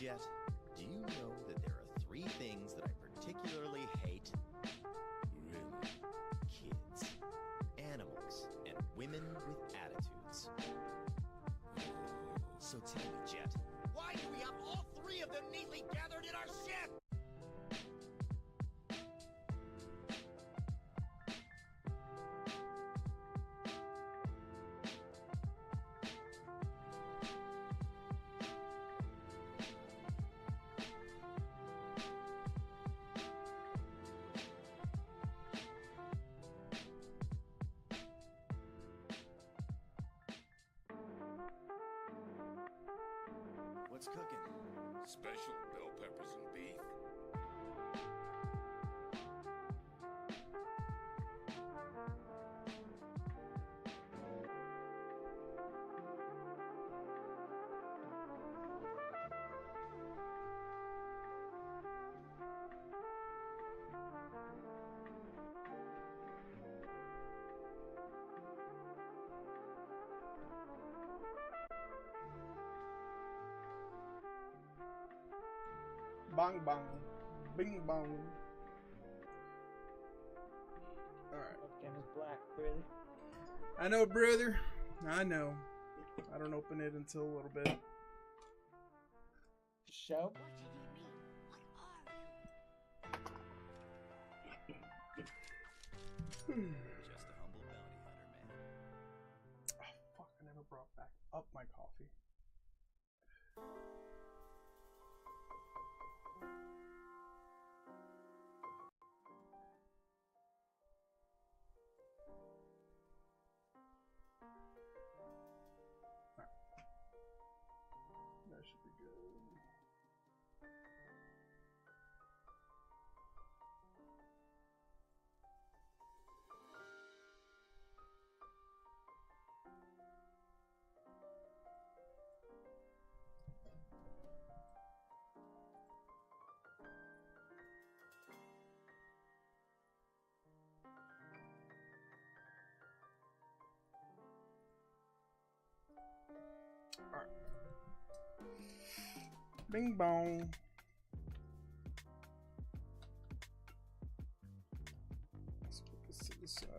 Jet, do you know that there are 3 things that I particularly hate? Really? Kids, animals, and women with attitudes. So tell me, Jet, why do we have all 3 of them neatly gathered in our ship? What's cooking? Special bell peppers and beef. Bong bong. Bing bong. Alright. Webcam is black, really. I know, brother. I know. I don't open it until a little bit. Show? Just a humble bounty hunter, man. Oh, fuck, I never brought back up my coffee. That should be good. Alright. Bing bong. Let's put this to the side.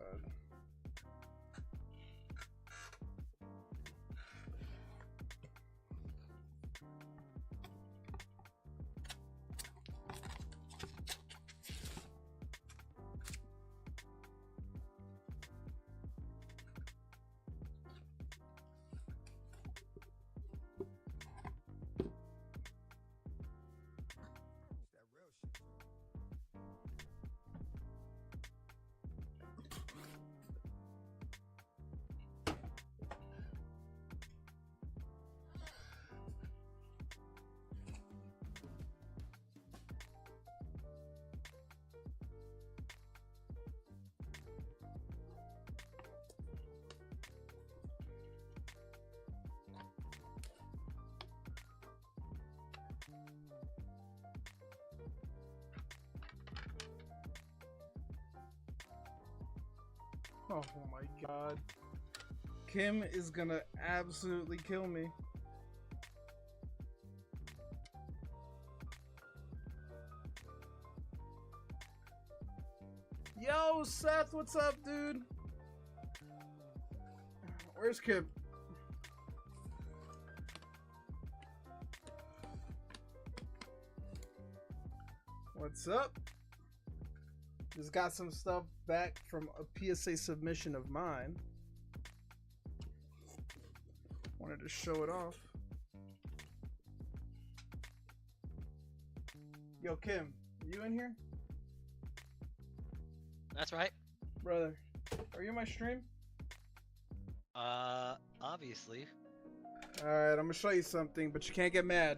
Oh my god. Kim is gonna absolutely kill me. Yo, Seth, what's up, dude? Where's Kim? What's up? Just got some stuff back from a PSA submission of mine. Wanted to show it off. Yo, Kim, you in here? That's right. Brother, are you in my stream? Obviously. Alright, I'm gonna show you something, but you can't get mad.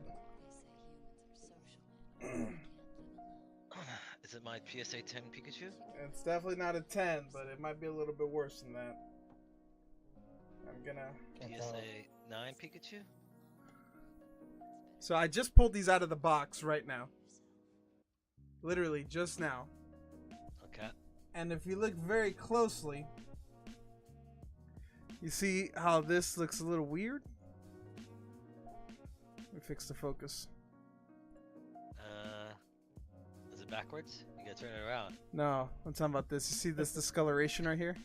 Is it my PSA 10 Pikachu? It's definitely not a 10, but it might be a little bit worse than that. I'm gonna... PSA 9 Pikachu? So I just pulled these out of the box right now. Literally, just now. Okay. And if you look very closely, you see how this looks a little weird? Let me fix the focus. it backwards? You gotta turn it around. No, I'm talking about this. You see this discoloration right here?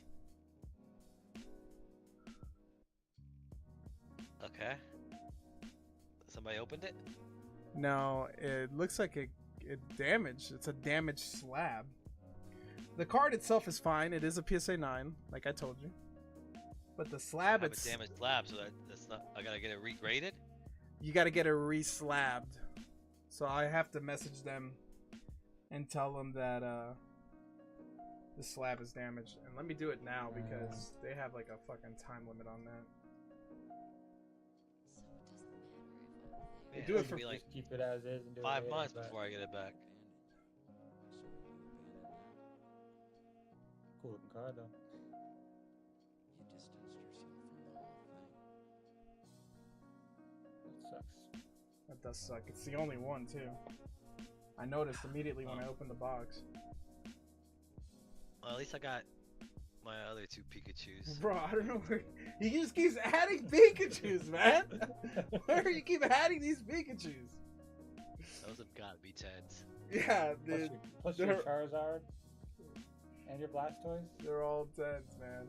Okay. Somebody opened it? No, it looks like it damaged. It's a damaged slab. The card itself is fine. It is a PSA 9, like I told you. But the slab, I have it's a damaged slab, so that's not. I gotta get it regraded. you got to get it re-slabbed. So I have to message them and tell them that the slab is damaged. And let me do it now because they have like a fucking time limit on that. They do it for be like Just keep it as is and do 5 it months later, but before I get it back. cool looking card though. You distanced yourself from the whole thing. That sucks. That does suck. It's the only one too. I noticed immediately when I opened the box. Well, at least I got my other 2 Pikachus. Bro, I don't know where he just keeps adding Pikachus, man. Where you keep adding these Pikachus? Those have got to be 10s. Yeah, Plus dude. plus your Charizard and your Blastoise. They're all 10s, man.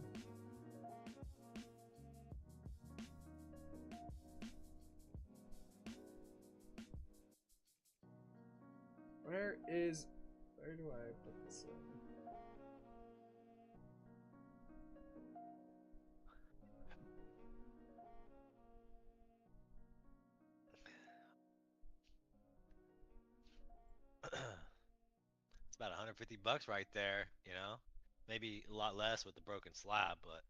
Where do I put this in? It's about 150 bucks right there, you know? Maybe a lot less with the broken slab, but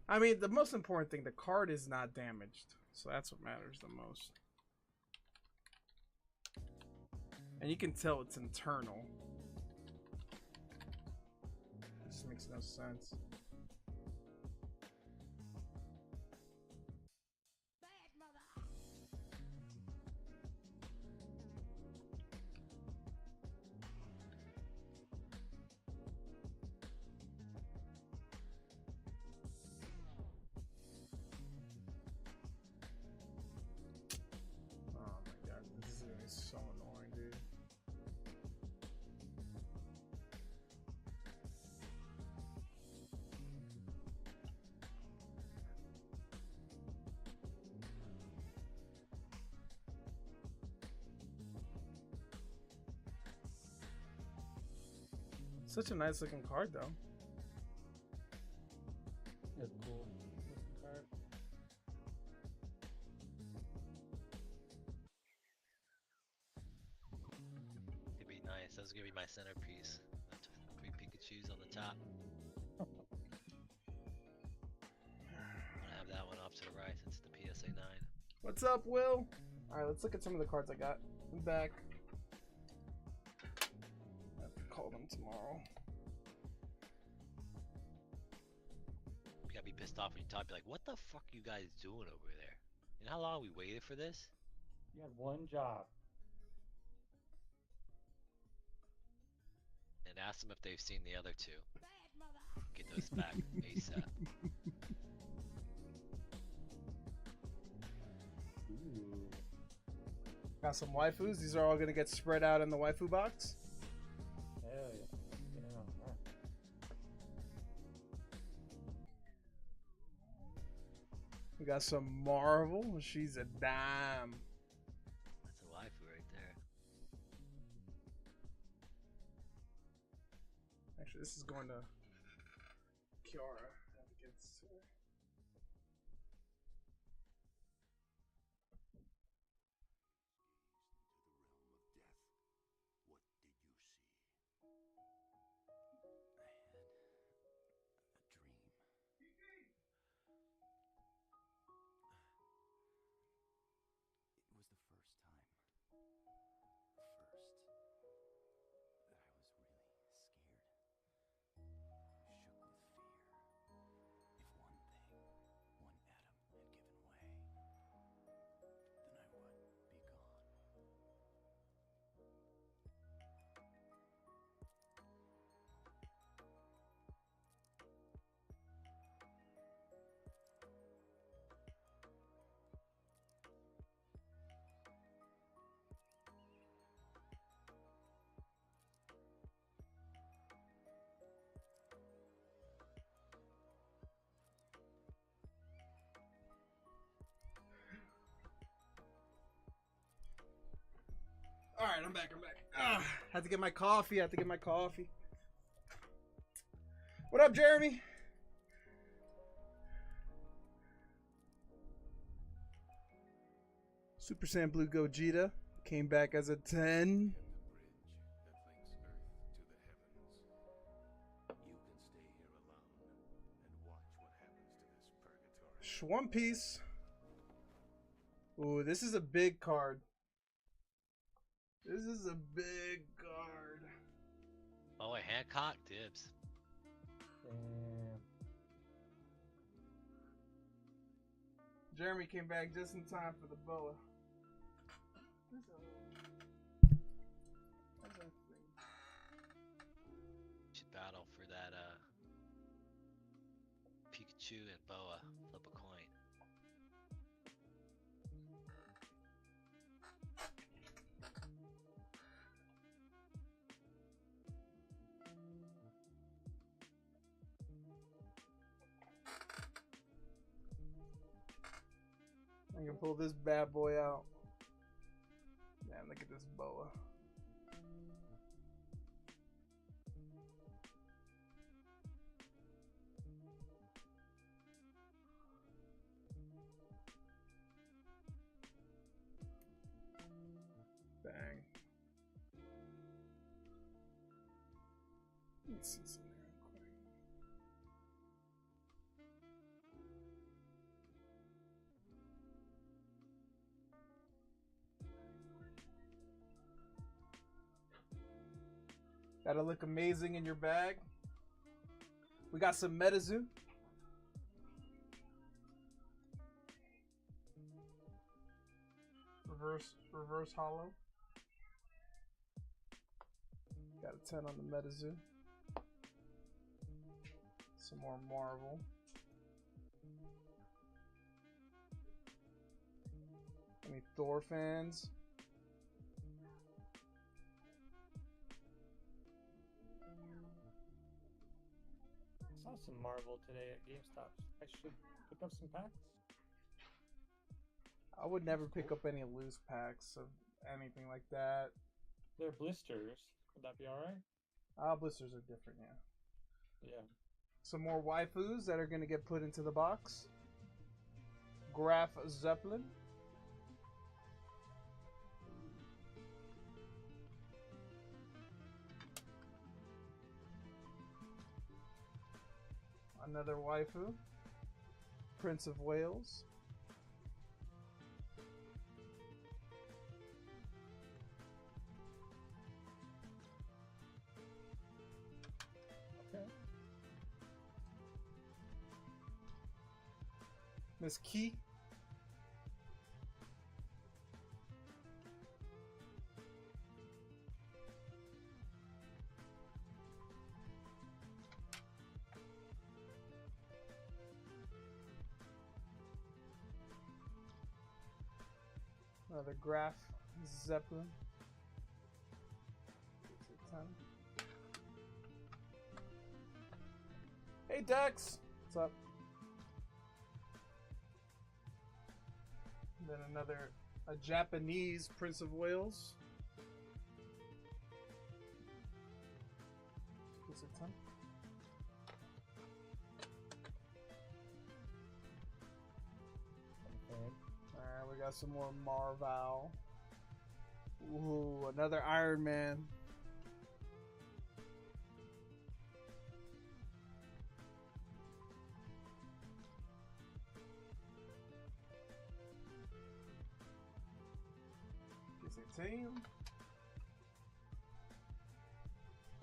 I mean, the most important thing, the card is not damaged. So that's what matters the most. And you can tell it's internal. This makes no sense. Oh my god, this is gonna be so annoying, dude. Such a nice looking card, though. It's cool looking card. it'd be nice. That's gonna be my centerpiece. The 3 Pikachus on the top. I'm gonna have that one off to the right since it's the PSA 9. What's up, Will? Alright, let's look at some of the cards I got. I'm back. I have to call them tomorrow. You gotta be pissed off when you talk. Be like, what the fuck you guys doing over there? You know how long we waited for this? You had one job. And ask them if they've seen the other 2. Get those back ASAP. Ooh. Got some waifus. These are all gonna get spread out in the waifu box. Hell yeah. Yeah. Right. We got some Marvel. She's a dime. That's a waifu right there. Actually, this is going to Kiara. I have to get this to her. I had a dream. It was the first time. First that I was really scared. Shook with fear. Alright, I'm back. Had to get my coffee. What up, Jeremy? Super Saiyan Blue Gogeta came back as a 10. One Piece. Ooh, this is a big card. Oh, wait, Hancock dibs. Jeremy came back just in time for the boa. Should battle for that Pikachu and Boa. Flip a coin. I can pull this bad boy out. Man, look at this boa. Bang. Let's see something real quick. Gotta look amazing in your bag. We got some Metazu. Reverse hollow. Got a 10 on the Metazu. Some more Marvel. Any Thor fans? I saw some Marvel today at GameStop. I should pick up some packs. I would never pick up any loose packs of anything like that. They're blisters. Would that be alright? Blisters are different, yeah. Yeah. Some more waifus that are going to get put into the box. Graf Zeppelin. Another waifu. Prince of Wales. Okay. Miss Key. Another Graf Zeppelin. Hey Dex! What's up? And then a Japanese Prince of Wales. Is it 10? Alright, we got some more Marvel. Ooh, another Iron Man.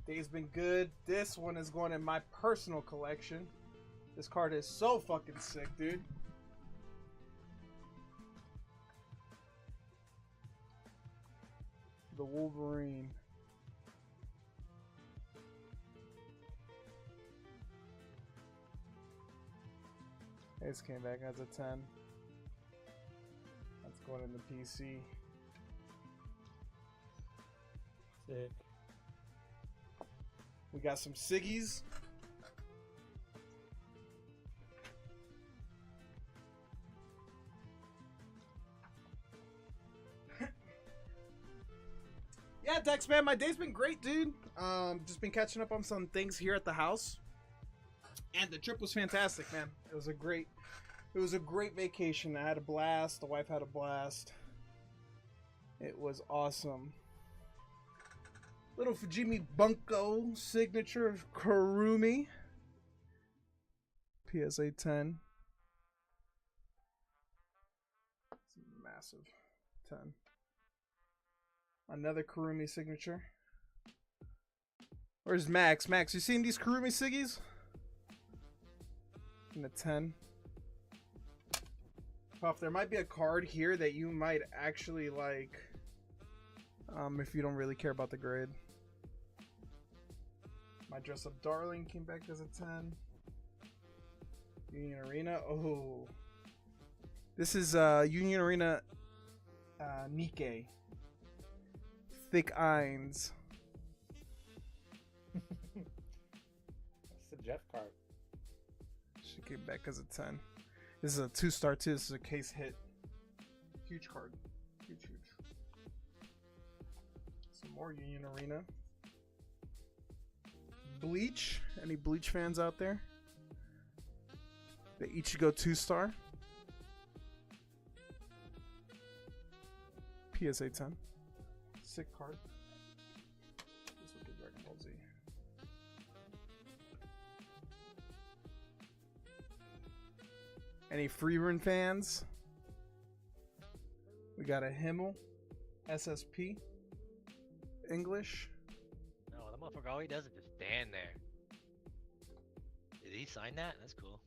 Day's been good. This one is going in my personal collection. This card is so fucking sick, dude. The Wolverine. This came back as a 10. That's going in the PC. Sick. We got some Siggies. Yeah, Dex, man, my day's been great, dude. Just been catching up on some things here at the house, and the trip was fantastic, man. It was a great vacation. I had a blast. The wife had a blast. It was awesome. Little Fujimi Bunko signature of Kurumi. PSA 10. It's a massive 10. Another Kurumi signature. Where's Max? Max, you seen these Kurumi Siggies? In a 10. Puff, there might be a card here that you might actually like. If you don't really care about the grade. My Dress Up Darling came back as a 10. Union Arena. Oh. This is Union Arena Nikkei. Thick Eyes. That's the Jeff card. She came back as a 10. This is a 2-star too. This is a case hit. Huge card. Huge. Some more Union Arena. Bleach. Any Bleach fans out there? The Ichigo 2-star. PSA 10. Sick card. This will be Dragon Ball Z. Any Freerun fans? We got a Himmel SSP English. No, that motherfucker, all he does is just stand there. Did he sign that? That's cool.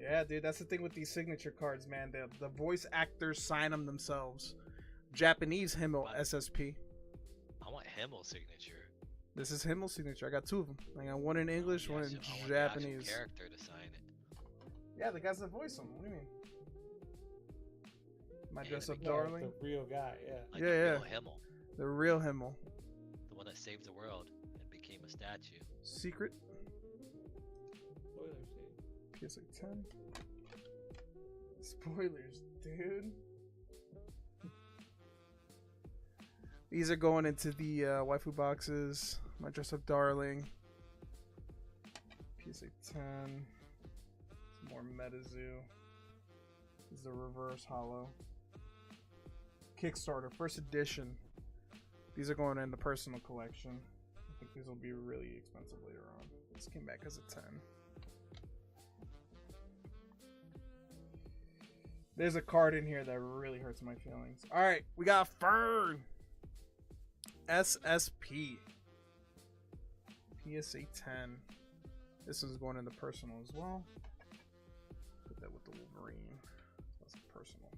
Yeah, dude, that's the thing with these signature cards, man. The voice actors sign them themselves. Japanese Himmel SSP. I want Himmel's signature. This is Himmel's signature. I got 2 of them. I got one in English, one in I want the Japanese. actual character to sign it. Yeah, the guys that voice them. What do you mean? My Yeah, Dress the Up big Darling. The real guy, yeah. Like Yeah, the yeah. real Himmel. The real Himmel. The one that saved the world and became a statue. Secret. Spoilers, dude. PSA 10. Spoilers, dude. These are going into the waifu boxes. My Dress Up Darling. PSA 10. Some more MetaZoo. This is the reverse hollow. Kickstarter, first edition. These are going in the personal collection. I think these will be really expensive later on. This came back as a 10. There's a card in here that really hurts my feelings. Alright, we got Fern. SSP. PSA 10. This is going in the personal as well. Put that with the Wolverine. That's personal.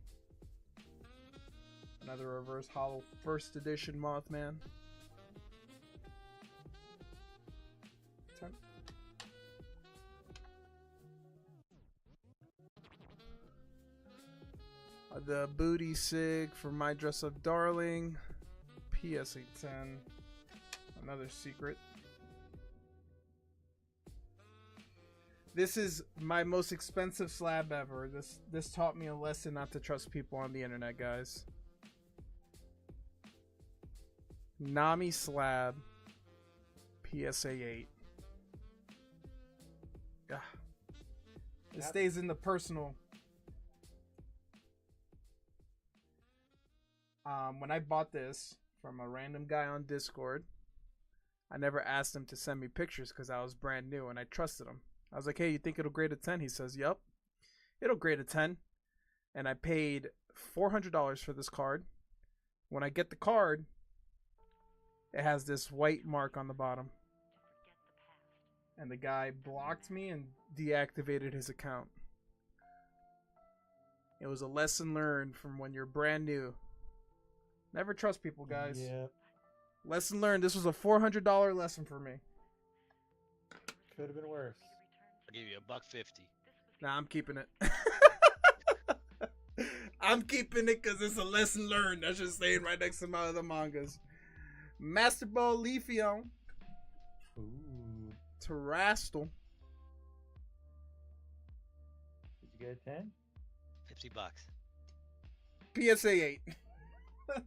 Another reverse hollow first edition Mothman. 10. The Booty Sig for My Dress Up Darling. PSA 10. Another secret. This is my most expensive slab ever. This taught me a lesson not to trust people on the internet, guys. Nami slab. PSA 8. Yeah. It stays in the personal. When I bought this from a random guy on Discord, I never asked him to send me pictures because I was brand new and I trusted him. I was like, hey, you think it'll grade a 10? He says, yup, it'll grade a 10. And I paid $400 for this card. When I get the card, it has this white mark on the bottom. And the guy blocked me and deactivated his account. It was a lesson learned from when you're brand new. Never trust people, guys. Yep. Lesson learned. This was a $400 lesson for me. Could have been worse. I'll give you $1.50. Nah, I'm keeping it. I'm keeping it because it's a lesson learned. That's just staying right next to my other mangas. Master Ball Leafeon. Ooh. Terrastal. Did you get a 10? $50. PSA 8.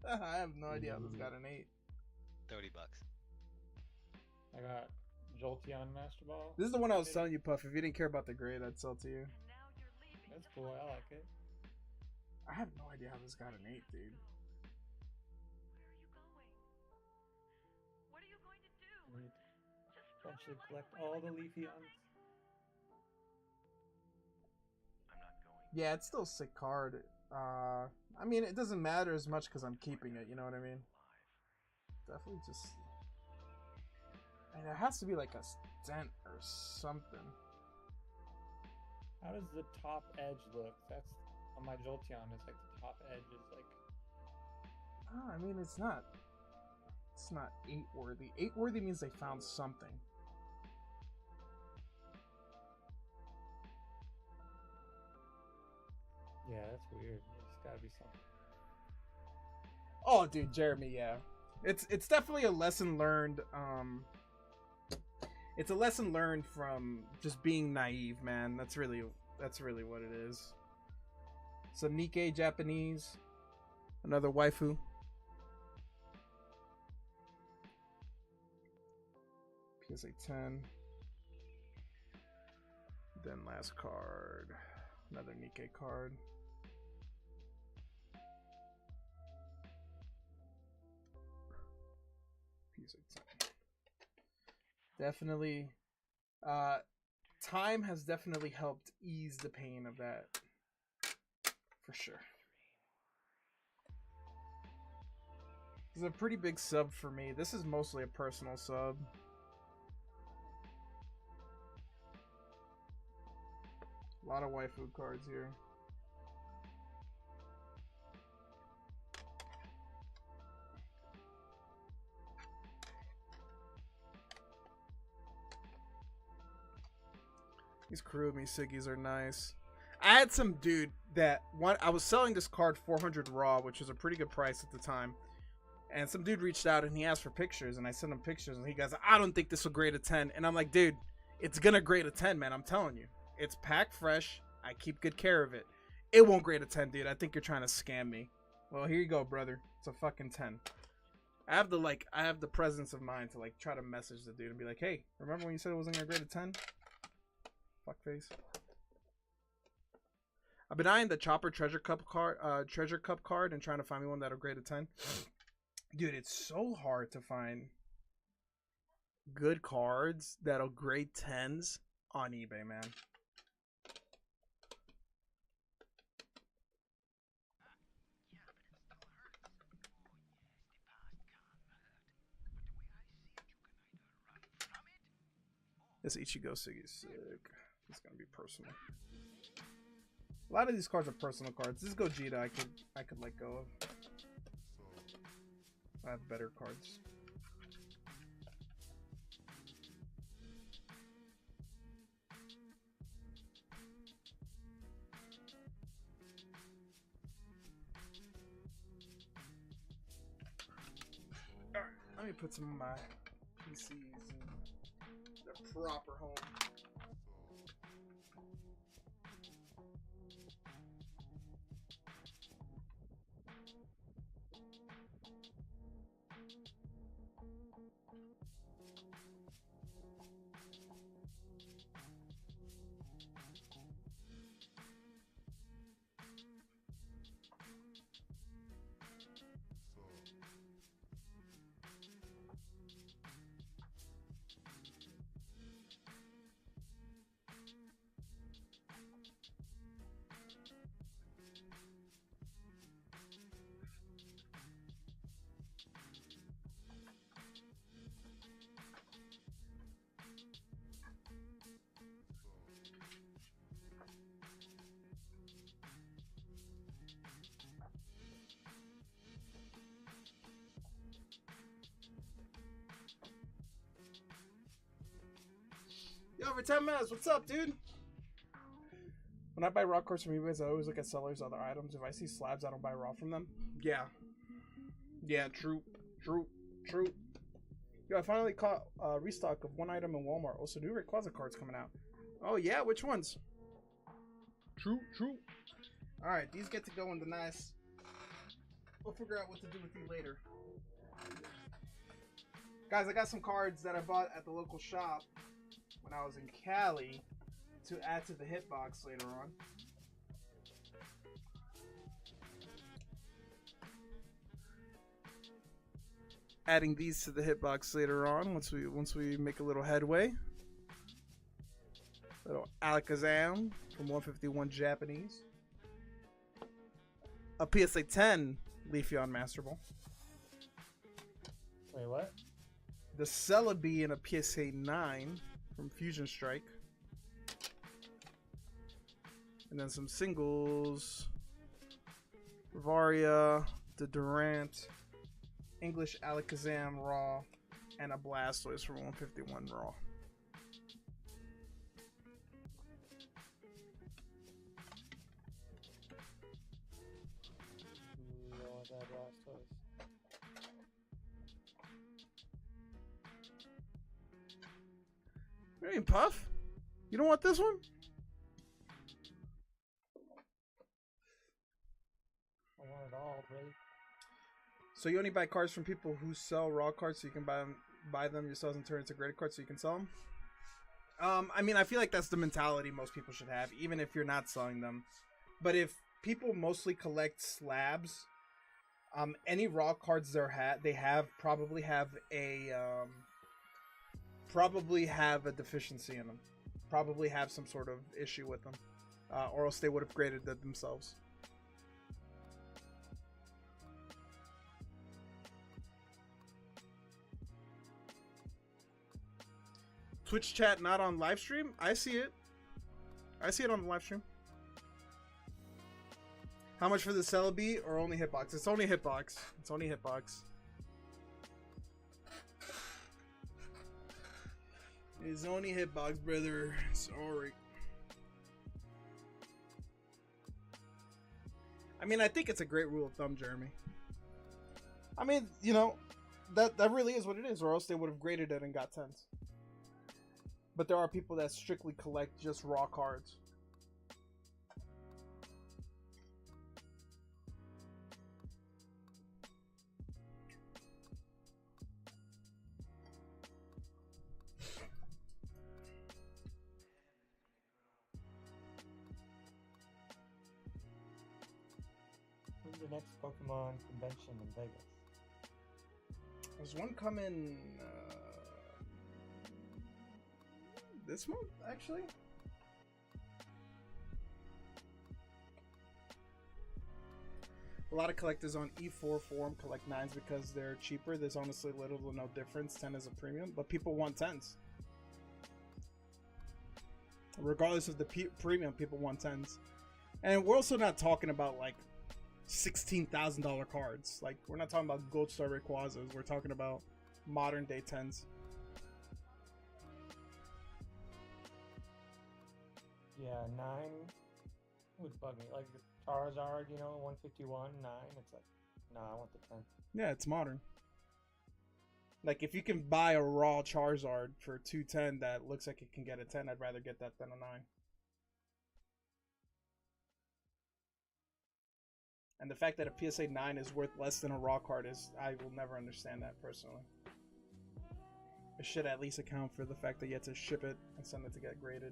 I have no idea how this got an 8. $30. I got Jolteon Master Ball. This is the one I was telling you, Puff. If you didn't care about the grade, I'd sell to you. That's cool. I like it. I have no idea how this got an 8, dude. I need to eventually collect all the Leafeons. Yeah, it's still a sick card. I mean, it doesn't matter as much because I'm keeping it, you know what I mean? Definitely just... And it has to be like a stent or something. How does the top edge look? That's on my Jolteon. It's like the top edge is like. Oh, I mean, it's not 8 worthy. 8 worthy means they found something. Yeah, that's weird. It's gotta be something. Oh, dude, Jeremy, yeah. It's definitely a lesson learned. It's a lesson learned from just being naive, man. That's really what it is. Some Nikkei Japanese, another waifu. PSA 10. Then last card, another Nikkei card. PSA 10. Definitely, time has definitely helped ease the pain of that, for sure. This is a pretty big sub for me. This is mostly a personal sub. A lot of waifu cards here. These Kurumi Siggies are nice. I had some dude that I was selling this card 400 raw, which was a pretty good price at the time. And some dude reached out and he asked for pictures, and I sent him pictures, and he goes, I don't think this will grade a 10. And I'm like, dude, it's gonna grade a 10, man. I'm telling you. It's packed fresh. I keep good care of it. It won't grade a 10, dude. I think you're trying to scam me. Well, here you go, brother. It's a fucking 10. I have the presence of mind to try to message the dude and be like, hey, remember when you said it wasn't gonna grade a 10? Fuckface. I've been eyeing the Chopper Treasure Cup card and trying to find me one that'll grade a 10. Dude, it's so hard to find good cards that'll grade 10s on eBay, man. This Ichigo Siggy is sick. It's gonna be personal. A lot of these cards are personal cards. This Gogeta I could let go of. I have better cards. Alright, let me put some of my PCs in the proper home. Yo, for 10 minutes, what's up, dude? When I buy raw cards from eBay, I always look at sellers' other items. If I see slabs, I don't buy raw from them. Yeah. Yeah, true. Yo, I finally caught restock of one item in Walmart. Also, new Rayquaza cards coming out. Oh, yeah? Which ones? True. Alright, these get to go in the nice. We'll figure out what to do with you later. Guys, I got some cards that I bought at the local shop when I was in Cali to add to the hitbox later on. Adding these to the hitbox later on once we make a little headway. Little Alakazam from 151 Japanese. A PSA 10 Leafeon Master Ball. Wait, what? The Celebi in a PSA 9 from Fusion Strike. And then some singles. Rivaria, the Durant, English Alakazam Raw, and a Blastoise from 151 Raw. Lord, that Blastoise. Hey, Puff, you don't want this one? I want it all, really. So you only buy cards from people who sell raw cards, so you can buy them yourselves and turn into graded cards, so you can sell them. I mean, I feel like that's the mentality most people should have, even if you're not selling them. But if people mostly collect slabs, any raw cards they have probably have a deficiency in them, probably have some sort of issue with them, or else they would have graded them themselves. Twitch chat not on live stream? I see it. I see it on the live stream. How much for the Celebi or only hitbox? It's only hitbox. It's only hitbox. It's only hitbox, brother. Sorry. I mean, I think it's a great rule of thumb, Jeremy. I mean, you know, that really is what it is, or else they would have graded it and got 10s. But there are people that strictly collect just raw cards. When's the next Pokemon convention in Vegas? There's one coming this month, actually. A lot of collectors on E4 forum collect 9s because they're cheaper. There's honestly little to no difference. 10 is a premium, but people want 10s. Regardless of the premium, people want 10s. And we're also not talking about like $16,000 cards. Like, we're not talking about Gold Star Rayquazas. We're talking about modern day 10s. Yeah, 9 would bug me. Like Charizard, you know, 151, 9. It's like, nah, I want the 10. Yeah, it's modern. Like, if you can buy a raw Charizard for 210 that looks like it can get a 10, I'd rather get that than a 9. And the fact that a PSA 9 is worth less than a raw card is, I will never understand that personally. It should at least account for the fact that you have to ship it and send it to get graded.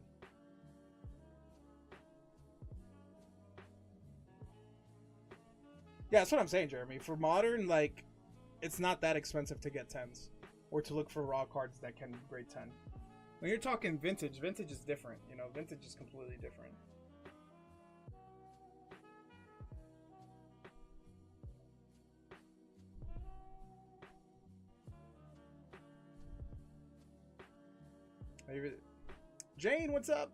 Yeah, that's what I'm saying, Jeremy. For modern, like, it's not that expensive to get 10s. Or to look for raw cards that can grade 10. When you're talking vintage, vintage is different. You know, vintage is completely different. Jane, what's up?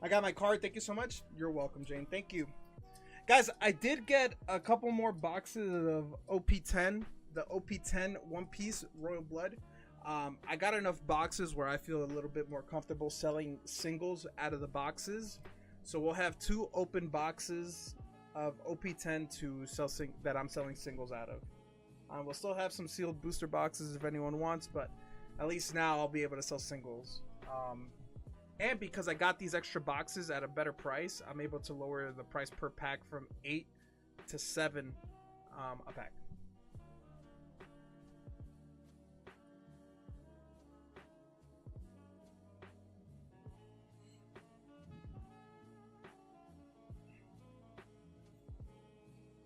I got my card. Thank you so much. You're welcome, Jane. Thank you. Guys, I did get a couple more boxes of OP10, the OP10 One Piece Royal Blood. I got enough boxes where I feel a little bit more comfortable selling singles out of the boxes. So we'll have 2 open boxes of OP10 to sell that I'm selling singles out of. We'll still have some sealed booster boxes if anyone wants, but at least now I'll be able to sell singles. And because I got these extra boxes at a better price, I'm able to lower the price per pack from 8 to 7 a pack.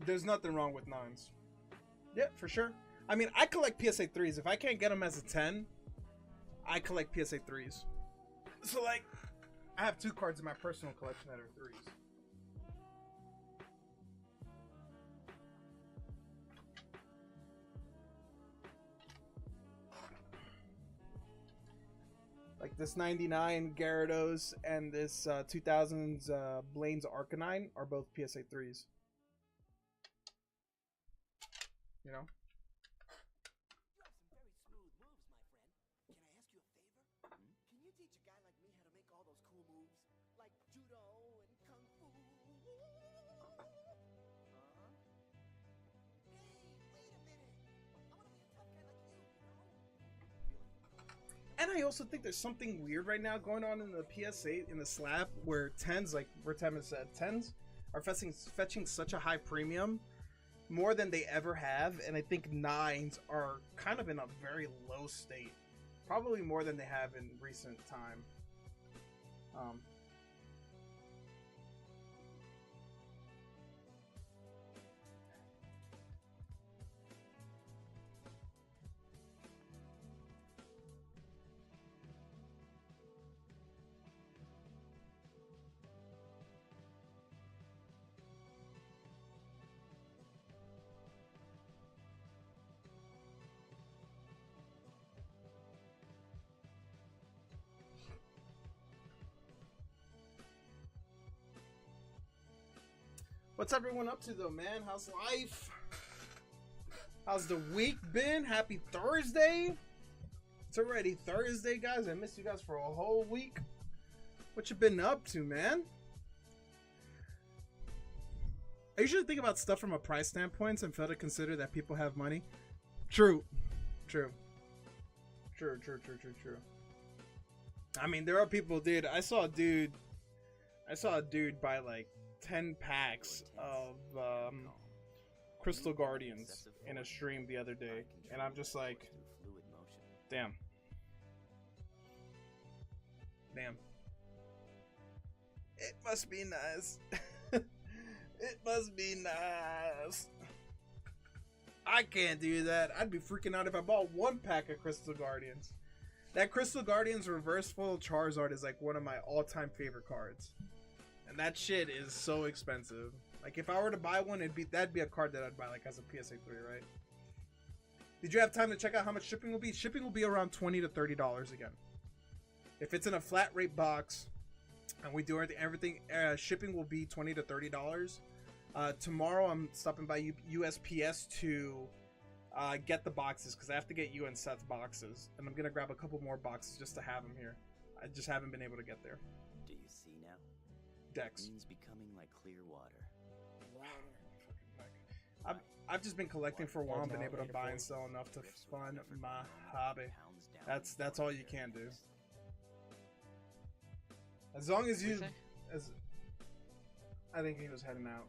There's nothing wrong with 9s. Yeah, for sure. I mean, I collect PSA 3s. If I can't get them as a 10, I collect PSA 3s. So, like, I have 2 cards in my personal collection that are 3s. Like this 99 Gyarados and this 2000s Blaine's Arcanine are both PSA 3s. You know? You have some very smooth moves, my friend. Can I ask you a favor? Can you teach a guy like me how to make all those cool moves? Like judo and kung fu? Huh? Hey, wait a minute. I want to be a tough guy like you, Really? And I also think there's something weird right now going on in the PSA, in the slab, where 10s, like Vertemis said, 10s are fetching such a high premium, more than they ever have, and I think 9s are kind of in a very low state, probably more than they have in recent time. What's everyone up to though, man? How's life? How's the week been? Happy Thursday. It's already Thursday, guys. I missed you guys for a whole week. What you been up to, man? I usually think about stuff from a price standpoint and fail to consider that people have money. True. I mean, there are people, dude. I saw a dude buy like 10 packs of Crystal Guardians in a stream the other day, and I'm just like, damn. It must be nice. It must be nice. I can't do that. I'd be freaking out if I bought 1 pack of Crystal Guardians. That Crystal Guardians reverse full Charizard is like one of my all-time favorite cards. And that shit is so expensive. Like, if I were to buy one, that'd be a card that I'd buy, like, as a PSA 3, right? Did you have time to check out how much shipping will be? Shipping will be around $20 to $30 again. If it's in a flat rate box, and we do everything, shipping will be $20 to $30. Tomorrow, I'm stopping by USPS to get the boxes, because I have to get you and Seth boxes. And I'm going to grab a couple more boxes just to have them here. I just haven't been able to get there. Do you see now? Decks. Means becoming like clear water. I've just been collecting for a while and been able to buy and sell enough to fund my hobby. That's all you can do. As long as you, I think he was heading out.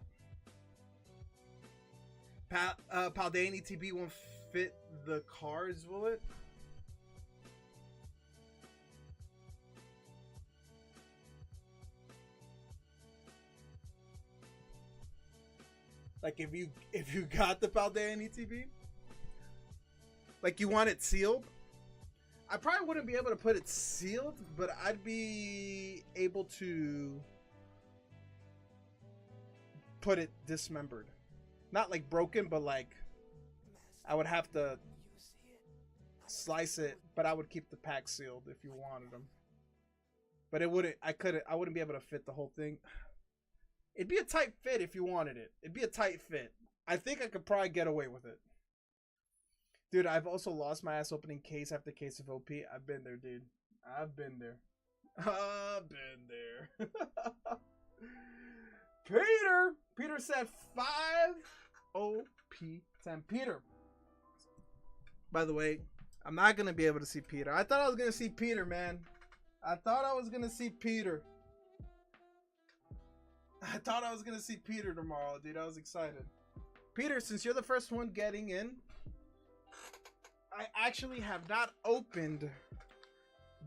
Paldean ETB won't fit the cards, will it? Like, if you got the Paldean ETB, like, you want it sealed, I probably wouldn't be able to put it sealed, but I'd be able to put it dismembered. Not like broken, but like I would have to slice it, but I would keep the pack sealed if you wanted them. But I wouldn't be able to fit the whole thing. It'd be a tight fit if you wanted it. It'd be a tight fit. I think I could probably get away with it. Dude, I've also lost my ass opening case after case of OP. I've been there, dude. I've been there. Peter said 5 OP10. Peter. By the way, I'm not going to be able to see Peter. I thought I was going to see Peter, man. I thought I was gonna see Peter. I thought I was gonna see Peter tomorrow, dude. I was excited. Peter, since you're the first one getting in, I actually have not opened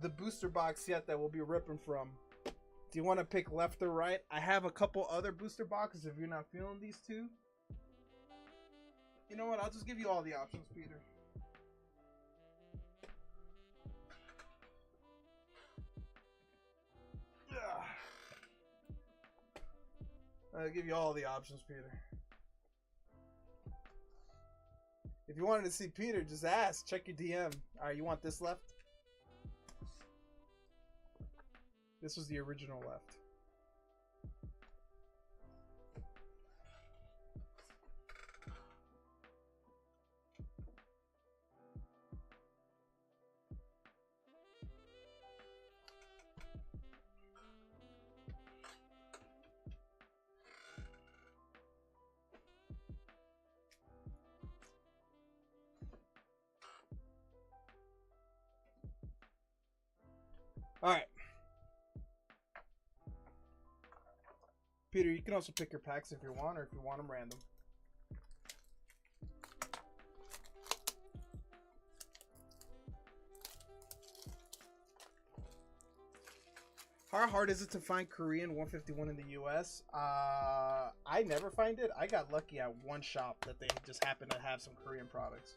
the booster box yet that we'll be ripping from. Do you want to pick left or right? I have a couple other booster boxes if you're not feeling these two. You know what? I'll just give you all the options, Peter. I'll give you all the options, Peter. If you wanted to see Peter, just ask. Check your DM. Alright, you want this left? This was the original left. Alright. Peter, you can also pick your packs if you want, or if you want them random. How hard is it to find Korean 151 in the US? I never find it. I got lucky at one shop that they just happen to have some Korean products.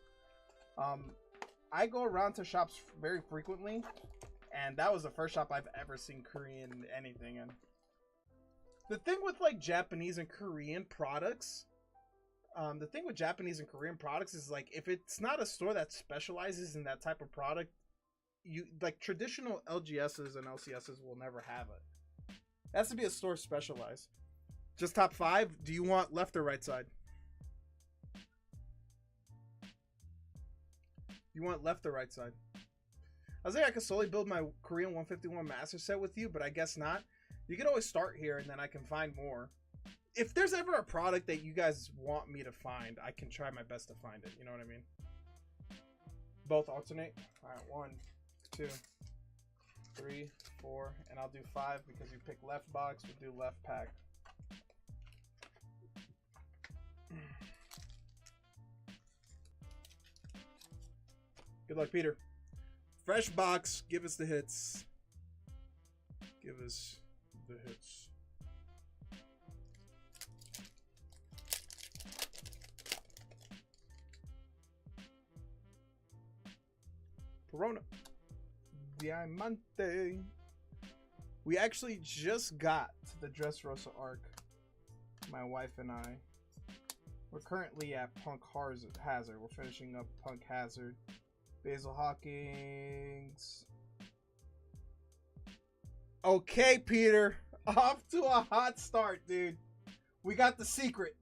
I go around to shops very frequently, and that was the first shop I've ever seen Korean anything in. The thing with like Japanese and Korean products, is like if it's not a store that specializes in that type of product, you like traditional LGSs and LCSs will never have it. It has to be a store specialized. Just top 5. Do you want left or right side? You want left or right side? I was like, I could slowly build my Korean 151 master set with you, but I guess not. You can always start here and then I can find more. If there's ever a product that you guys want me to find, I can try my best to find it. You know what I mean? Both alternate. All right, 1, 2, 3, 4, and I'll do 5 because you pick left box. We'll do left pack. Good luck, Peter. Fresh box. Give us the hits. Give us the hits. Corona. Diamante. We actually just got to the Dressrosa arc. My wife and I. We're currently at Punk Hazard. We're finishing up Punk Hazard. Basil Hawkins. Okay, Peter. Off to a hot start, dude. We got the secret.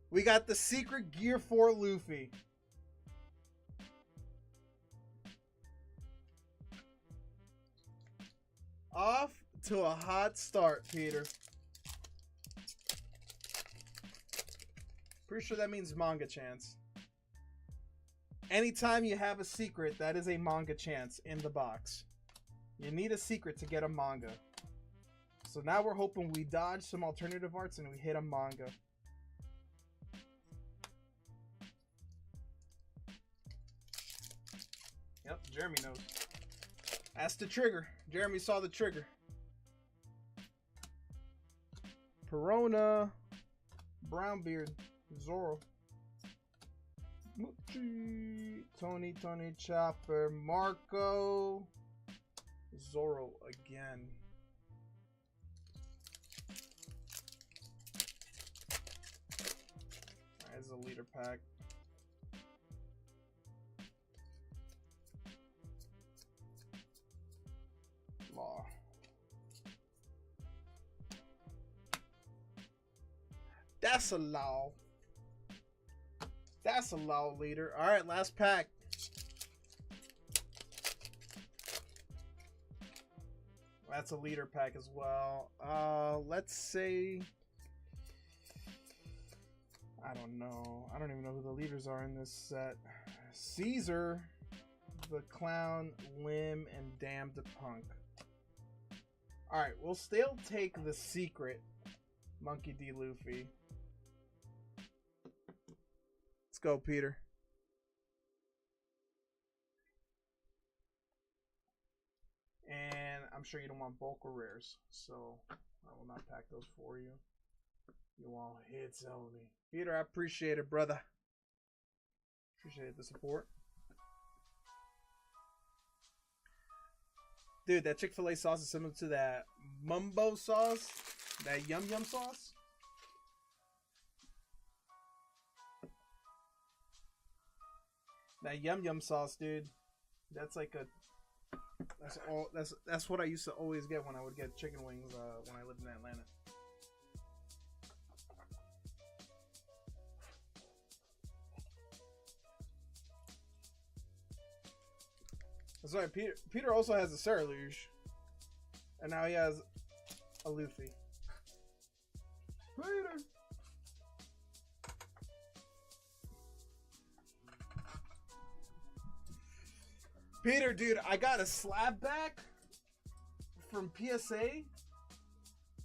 We got the secret Gear 4 Luffy. Off to a hot start, Peter. Pretty sure that means manga chance. Anytime you have a secret, that is a manga chance in the box. You need a secret to get a manga. So now we're hoping we dodge some alternative arts and we hit a manga. Yep, Jeremy knows. That's the trigger. Jeremy saw the trigger. Perona. Brownbeard. Zoro. Tony Chopper. Marco. Zoro again. There's a leader pack. Law. That's a law. That's a law leader. Alright, last pack. That's a leader pack as well. Let's say... I don't know. I don't even know who the leaders are in this set. Caesar. the Clown, Limb, and Damned Punk. Alright, we'll still take the secret Monkey D. Luffy. Let's go, Peter. And I'm sure you don't want bulk or rares, so I will not pack those for you. You want hits only. Peter, I appreciate it, brother. Appreciate the support. Dude, that Chick-fil-A sauce is similar to that mumbo sauce. That yum yum sauce. That yum yum sauce, dude. That's like a... That's what I used to always get when I would get chicken wings when I lived in Atlanta. That's right. Peter also has a Sarah Luge, and now he has a Luffy. Peter. Peter, dude, I got a slab back from PSA.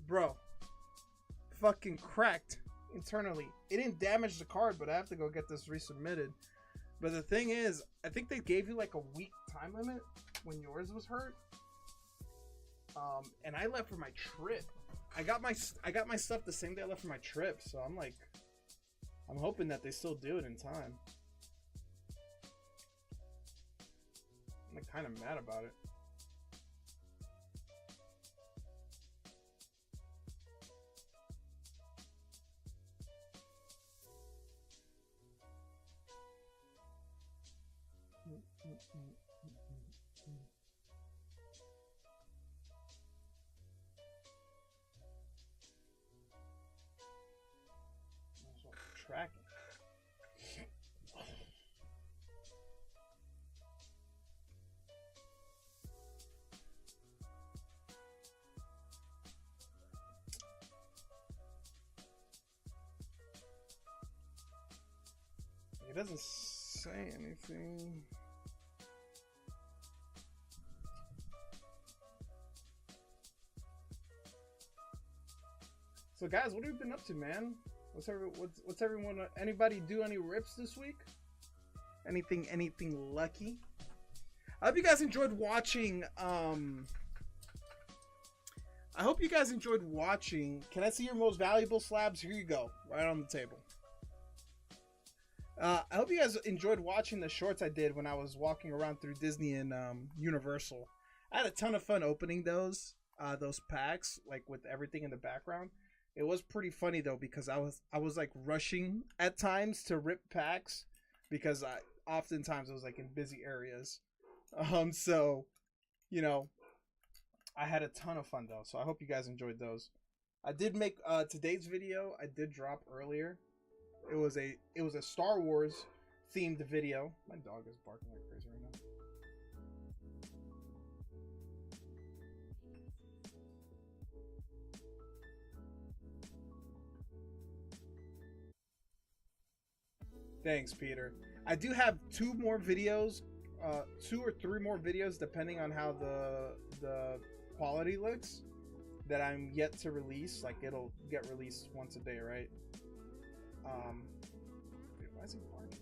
Bro, fucking cracked internally. It didn't damage the card, but I have to go get this resubmitted. But the thing is, I think they gave you like a week time limit when yours was hurt. And I left for my trip. I got my stuff the same day I left for my trip, so I'm hoping that they still do it in time. I'm kind of mad about it. Tracking. It doesn't say anything. So guys, what have you been up to, man? What's everyone? Anybody do any rips this week? Anything lucky? I hope you guys enjoyed watching. I hope you guys enjoyed watching. Can I see your most valuable slabs? Here you go, right on the table. I hope you guys enjoyed watching the shorts I did when I was walking around through Disney and Universal. I had a ton of fun opening those packs, like with everything in the background. It was pretty funny though, because I was like rushing at times to rip packs because oftentimes I was like in busy areas. So, you know, I had a ton of fun though. So I hope you guys enjoyed those. I did make today's video. I did drop earlier. It was a Star Wars themed video. My dog is barking like crazy right now. Thanks, Peter. I do have two more videos, 2 or 3 more videos, depending on how the quality looks, that I'm yet to release. Like, it'll get released once a day, right? Why is he barking?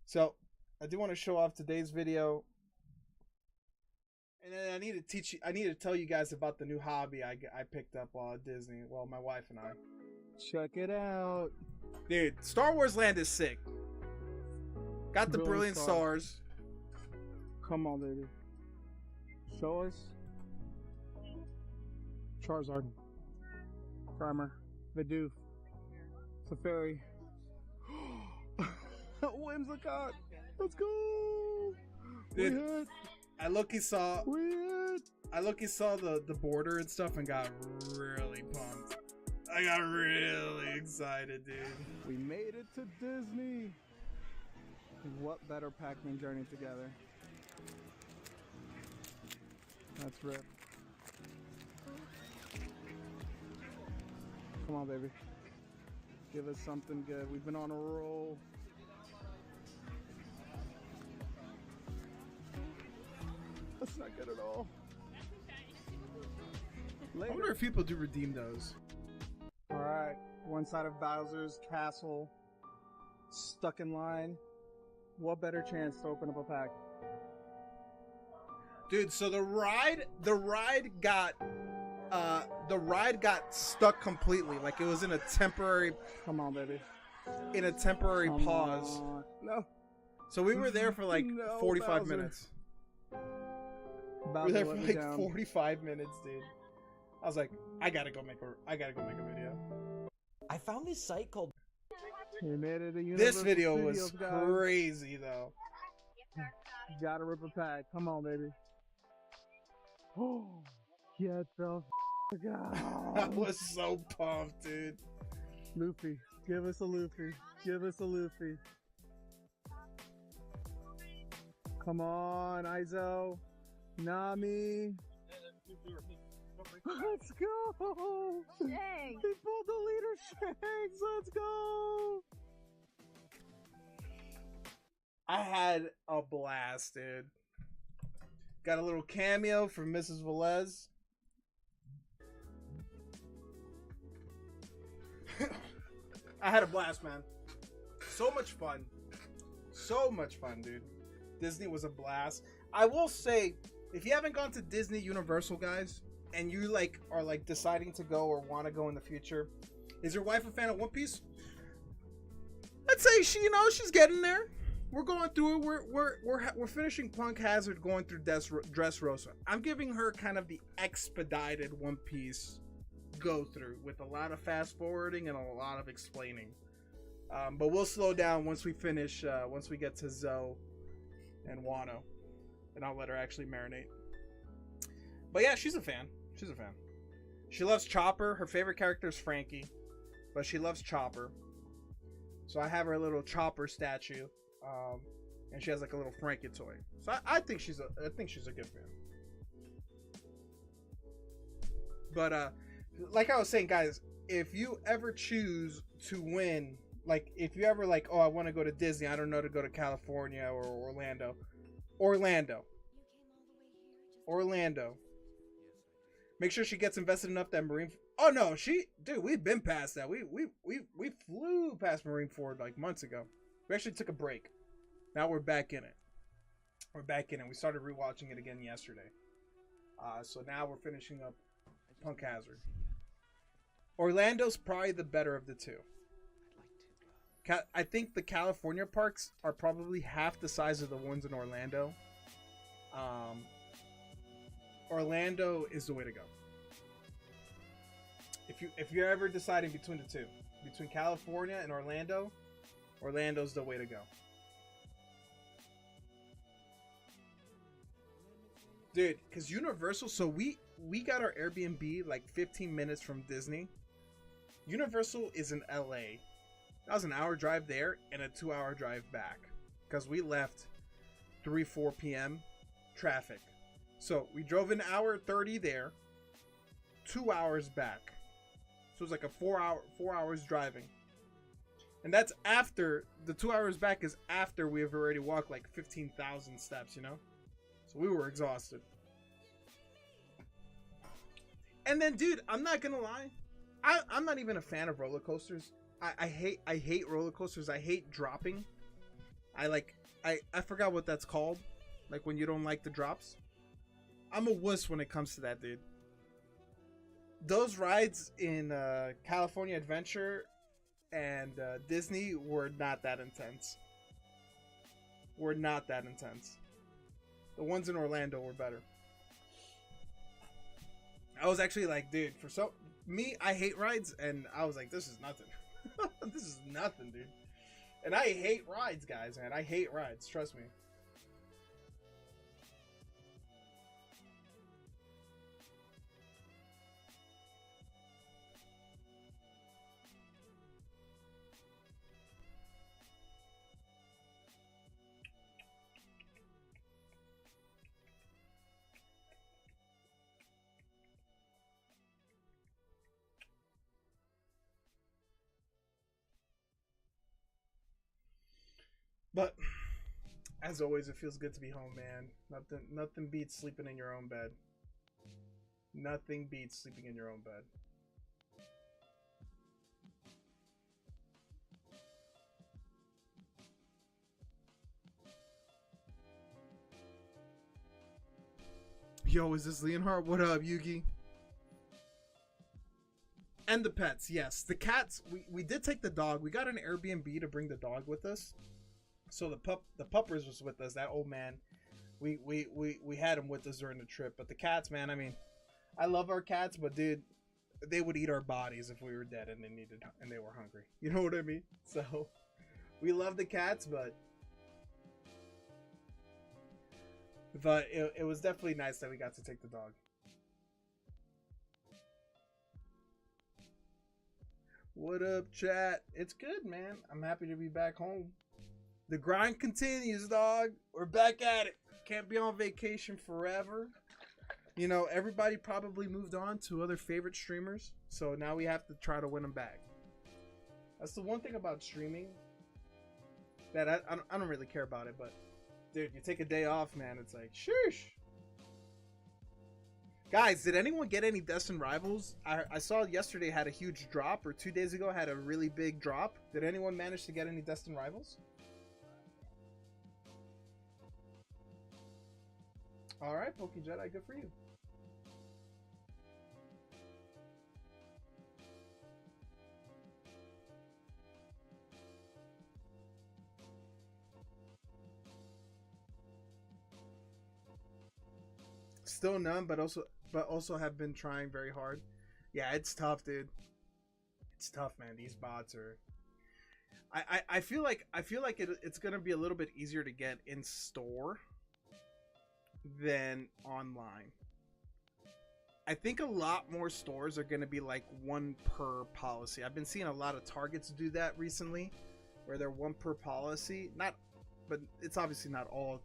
So, I do want to show off today's video. And then I need to tell you guys about the new hobby I picked up while at Disney. Well, my wife and I. Check it out. Dude, Star Wars Land is sick. Got the Brilliant Stars. Come on, baby. Show us. Charizard. Primer. Vidoof. Safari. Whimsicott. Let's go. Dude, I look-y saw the border and stuff and got really pumped. I got really excited, dude. We made it to Disney. What better Pac-Man journey together? That's rip. Come on, baby. Give us something good. We've been on a roll. That's not good at all. I Later. wonder if people do redeem those. All right, one side of Bowser's castle, stuck in line. What better chance to open up a pack? Dude, so the ride got stuck completely. Like it was in a temporary Come on, baby. Come pause. on. No. So we were there for like No, 45 Bowser. minutes. We were Bowser there let for me like down. 45 minutes, dude. I was like, I gotta go make a video. I found this site called We made it to This Universal video was Studios, guys. crazy though. Gotta rip a pack. Come on, baby. Oh, get the f*** I out. was so pumped, dude. Luffy. Give us a Luffy. Give us a Luffy. Come on, Izo. Nami. Let's go. Dang. He pulled the leader Shanks. Let's go. I had a blast, dude. Got a little cameo from Mrs. Velez. I had a blast, man. So much fun. So much fun, dude. Disney was a blast. I will say, if you haven't gone to Disney Universal, guys, and you like are like deciding to go or want to go in the future, is your wife a fan of One Piece? I'd say she's getting there. We're going through it. We're finishing Punk Hazard, going through Dressrosa. I'm giving her kind of the expedited One Piece go through with a lot of fast forwarding and a lot of explaining. But we'll slow down once we finish. Once we get to Zoe and Wano, and I'll let her actually marinate. But yeah, she's a fan. She's a fan. She loves Chopper. Her favorite character is Frankie, but she loves Chopper. So I have her little Chopper statue, and she has like a little Frankie toy. So I think she's a good fan. But like I was saying, guys, if you ever choose to win, like if you ever like, oh, I want to go to Disney, I don't know to go to California or Orlando. Make sure she gets invested enough that Marine. Oh no, we've been past that. We flew past Marine Ford like months ago. We actually took a break. Now we're back in it. We started rewatching it again yesterday. So now we're finishing up Punk Hazard. Orlando's probably the better of the two. I think the California parks are probably half the size of the ones in Orlando. Orlando is the way to go. If you're ever deciding between the two, between California and Orlando, Orlando's the way to go. Dude, because Universal, so we got our Airbnb like 15 minutes from Disney. Universal is in LA. That was an hour drive there and a 2-hour drive back. Because we left 3-4 p.m. traffic. So we drove an hour 30 there, 2 hours back. So it was like a 4 hours driving. And that's after, the 2 hours back is after we have already walked like 15,000 steps, you know? So we were exhausted. And then, dude, I'm not gonna lie. I'm not even a fan of roller coasters. I hate roller coasters. I hate dropping. I forgot what that's called. Like when you don't like the drops. I'm a wuss when it comes to that, dude. Those rides in California Adventure and Disney were not that intense. The ones in Orlando were better. I was actually like, dude, I hate rides, and I was like, this is nothing. This is nothing, dude. And I hate rides, guys, man. I hate rides. Trust me. But As always, it feels good to be home, man. Nothing beats sleeping in your own bed. Nothing beats sleeping in your own bed. Yo, is this Leonhardt? What up, Yugi? And the pets, yes. The cats, we did take the dog. We got an Airbnb to bring the dog with us. So the puppers was with us, that old man. We had him with us during the trip. But the cats, man, I mean, I love our cats, but dude, they would eat our bodies if we were dead and they were hungry. You know what I mean? So we love the cats, but it was definitely nice that we got to take the dog. What up, chat? It's good, man. I'm happy to be back home. The grind continues, dog. We're back at it. Can't be on vacation forever. You know, everybody probably moved on to other favorite streamers, so now we have to try to win them back. That's the one thing about streaming that I don't really care about it, but dude, you take a day off, man, it's like, sheesh. Guys, did anyone get any Destined Rivals? I saw yesterday had a huge drop, or 2 days ago had a really big drop. Did anyone manage to get any Destined Rivals? Alright, Poke Jedi, good for you. Still none, but also have been trying very hard. Yeah, it's tough, dude. It's tough, man. These bots are. I feel like it's gonna be a little bit easier to get in store than online. I think a lot more stores are gonna be like one per policy. I've been seeing a lot of Targets do that recently, where they're one per policy. But it's obviously not all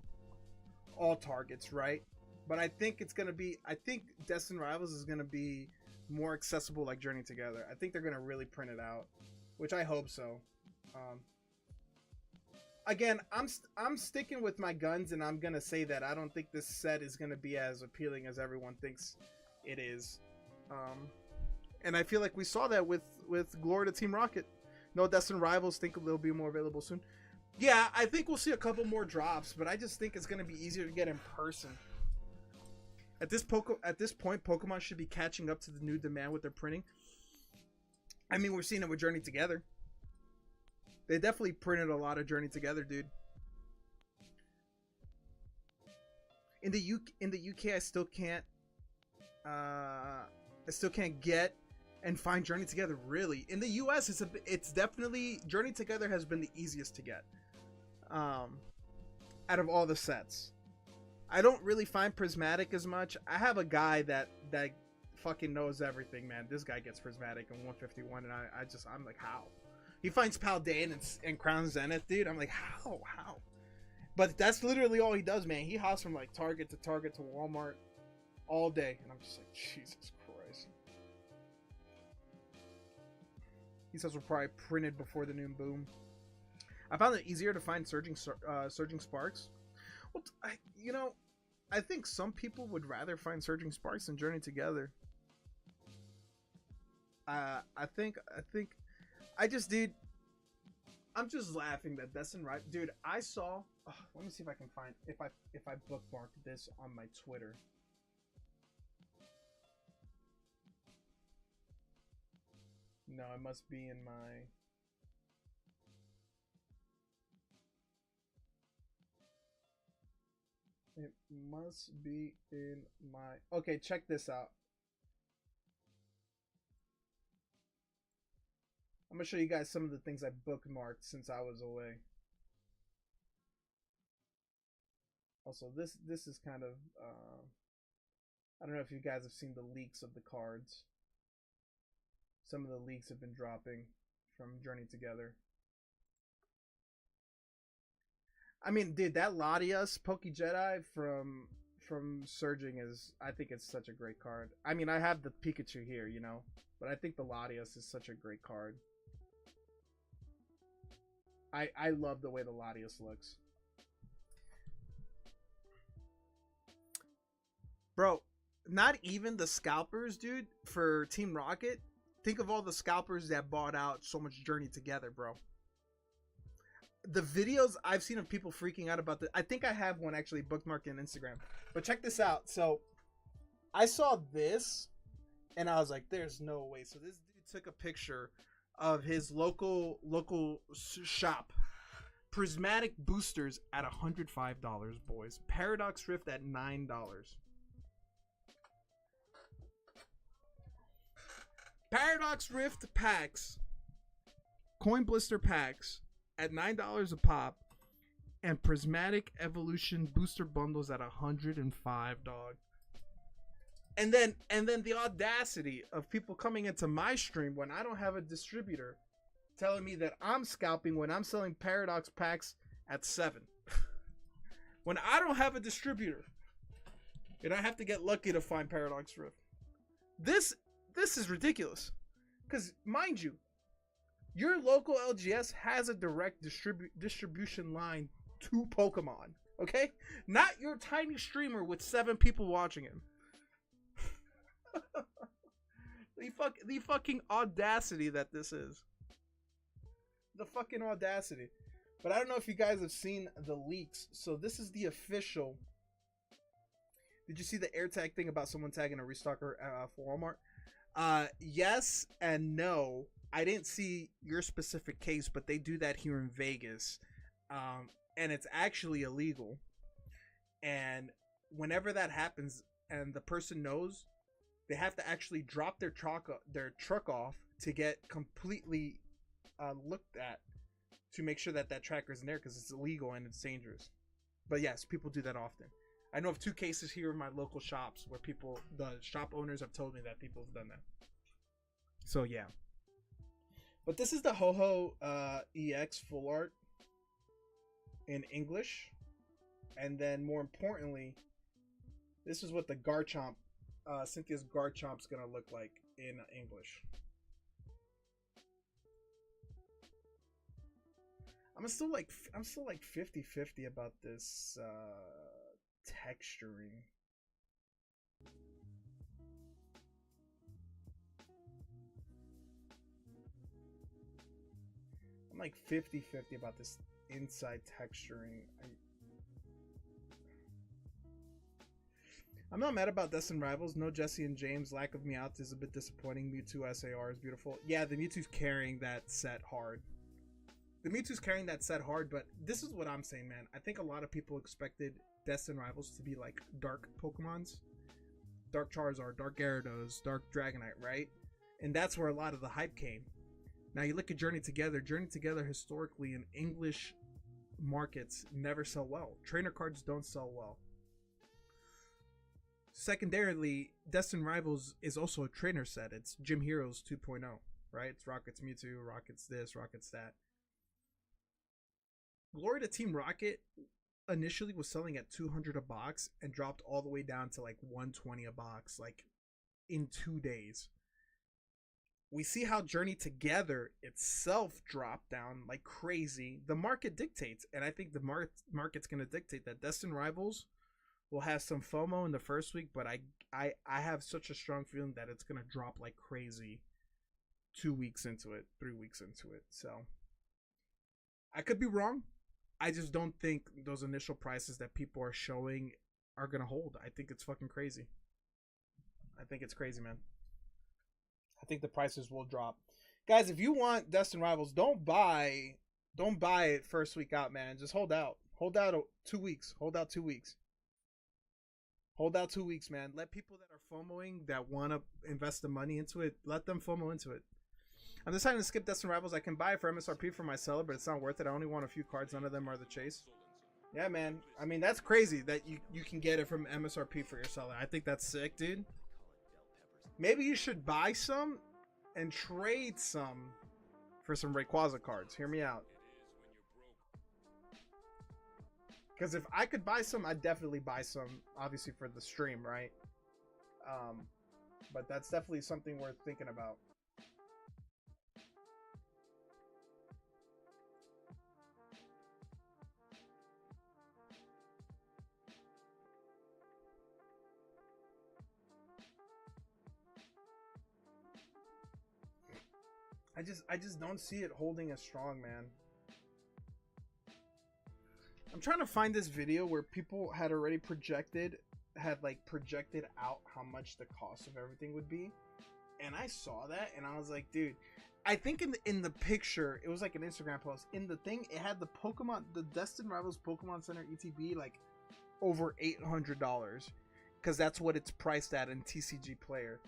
Targets, right? But I think it's gonna be. I think Destined Rivals is gonna be more accessible, like Journey Together. I think they're gonna really print it out, which I hope so. Again, I'm sticking with my guns, and I'm gonna say that I don't think this set is gonna be as appealing as everyone thinks it is. And I feel like we saw that with Glory to Team Rocket. No Destined Rivals. Think they'll be more available soon. Yeah, I think we'll see a couple more drops, but I just think it's gonna be easier to get in person. At this point, Pokemon should be catching up to the new demand with their printing. I mean, we're seeing it with Journey Together. They definitely printed a lot of Journey Together, dude. In the UK, I still can't get and find Journey Together. Really, in the US, it's definitely Journey Together has been the easiest to get. Out of all the sets. I don't really find Prismatic as much. I have a guy that fucking knows everything, man. This guy gets Prismatic in 151, and I'm like, how? He finds Paldean and Crown Zenith, dude. I'm like, how? But that's literally all he does, man. He hops from like Target to Walmart all day, and I'm just like, Jesus Christ. He says we're probably printed before the noon boom. I found it easier to find Surging Sparks. Well, I think some people would rather find Surging Sparks than Journey Together. I'm just laughing that Destined right, dude. I saw. Let me see if I can find if I bookmarked this on my Twitter. No, it must be in my. It must be in my... Okay, check this out. I'm going to show you guys some of the things I bookmarked since I was away. Also, this is kind of... I don't know if you guys have seen the leaks of the cards. Some of the leaks have been dropping from Journey Together. I mean, dude, that Latias Poke Jedi from Surging is, I think it's such a great card. I mean, I have the Pikachu here, but I think the Latias is such a great card. I love the way the Latias looks. Bro, not even the scalpers, dude, for Team Rocket. Think of all the scalpers that bought out so much Journey Together, bro. The videos I've seen of people freaking out about I think I have one actually bookmarked on Instagram. But check this out. So I saw this and I was like, there's no way. So this dude took a picture of his local shop. Prismatic boosters at $105, boys. Paradox Rift at $9. Paradox Rift packs, coin blister packs at $9 a pop, and Prismatic Evolution booster bundles at $105, dog. And then the audacity of people coming into my stream when I don't have a distributor telling me that I'm scalping when I'm selling Paradox packs at $7. When I don't have a distributor and I have to get lucky to find Paradox Rift. This is ridiculous. Because, mind you, your local LGS has a direct distribution line to Pokemon. Okay? Not your tiny streamer with 7 people watching him. The fucking audacity that this is. The fucking audacity. But I don't know if you guys have seen the leaks. So this is the official. Did you see the AirTag thing about someone tagging a restocker for Walmart? Yes and no. I didn't see your specific case, but they do that here in Vegas. And it's actually illegal. And whenever that happens and the person knows, they have to actually drop their truck off to get completely looked at to make sure that tracker isn't there because it's illegal and it's dangerous. But yes, people do that often. I know of 2 cases here in my local shops where the shop owners have told me that people have done that. So yeah. But this is the Ho-Ho EX full art in English. And then more importantly, this is what the Garchomp, Cynthia's Garchomp's gonna look like in English. I'm still like 50-50 about this texturing. I'm like 50-50 about this inside texturing. I'm not mad about Destin Rivals. No Jesse and James. Lack of Meowth is a bit disappointing. Mewtwo SAR is beautiful. Yeah, the Mewtwo's carrying that set hard. But this is what I'm saying, man. I think a lot of people expected Destin Rivals to be like dark Pokemons. Dark Charizard, Dark Gyarados, Dark Dragonite, right? And that's where a lot of the hype came. Now you look at Journey Together. Journey Together historically in English markets never sell well. Trainer cards don't sell well. Secondarily, Destin Rivals is also a trainer set. It's Gym Heroes 2.0, right? It's Rocket's Mewtwo, Rocket's this, Rocket's that. Glory to Team Rocket initially was selling at $200 a box and dropped all the way down to like $120 a box, like in 2 days. We see how Journey Together itself dropped down like crazy. The market dictates, and I think the market's going to dictate that Destin Rivals will have some FOMO in the first week, but I have such a strong feeling that it's going to drop like crazy 2 weeks into it, 3 weeks into it. So I could be wrong. I just don't think those initial prices that people are showing are going to hold. I think it's fucking crazy. I think it's crazy, man. I think the prices will drop. Guys, if you want Destin Rivals, don't buy it first week out, man. Just hold out. Hold out 2 weeks. Hold out 2 weeks. Hold out 2 weeks, man. Let people that are FOMOing, that want to invest the money into it, let them FOMO into it. I'm deciding to skip Destin Rivals. I can buy it for MSRP for my seller, but it's not worth it. I only want a few cards. None of them are the chase. Yeah, man. I mean, that's crazy that you can get it from MSRP for your seller. I think that's sick, dude. Maybe you should buy some and trade some for some Rayquaza cards. Hear me out. Because if I could buy some, I'd definitely buy some, obviously, for the stream, right? But that's definitely something worth thinking about. I just don't see it holding as strong, man. I'm trying to find this video where people had already projected out how much the cost of everything would be, and I saw that and I was like, dude, I think in the picture, it was like an Instagram post. In the thing, it had the Destined Rivals Pokemon Center ETB like over $800, because that's what it's priced at in TCG Player.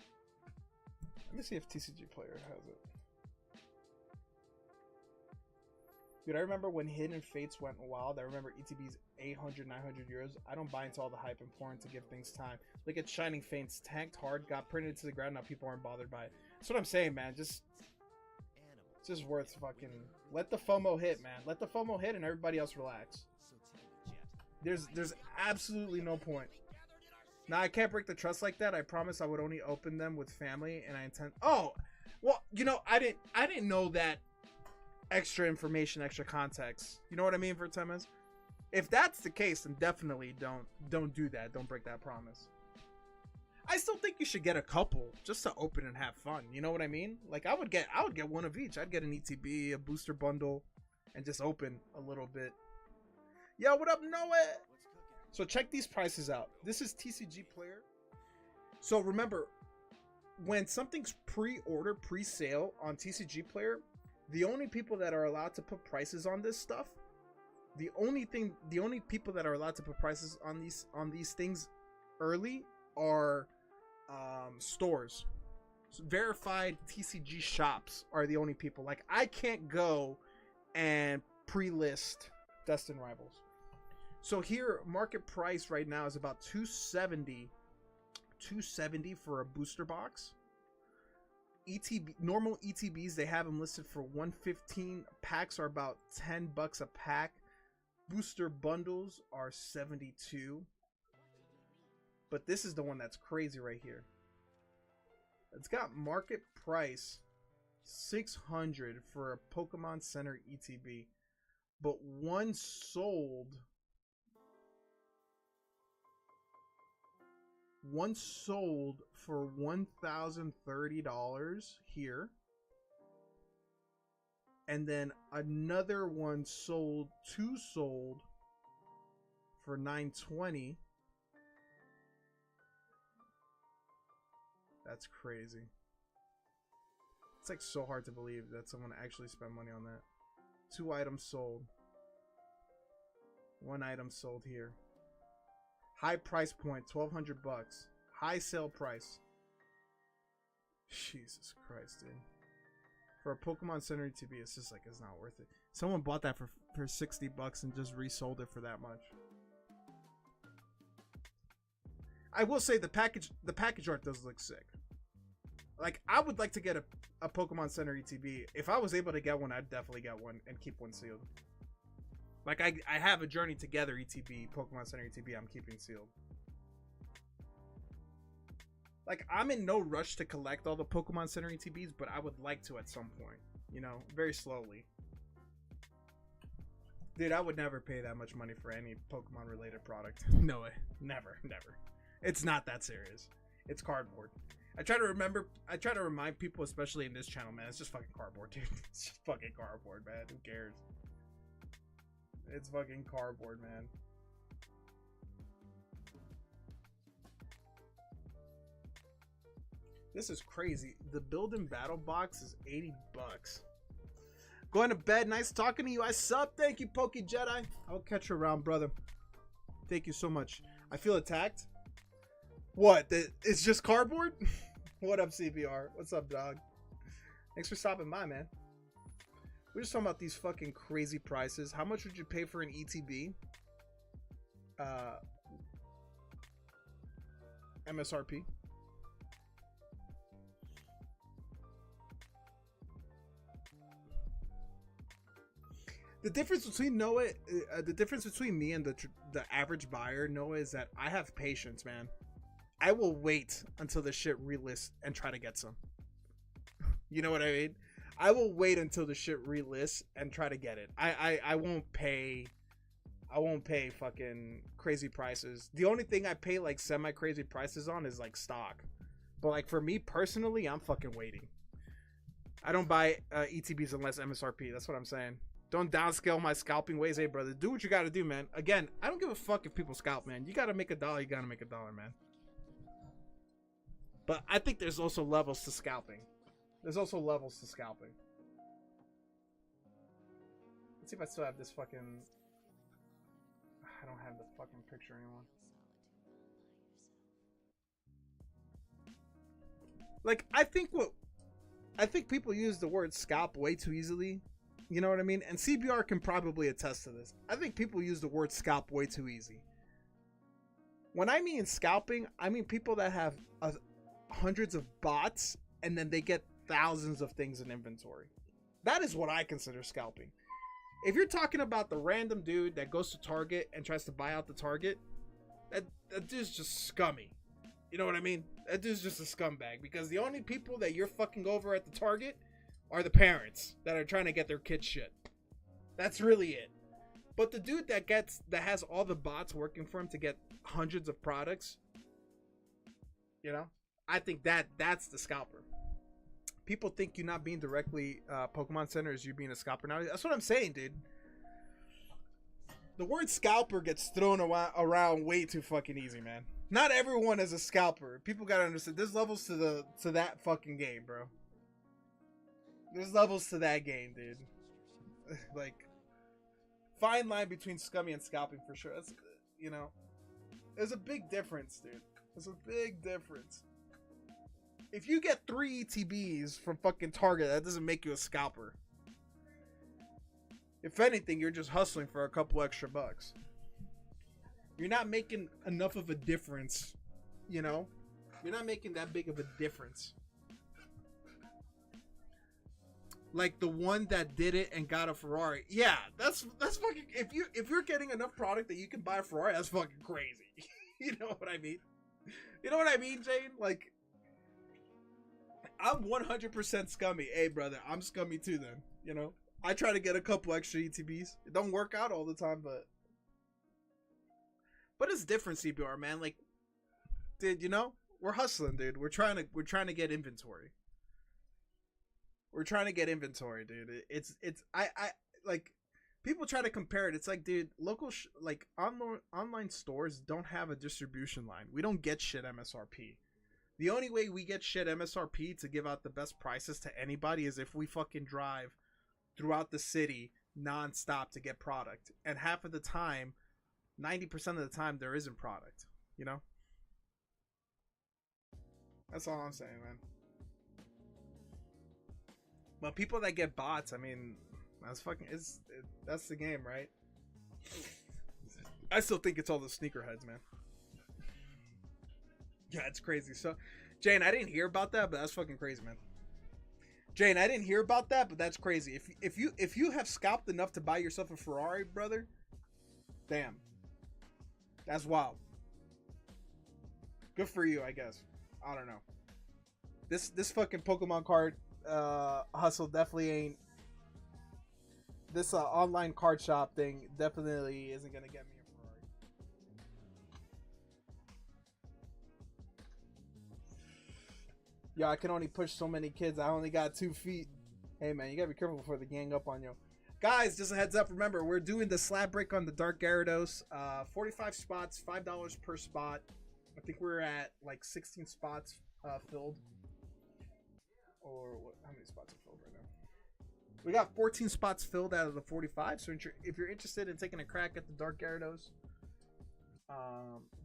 Let me see if TCG Player has it. Dude, I remember when Hidden Fates went wild. I remember ETB's 800, 900 euros. I don't buy into all the hype and pouring to give things time. Look at Shining Fates, tanked hard, got printed to the ground. Now people aren't bothered by it. That's what I'm saying, man. It's just worth fucking. Let the FOMO hit, man. Let the FOMO hit, and everybody else relax. There's absolutely no point. Now I can't break the trust like that. I promise I would only open them with family, and I intend. Oh, well, you know, I didn't know that. Extra information, extra context. You know what I mean, for Tempest? If that's the case, then definitely don't do that. Don't break that promise. I still think you should get a couple just to open and have fun. You know what I mean? Like I would get one of each. I'd get an ETB, a booster bundle, and just open a little bit. Yo, what up, Noah? So check these prices out. This is TCG Player. So remember, when something's pre-order, pre-sale on TCG Player, the only people that are allowed to put prices on this stuff, the only people that are allowed to put prices on these things early are stores. So verified TCG shops are the only people. Like I can't go and pre-list Destined Rivals. So here, market price right now is about $270 for a booster box. ETB, normal ETBs, they have them listed for $115. Packs are about $10 a pack. Booster bundles are $72. But this is the one that's crazy right here. It's got market price $600 for a Pokemon Center ETB, but one sold for $1,030 here, and then another one sold, two sold for $920. That's crazy. It's like so hard to believe that someone actually spent money on that. 2 items sold. 1 item sold here. High price point, $1,200. High sale price. Jesus Christ, dude. For a Pokemon Center ETB, it's just like, it's not worth it. Someone bought that for $60 and just resold it for that much. I will say the package art does look sick. Like, I would like to get a Pokemon Center ETB. If I was able to get one, I'd definitely get one and keep one sealed. Like, I have a Journey Together ETB, Pokemon Center ETB I'm keeping sealed. Like, I'm in no rush to collect all the Pokemon Center ETBs, but I would like to at some point. You know, very slowly. Dude, I would never pay that much money for any Pokemon-related product. No way. Never. Never. It's not that serious. It's cardboard. I try to remind people, especially in this channel, man, it's just fucking cardboard, dude. It's just fucking cardboard, man. Who cares? It's fucking cardboard, man. This is crazy. The build and battle box is $80. Going to bed. Nice talking to you. I sub. Thank you, Poke Jedi. I'll catch you around, brother. Thank you so much. I feel attacked. What? It's just cardboard? What up, CPR? What's up, dog? Thanks for stopping by, man. We're just talking about these fucking crazy prices. How much would you pay for an ETB? MSRP. The difference between Noah, the difference between me and the average buyer, Noah, is that I have patience, man. I will wait until the shit relists and try to get some. You know what I mean? I will wait until the shit relists and try to get it. I won't pay fucking crazy prices. The only thing I pay like semi crazy prices on is like stock. But like for me personally, I'm fucking waiting. I don't buy ETBs unless MSRP. That's what I'm saying. Don't downscale my scalping ways. Hey, brother, do what you got to do, man. Again, I don't give a fuck if people scalp, man. You got to make a dollar. You got to make a dollar, man. But I think there's also levels to scalping. There's also levels to scalping. Let's see if I still have this fucking... I don't have the fucking picture anymore. Like, I think people use the word scalp way too easily. You know what I mean? And CBR can probably attest to this. I think people use the word scalp way too easy. When I mean scalping, I mean people that have hundreds of bots and then they get thousands of things in inventory. That is what I consider scalping. If you're talking about the random dude that goes to Target and tries to buy out the Target, that dude's just scummy. You know what I mean? That dude's just a scumbag, because the only people that you're fucking over at the Target are the parents that are trying to get their kids shit. That's really it. But the dude that has all the bots working for him to get hundreds of products, you know, I think that's the scalper. People think you not being directly Pokemon Center is you being a scalper. Now that's what I'm saying, dude. The word scalper gets thrown around way too fucking easy, man. Not everyone is a scalper. People gotta understand. There's levels to that fucking game, bro. There's levels to that game, dude. Like, fine line between scummy and scalping for sure. That's, you know, there's a big difference, dude. There's a big difference. If you get 3 ETBs from fucking Target, that doesn't make you a scalper. If anything, you're just hustling for a couple extra bucks. You're not making enough of a difference, you know? You're not making that big of a difference. Like the one that did it and got a Ferrari. Yeah, that's fucking, if you're getting enough product that you can buy a Ferrari, that's fucking crazy. You know what I mean? You know what I mean, Jane? Like, I'm 100% scummy. Hey, brother, I'm scummy too then, you know? I try to get a couple extra ETBs. It don't work out all the time, but it's different, CBR, man. Like, dude, you know, we're hustling, dude. We're trying to get inventory. We're trying to get inventory, dude. It's I like, people try to compare it. It's like, dude, local like online stores don't have a distribution line. We don't get shit MSRP. The only way we get shit MSRP to give out the best prices to anybody is if we fucking drive throughout the city nonstop to get product. And half of the time, 90% of the time, there isn't product, you know? That's all I'm saying, man. But people that get bots, I mean, that's the game, right? I still think it's all the sneakerheads, man. Yeah, it's crazy. So, Jane, I didn't hear about that, but that's fucking crazy, man. Jane, I didn't hear about that, but that's crazy. If you have scalped enough to buy yourself a Ferrari, brother, damn. That's wild. Good for you, I guess. I don't know. This fucking Pokemon card hustle definitely ain't. This online card shop thing definitely isn't gonna get me a Ferrari. Yo, I can only push so many kids. I only got 2 feet. Hey man, you gotta be careful before they gang up on you. Guys, just a heads up. Remember, we're doing the slab break on the Dark Gyarados. 45 spots, $5 per spot. I think we're at like 16 spots filled. Or what? How many spots are filled right now? We got 14 spots filled out of the 45. So if you're interested in taking a crack at the Dark Gyarados,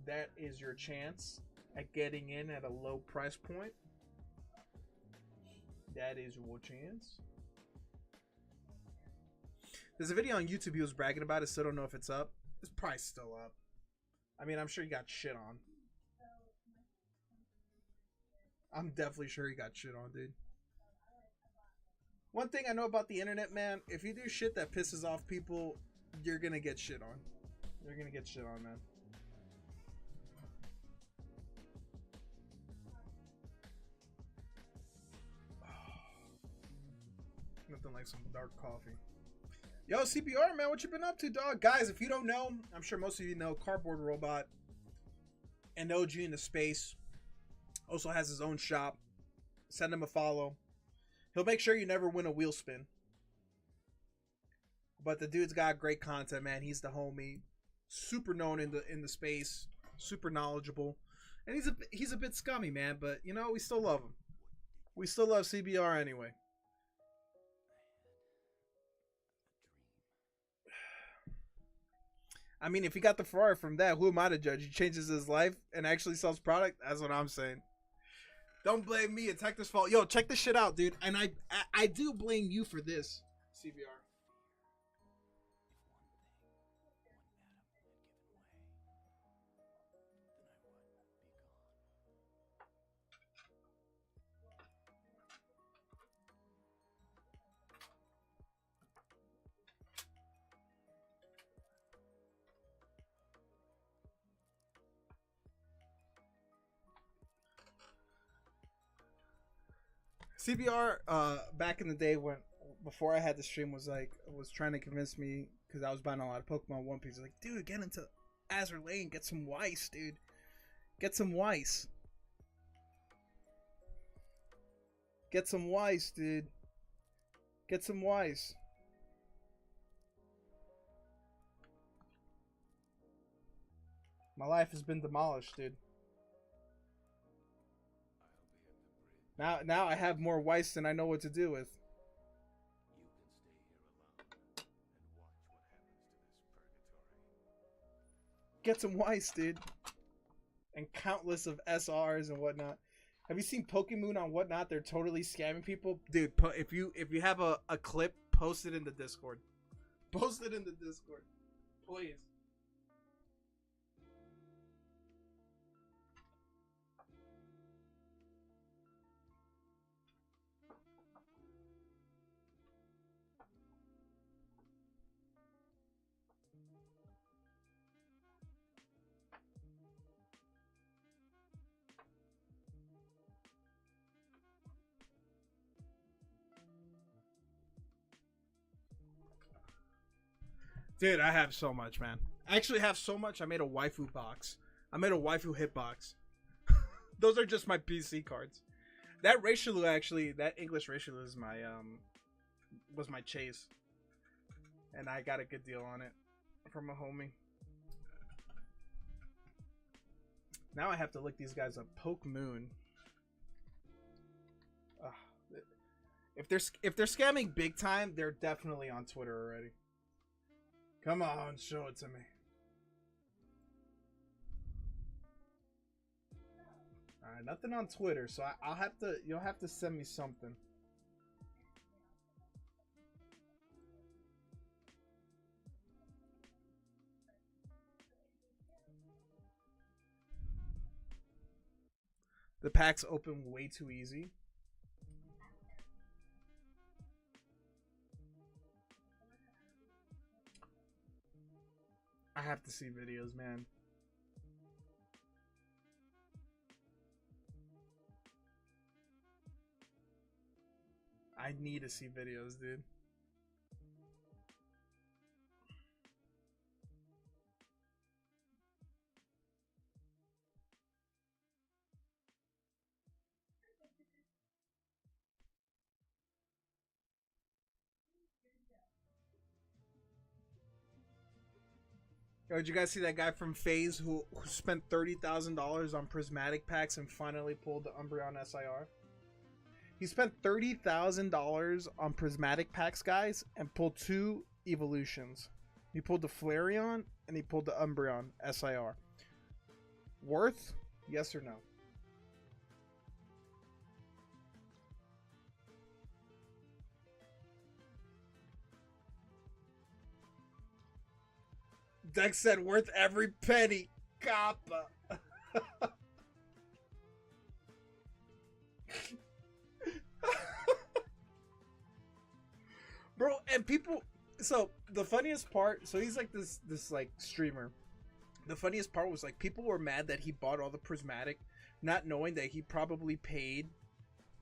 that is your chance at getting in at a low price point. That is your chance. There's a video on YouTube he was bragging about it. Still don't know if it's up. It's probably still up. I mean, I'm sure he got shit on. I'm definitely sure he got shit on, dude. One thing I know about the internet, man, if you do shit that pisses off people, you're gonna get shit on. You're gonna get shit on, man. Nothing like some dark coffee. Yo, CPR, man, what you been up to, dog? Guys, if you don't know, I'm sure most of you know, Cardboard Robot and OG in the space also has his own shop. Send him a follow. He'll make sure you never win a wheel spin. But the dude's got great content, man. He's the homie, super known in the space, super knowledgeable, and he's a bit scummy, man. But you know, we still love him. We still love CBR anyway. I mean, if he got the Ferrari from that, who am I to judge? He changes his life and actually sells product. That's what I'm saying. Don't blame me. It's Hector's fault. Yo, check this shit out, dude. And I do blame you for this, CBR. CBR, back in the day before I had the stream was trying to convince me because I was buying a lot of Pokemon One Piece. Like, dude, get into Azur Lane, get some Weiss, dude. Get some Weiss. Get some Weiss, dude. Get some Weiss. My life has been demolished, dude. Now I have more Weiss than I know what to do with. Get some Weiss, dude. And countless of SRs and whatnot. Have you seen Pokemoon on whatnot? They're totally scamming people. Dude, if you have a clip, post it in the Discord. Post it in the Discord. Please. Dude, I have so much, man. I actually have so much. I made a waifu box. I made a waifu hitbox. Those are just my PC cards. That Racialu, actually, that English Racialu is my was my chase, and I got a good deal on it from a homie. Now I have to look these guys up. Pokemoon. If they're scamming big time, they're definitely on Twitter already. Come on, show it to me. Alright, nothing on Twitter, so I'll have to. You'll have to send me something. The packs open way too easy. I have to see videos, man. I need to see videos, dude. Yo, did you guys see that guy from FaZe who spent $30,000 on prismatic packs and finally pulled the Umbreon SIR? He spent $30,000 on prismatic packs, guys, and pulled 2 evolutions. He pulled the Flareon and he pulled the Umbreon SIR. Worth? Yes or no? Dex said worth every penny. Kappa. Bro, and people, so the funniest part, so he's like this like streamer. The funniest part was like people were mad that he bought all the prismatic, not knowing that he probably paid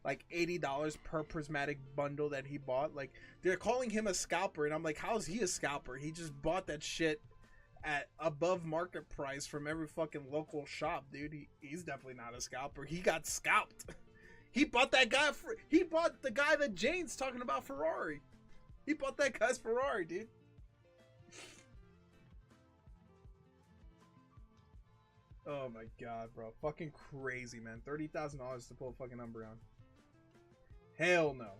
like $80 per prismatic bundle that he bought. Like, they're calling him a scalper, and I'm like, how's he a scalper? He just bought that shit at above market price from every fucking local shop, dude. He's definitely not a scalper. He got scalped. He bought that guy. He bought the guy that Jane's talking about Ferrari. He bought that guy's Ferrari, dude. Oh my god, bro. Fucking crazy, man. $30,000 to pull a fucking Umbreon. Hell no.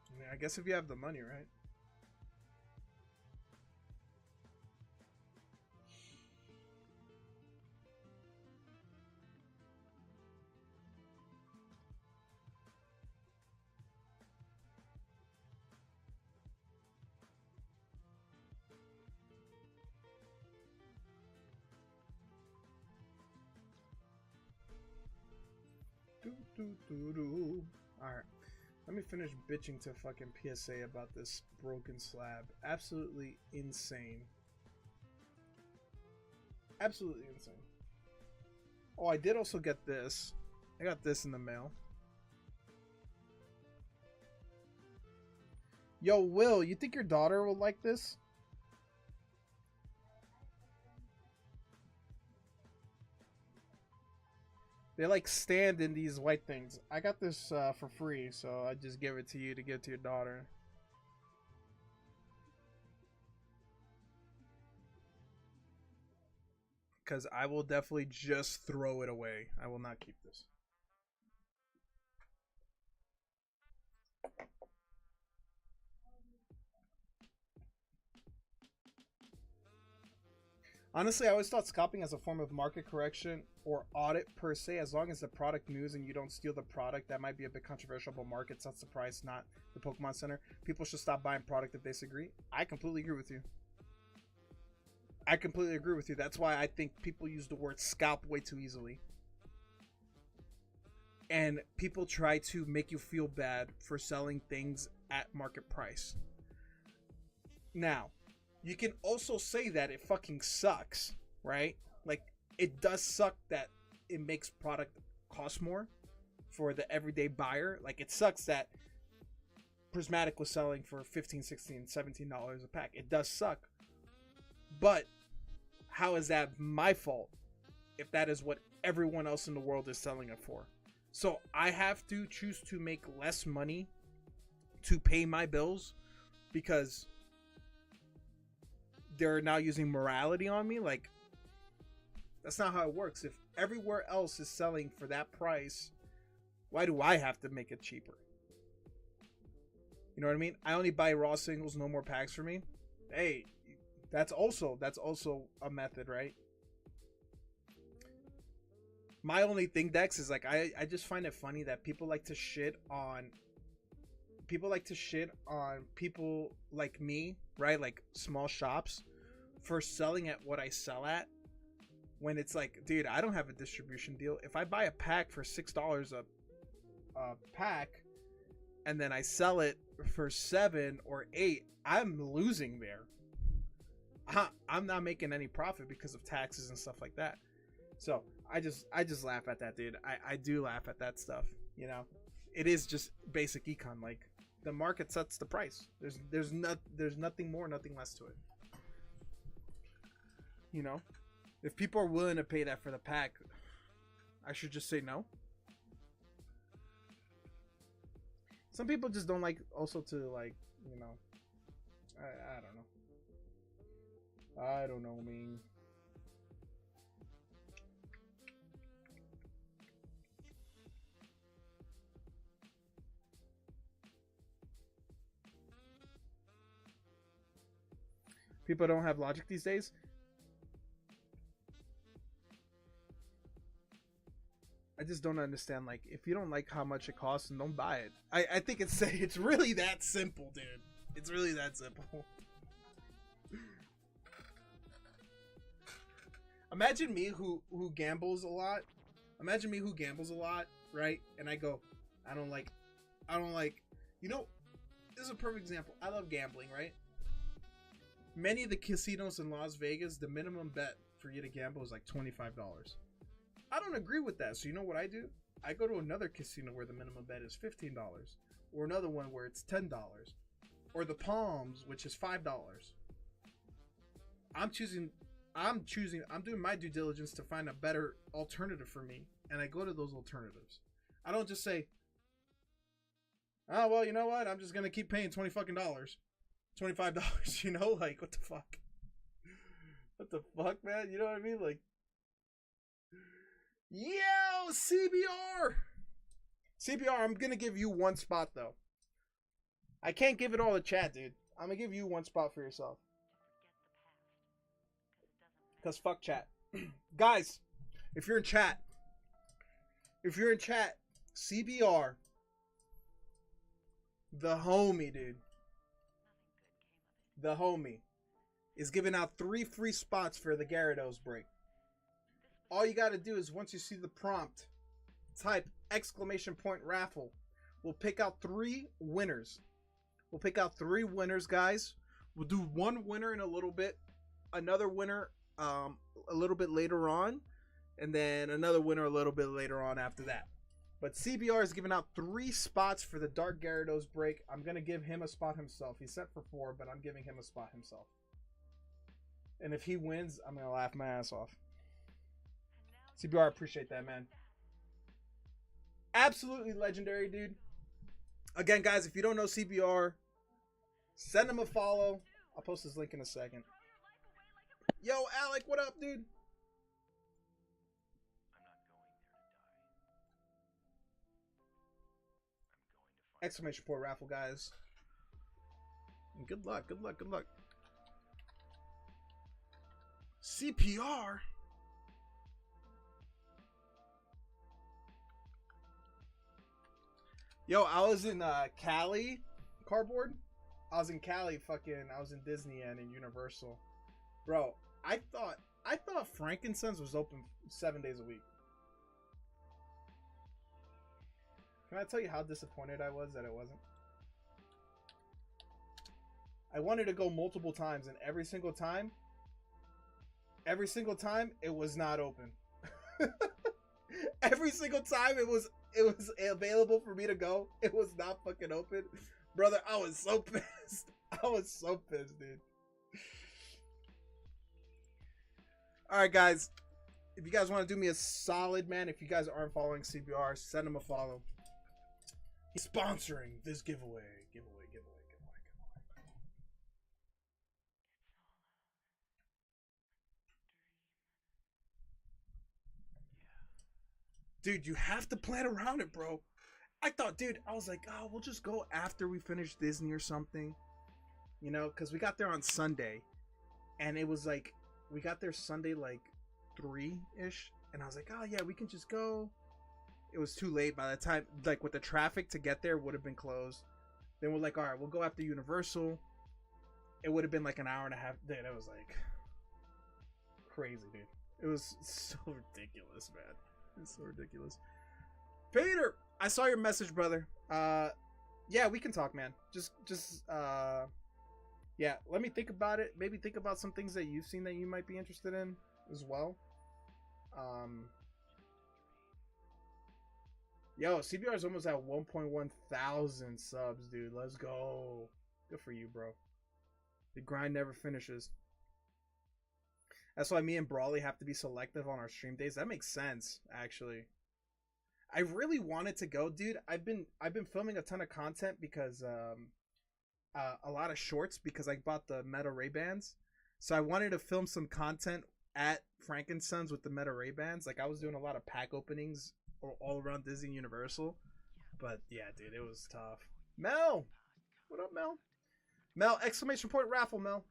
I mean, I guess if you have the money, right? Alright. Let me finish bitching to fucking PSA about this broken slab. Absolutely insane. Absolutely insane. Oh, I did also get this. I got this in the mail. Yo, Will, you think your daughter will like this? They like stand in these white things. I got this for free, so I just give it to you to give to your daughter. Because I will definitely just throw it away. I will not keep this. Honestly, I always thought scalping as a form of market correction or audit per se, as long as the product moves and you don't steal the product. That might be a bit controversial, but market sets the price, not the Pokemon Center. People should stop buying product if they disagree. I completely agree with you. I completely agree with you. That's why I think people use the word scalp way too easily. And people try to make you feel bad for selling things at market price. Now, you can also say that it fucking sucks, right? Like, it does suck that it makes product cost more for the everyday buyer. Like, it sucks that Prismatic was selling for $15, $16, $17 a pack. It does suck. But how is that my fault if that is what everyone else in the world is selling it for? So I have to choose to make less money to pay my bills because they're now using morality on me. Like, that's not how it works. If everywhere else is selling for that price, why do I have to make it cheaper? You know what I mean? I only buy raw singles, no more packs for me. Hey, that's also a method, right? My only thing, Dex, is like I just find it funny that people like to shit on people like me, right? Like small shops, for selling at what I sell at, when it's like, dude, I don't have a distribution deal. If I buy a pack for $6 a pack and then I sell it for $7 or $8, I'm losing there. I'm not making any profit because of taxes and stuff like that. So I just laugh at that, dude. I do laugh at that stuff. You know, it is just basic econ. Like, the market sets the price. There's nothing more, nothing less to it. You know, if people are willing to pay that for the pack, I should just say no. Some people just don't like also to, like, you know, I don't know. I don't know, man. People don't have logic these days. I just don't understand. Like, if you don't like how much it costs, then don't buy it. I think it's really that simple, dude. It's really that simple. Imagine me who gambles a lot. Imagine me who gambles a lot, right? And I go, I don't like, you know, this is a perfect example. I love gambling, right? Many of the casinos in Las Vegas, the minimum bet for you to gamble is like $25. I don't agree with that. So you know what I do? I go to another casino where the minimum bet is $15, or another one where it's $10. or the Palms, which is $5. I'm doing my due diligence to find a better alternative for me, and I go to those alternatives. I don't just say, oh, well, you know what? I'm just going to keep paying $25, you know? Like, what the fuck? What the fuck, man? You know what I mean? Like, yo, CBR! CBR, I'm going to give you one spot, though. I can't give it all to chat, dude. I'm going to give you one spot for yourself. Because fuck chat. Guys, if you're in chat, CBR, the homie, dude, the homie, is giving out 3 free spots for the Gyarados break. All you got to do is, once you see the prompt, type !raffle. We'll pick out 3 winners. Guys. We'll do one winner in a little bit, another winner a little bit later on, and then another winner a little bit later on after that. But CBR is giving out 3 spots for the Dark Gyarados break. I'm going to give him a spot himself. He's set for 4, but I'm giving him a spot himself. And if he wins, I'm going to laugh my ass off. CBR, I appreciate that, man. Absolutely legendary, dude. Again, guys, if you don't know CBR, send him a follow. I'll post his link in a second. Yo, Alec, what up, dude? Exclamation point raffle, guys. And good luck, good luck, good luck. CPR? Yo, I was in Cali, cardboard. I was in Cali, I was in Disney and in Universal. Bro, I thought Frankincense was open 7 days a week. Can I tell you how disappointed I was that it wasn't? I wanted to go multiple times, and every single time, it was not open. Every single time it was available for me to go, it was not fucking open. Brother, I was so pissed. Dude. Alright, guys. If you guys want to do me a solid, man, if you guys aren't following CBR, send him a follow. He's sponsoring this giveaway. Dude, you have to plan around it, bro. I was like, oh, we'll just go after we finish Disney or something. You know, because we got there on Sunday. And it was like, we got there Sunday like 3-ish. And I was like, oh, yeah, we can just go. It was too late by the time, like, with the traffic to get there would have been closed. Then we're like, all right, we'll go after Universal. It would have been like an hour and a half. Dude, it was like crazy, dude. It was so ridiculous, man. It's so ridiculous. Peter, I saw your message, brother. Yeah, we can talk, man. Yeah, let me think about it. Maybe think about some things that you've seen that you might be interested in as well. Yo, CBR is almost at 1.1 thousand subs, dude. Let's go. Good for you, bro. The grind never finishes. That's why me and Brawley have to be selective on our stream days. That makes sense, actually. I really wanted to go, dude. I've been filming a ton of content because a lot of shorts because I bought the Meta Ray-Bans. So I wanted to film some content at Frankenstein's with the Meta Ray-Bans. Like, I was doing a lot of pack openings all around Disney and Universal. But yeah, dude, it was tough. Mel! What up, Mel? Mel, exclamation point raffle, Mel.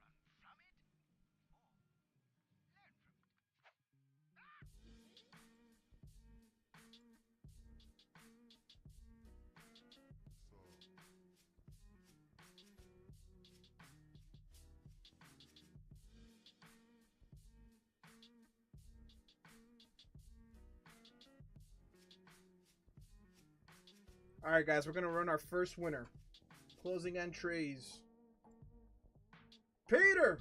Alright, guys, we're going to run our first winner. Closing entries. Peter!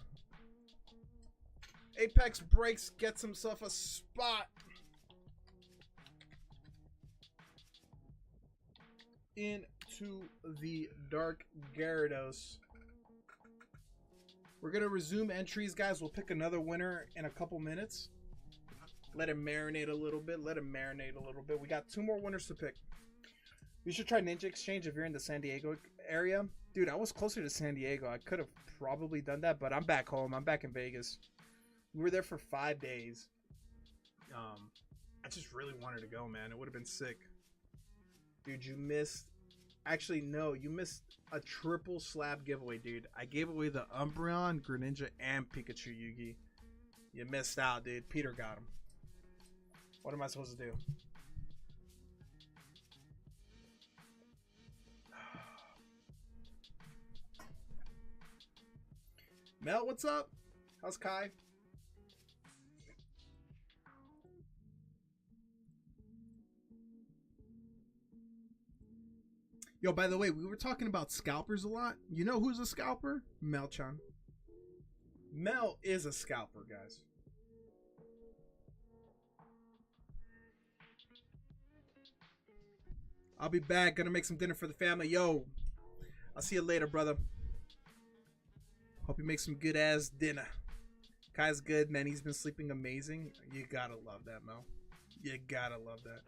Apex Breaks gets himself a spot into the Dark Gyarados. We're gonna resume entries, guys. We'll pick another winner in a couple minutes. Let him marinate a little bit. We got 2 more winners to pick. You should try Ninja Exchange if you're in the San Diego area. Dude, I was closer to San Diego. I could have probably done that, but I'm back home. I'm back in Vegas. We were there for 5 days. I just really wanted to go, man. It would have been sick. Dude, you missed... Actually, no. You missed a triple slab giveaway, dude. I gave away the Umbreon, Greninja, and Pikachu Yugi. You missed out, dude. Peter got him. What am I supposed to do? Mel, what's up? How's Kai? Yo, by the way, we were talking about scalpers a lot. You know who's a scalper? Mel-chan. Mel is a scalper, guys. I'll be back. Gonna make some dinner for the family. Yo, I'll see you later, brother. Hope you make some good-ass dinner. Kai's good, man. He's been sleeping amazing. You gotta love that, Mel. You gotta love that.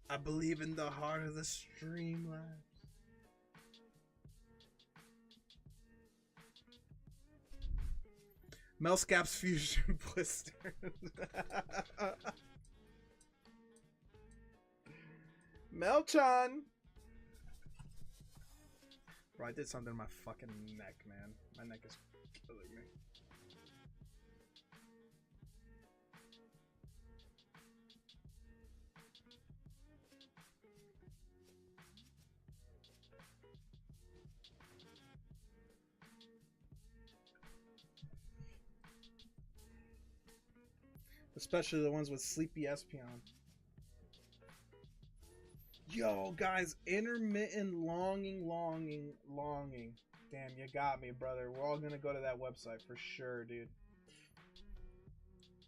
I believe in the heart of the Streamlabs. Melscap's Fusion Blister. Melchan! Bro, I did something to my fucking neck, man. My neck is killing me. Especially the ones with Sleepy Espeon. Yo, guys, intermittent longing. Damn, you got me, brother. We're all gonna go to that website for sure, dude.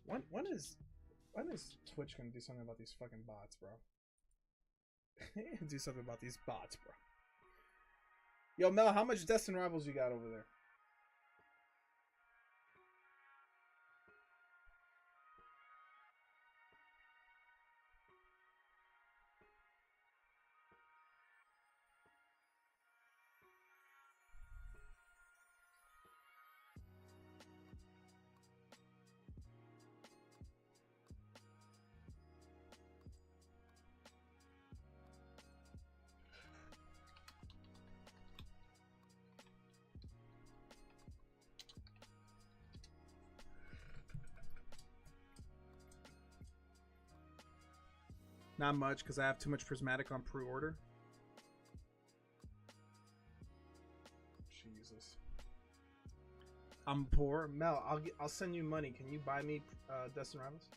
When is Twitch gonna do something about these fucking bots, bro? Do something about these bots, bro. Yo, Mel, how much Destin Rivals you got over there? Not much, because I have too much Prismatic on pre-order. Jesus. I'm poor. Mel, I'll send you money. Can you buy me Destin Rivals?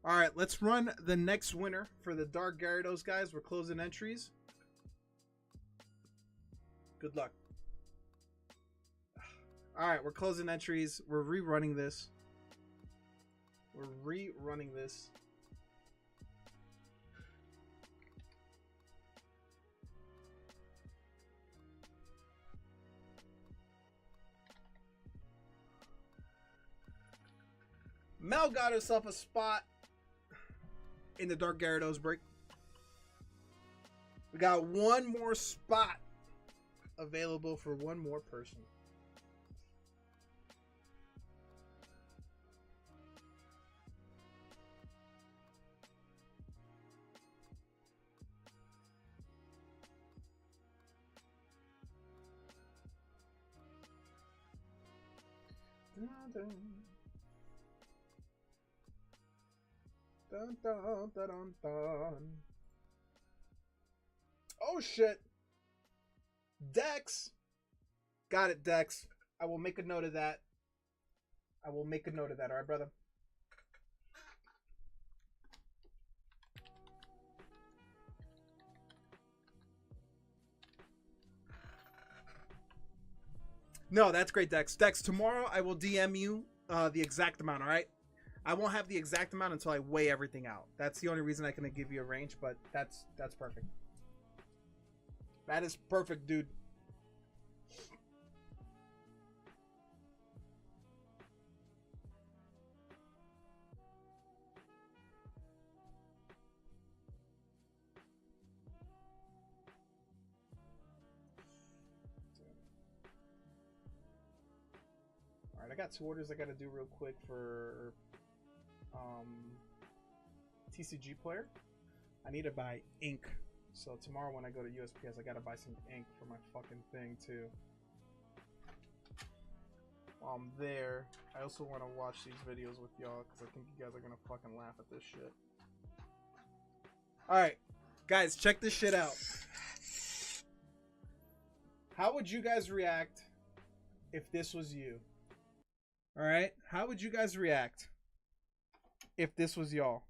All right, let's run the next winner for the Dark Gyarados, guys. We're closing entries. Good luck. All right, we're closing entries. We're rerunning this. Mel got herself a spot in the Dark Gyarados break. We got one more spot available for one more person. Dun, dun, dun, dun, dun. Oh shit. Dex. Got it, Dex. I will make a note of that. Alright, brother? No, that's great, Dex. Dex, tomorrow I will DM you the exact amount, all right? I won't have the exact amount until I weigh everything out. That's the only reason I can give you a range, but that's perfect. That is perfect, dude. Alright, I got 2 orders I gotta do real quick for TCG player. I need to buy ink. So tomorrow when I go to USPS, I gotta buy some ink for my fucking thing too. While I'm there, I also want to watch these videos with y'all because I think you guys are gonna fucking laugh at this shit. Alright, guys, check this shit out. How would you guys react if this was you? Alright, how would you guys react if this was y'all?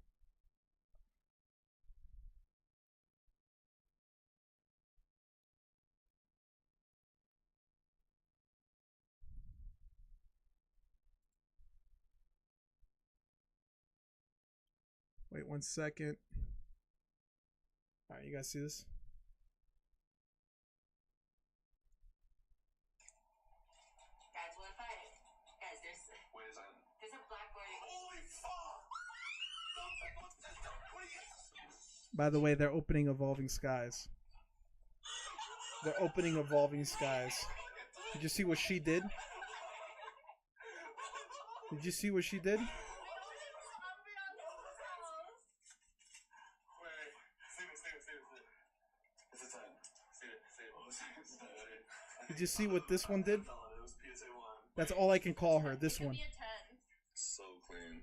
Wait 1 second. Alright, you guys see this? Guys, wanna fight? Guys, there's a blackboard. Holy fuck! By the way, they're opening Evolving Skies. They're opening Evolving Skies. Did you see what she did? Did you see what she did? Did you see what this one did? That's all I can call her, this one. So clean.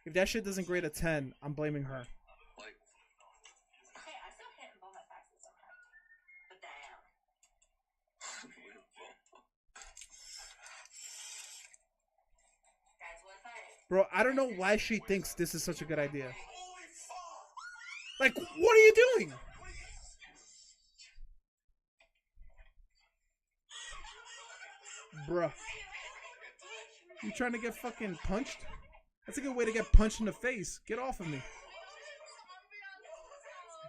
If that shit doesn't grade a 10, I'm blaming her. Like, Hey, I still hit and blow my faxes sometimes. But damn. Guys, wanna fight? Bro, I don't know why she thinks this is such a good idea. Like, what are you doing? Bruh. You trying to get fucking punched? That's a good way to get punched in the face. Get off of me.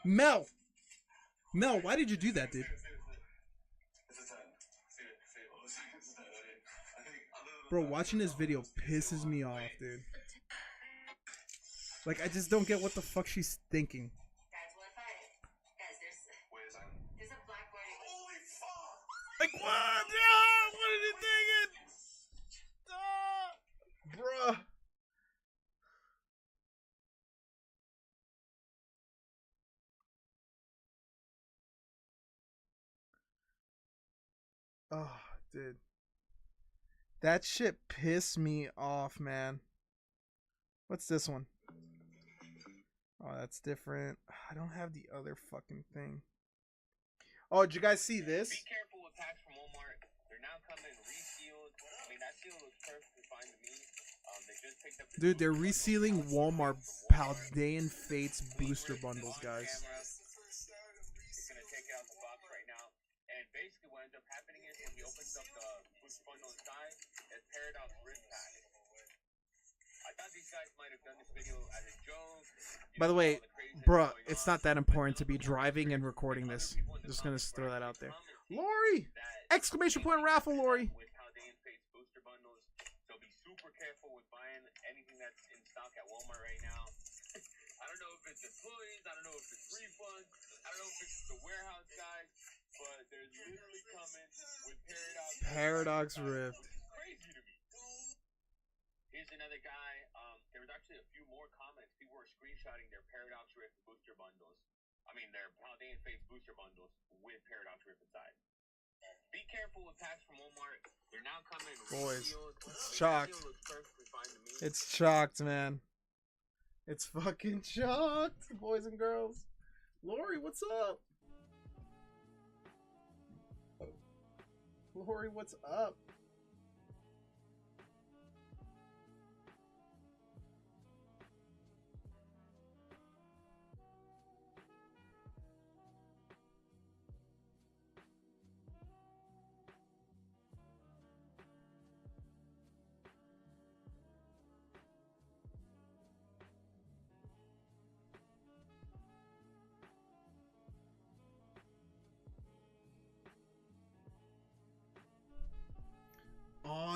Mel! Mel, why did you do that, dude? Bro, watching this video pisses me off, dude. Like, I just don't get what the fuck she's thinking. Guys, wanna fight? Guys, there's a blackboard. Holy fuck! Like, what? Yeah, what are you thinking? Bruh. Oh, dude. That shit pissed me off, man. What's this one? Oh, that's different. I don't have the other fucking thing. Oh, did you guys see this? Be careful with packs from Walmart. They're now coming resealed. I mean, that seal looks perfectly fine to me. They just picked up the Dude, they're resealing Walmart Paldean Fates booster bundles, guys. It's gonna take it out the box right now. And basically what ends up happening is when he opens up the booster bundle inside, it's Paradox Rift Pack. I thought these guys might have done this video as a joke. By the way, bruh, it's not that important to be driving and recording this. Just gonna throw that out there. Lori! Exclamation point raffle, Lori! With Paldean Fates booster bundles, so be super careful with buying anything that's in stock at Walmart right now. I don't know if it's employees, I don't know if it's refunds, I don't know if it's the warehouse guys, but they're literally coming with Paradox Rift. Crazy to me. Here's another guy. There was actually a few more comments. People were screenshotting their Paradox Rift booster bundles. I mean, their Paldean Fates booster bundles with Paradox Rift inside. Be careful with packs from Walmart. They're now coming. Boys, resealed. it's I mean, chalked. that seal looks perfectly fine to me. It's chalked, man. It's fucking chalked, boys and girls. Lori, what's up? Lori, what's up?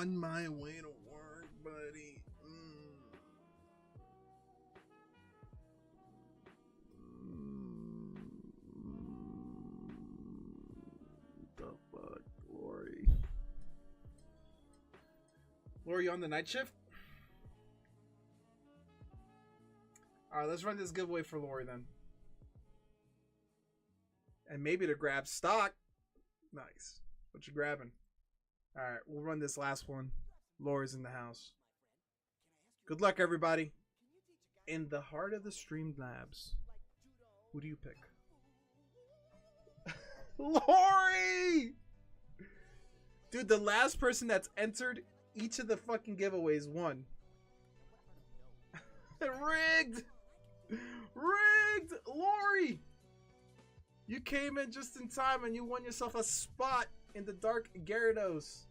on my way to work, buddy. The fuck, Lori? Lori, you on the night shift? Alright, let's run this giveaway for Lori then. And maybe to grab stock. Nice. What you grabbing? Alright, we'll run this last one. Lori's in the house. Good luck, everybody. In the heart of the Streamlabs, who do you pick? Lori! Dude, the last person that's entered each of the fucking giveaways won. Rigged! Rigged! Lori! You came in just in time and you won yourself a spot in the Dark Gyarados.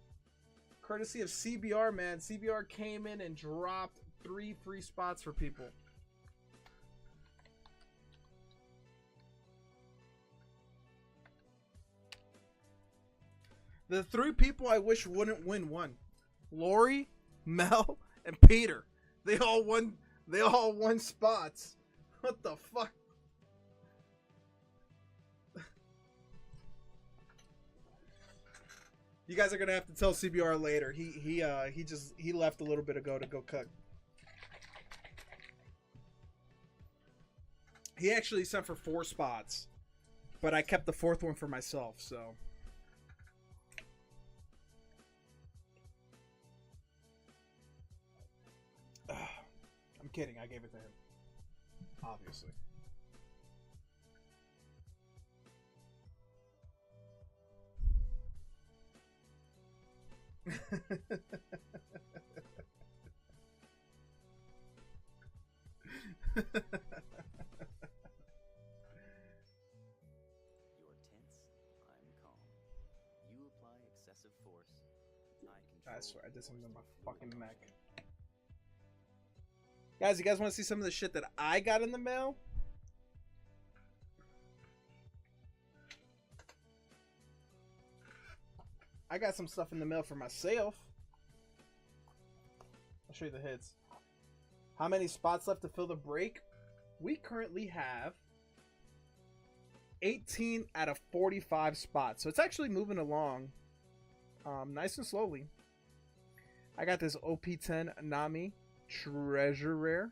Courtesy of CBR, man. CBR came in and dropped 3 free spots for people. The 3 people I wish wouldn't win won. Lori, Mel, and Peter. They all won spots. What the fuck? You guys are gonna have to tell CBR later. He left a little bit ago to go cook. He actually sent for 4 spots, but I kept the 4th one for myself. So. I'm kidding. I gave it to him. Obviously. I swear, I did something on my fucking neck. Guys, you guys want to see some of the shit that I got in the mail? I got some stuff in the mail for myself. I'll show you the hits. How many spots left to fill the break? We currently have 18 out of 45 spots. So it's actually moving along nice and slowly. I got this OP10 Nami Treasure Rare.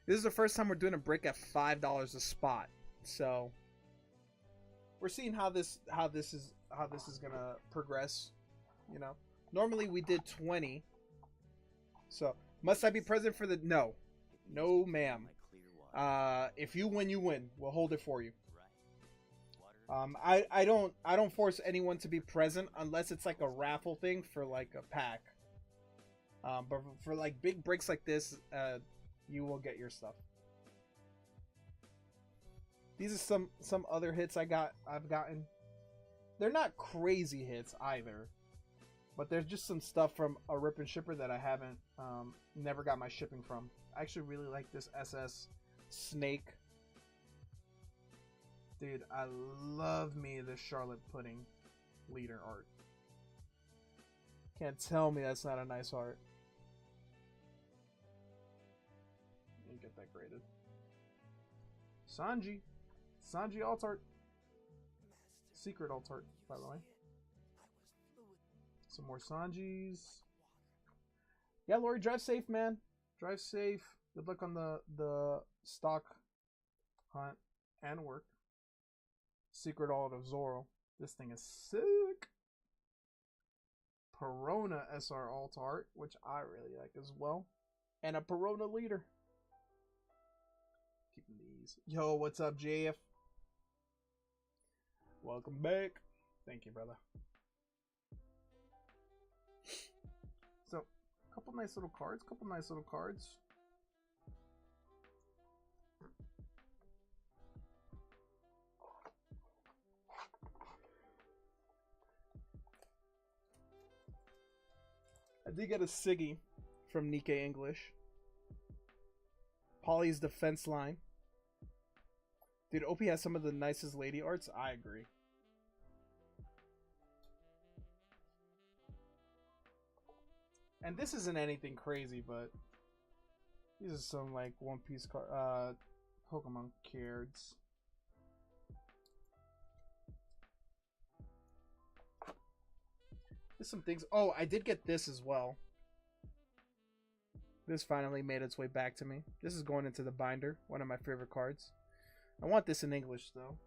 This is the first time we're doing a break at $5 a spot. So we're seeing how this is gonna progress. You know, normally we did 20. So must I be present for the no, ma'am. If you win, you win. We'll hold it for you. I don't force anyone to be present unless it's like a raffle thing for like a pack. But for like big breaks like this, you will get your stuff. These are some other hits I've gotten. They're not crazy hits either, but there's just some stuff from a rip and shipper that I haven't never got my shipping from. I actually really like this SS Snake. Dude, I love me the Charlotte Pudding leader art. Can't tell me that's not a nice art. Let me get that graded. Sanji alt art. Secret alt art, by the way. Some more Sanjis. Yeah, Lori, drive safe, man. Drive safe. Good luck on the stock hunt and work. Secret alt of Zoro. This thing is sick. Perona SR alt art, which I really like as well. And a Perona leader. Keeping these. Yo, what's up, JF? Welcome back. Thank you, brother. So, couple nice little cards. I did get a Siggy from Nikkei English. Polly's Defense Line. Dude, OP has some of the nicest lady arts. I agree. And this isn't anything crazy, but these are some like One Piece Pokemon cards. There's some things. Oh, I did get this as well. This finally made its way back to me. This is going into the binder. One of my favorite cards. I want this in English though.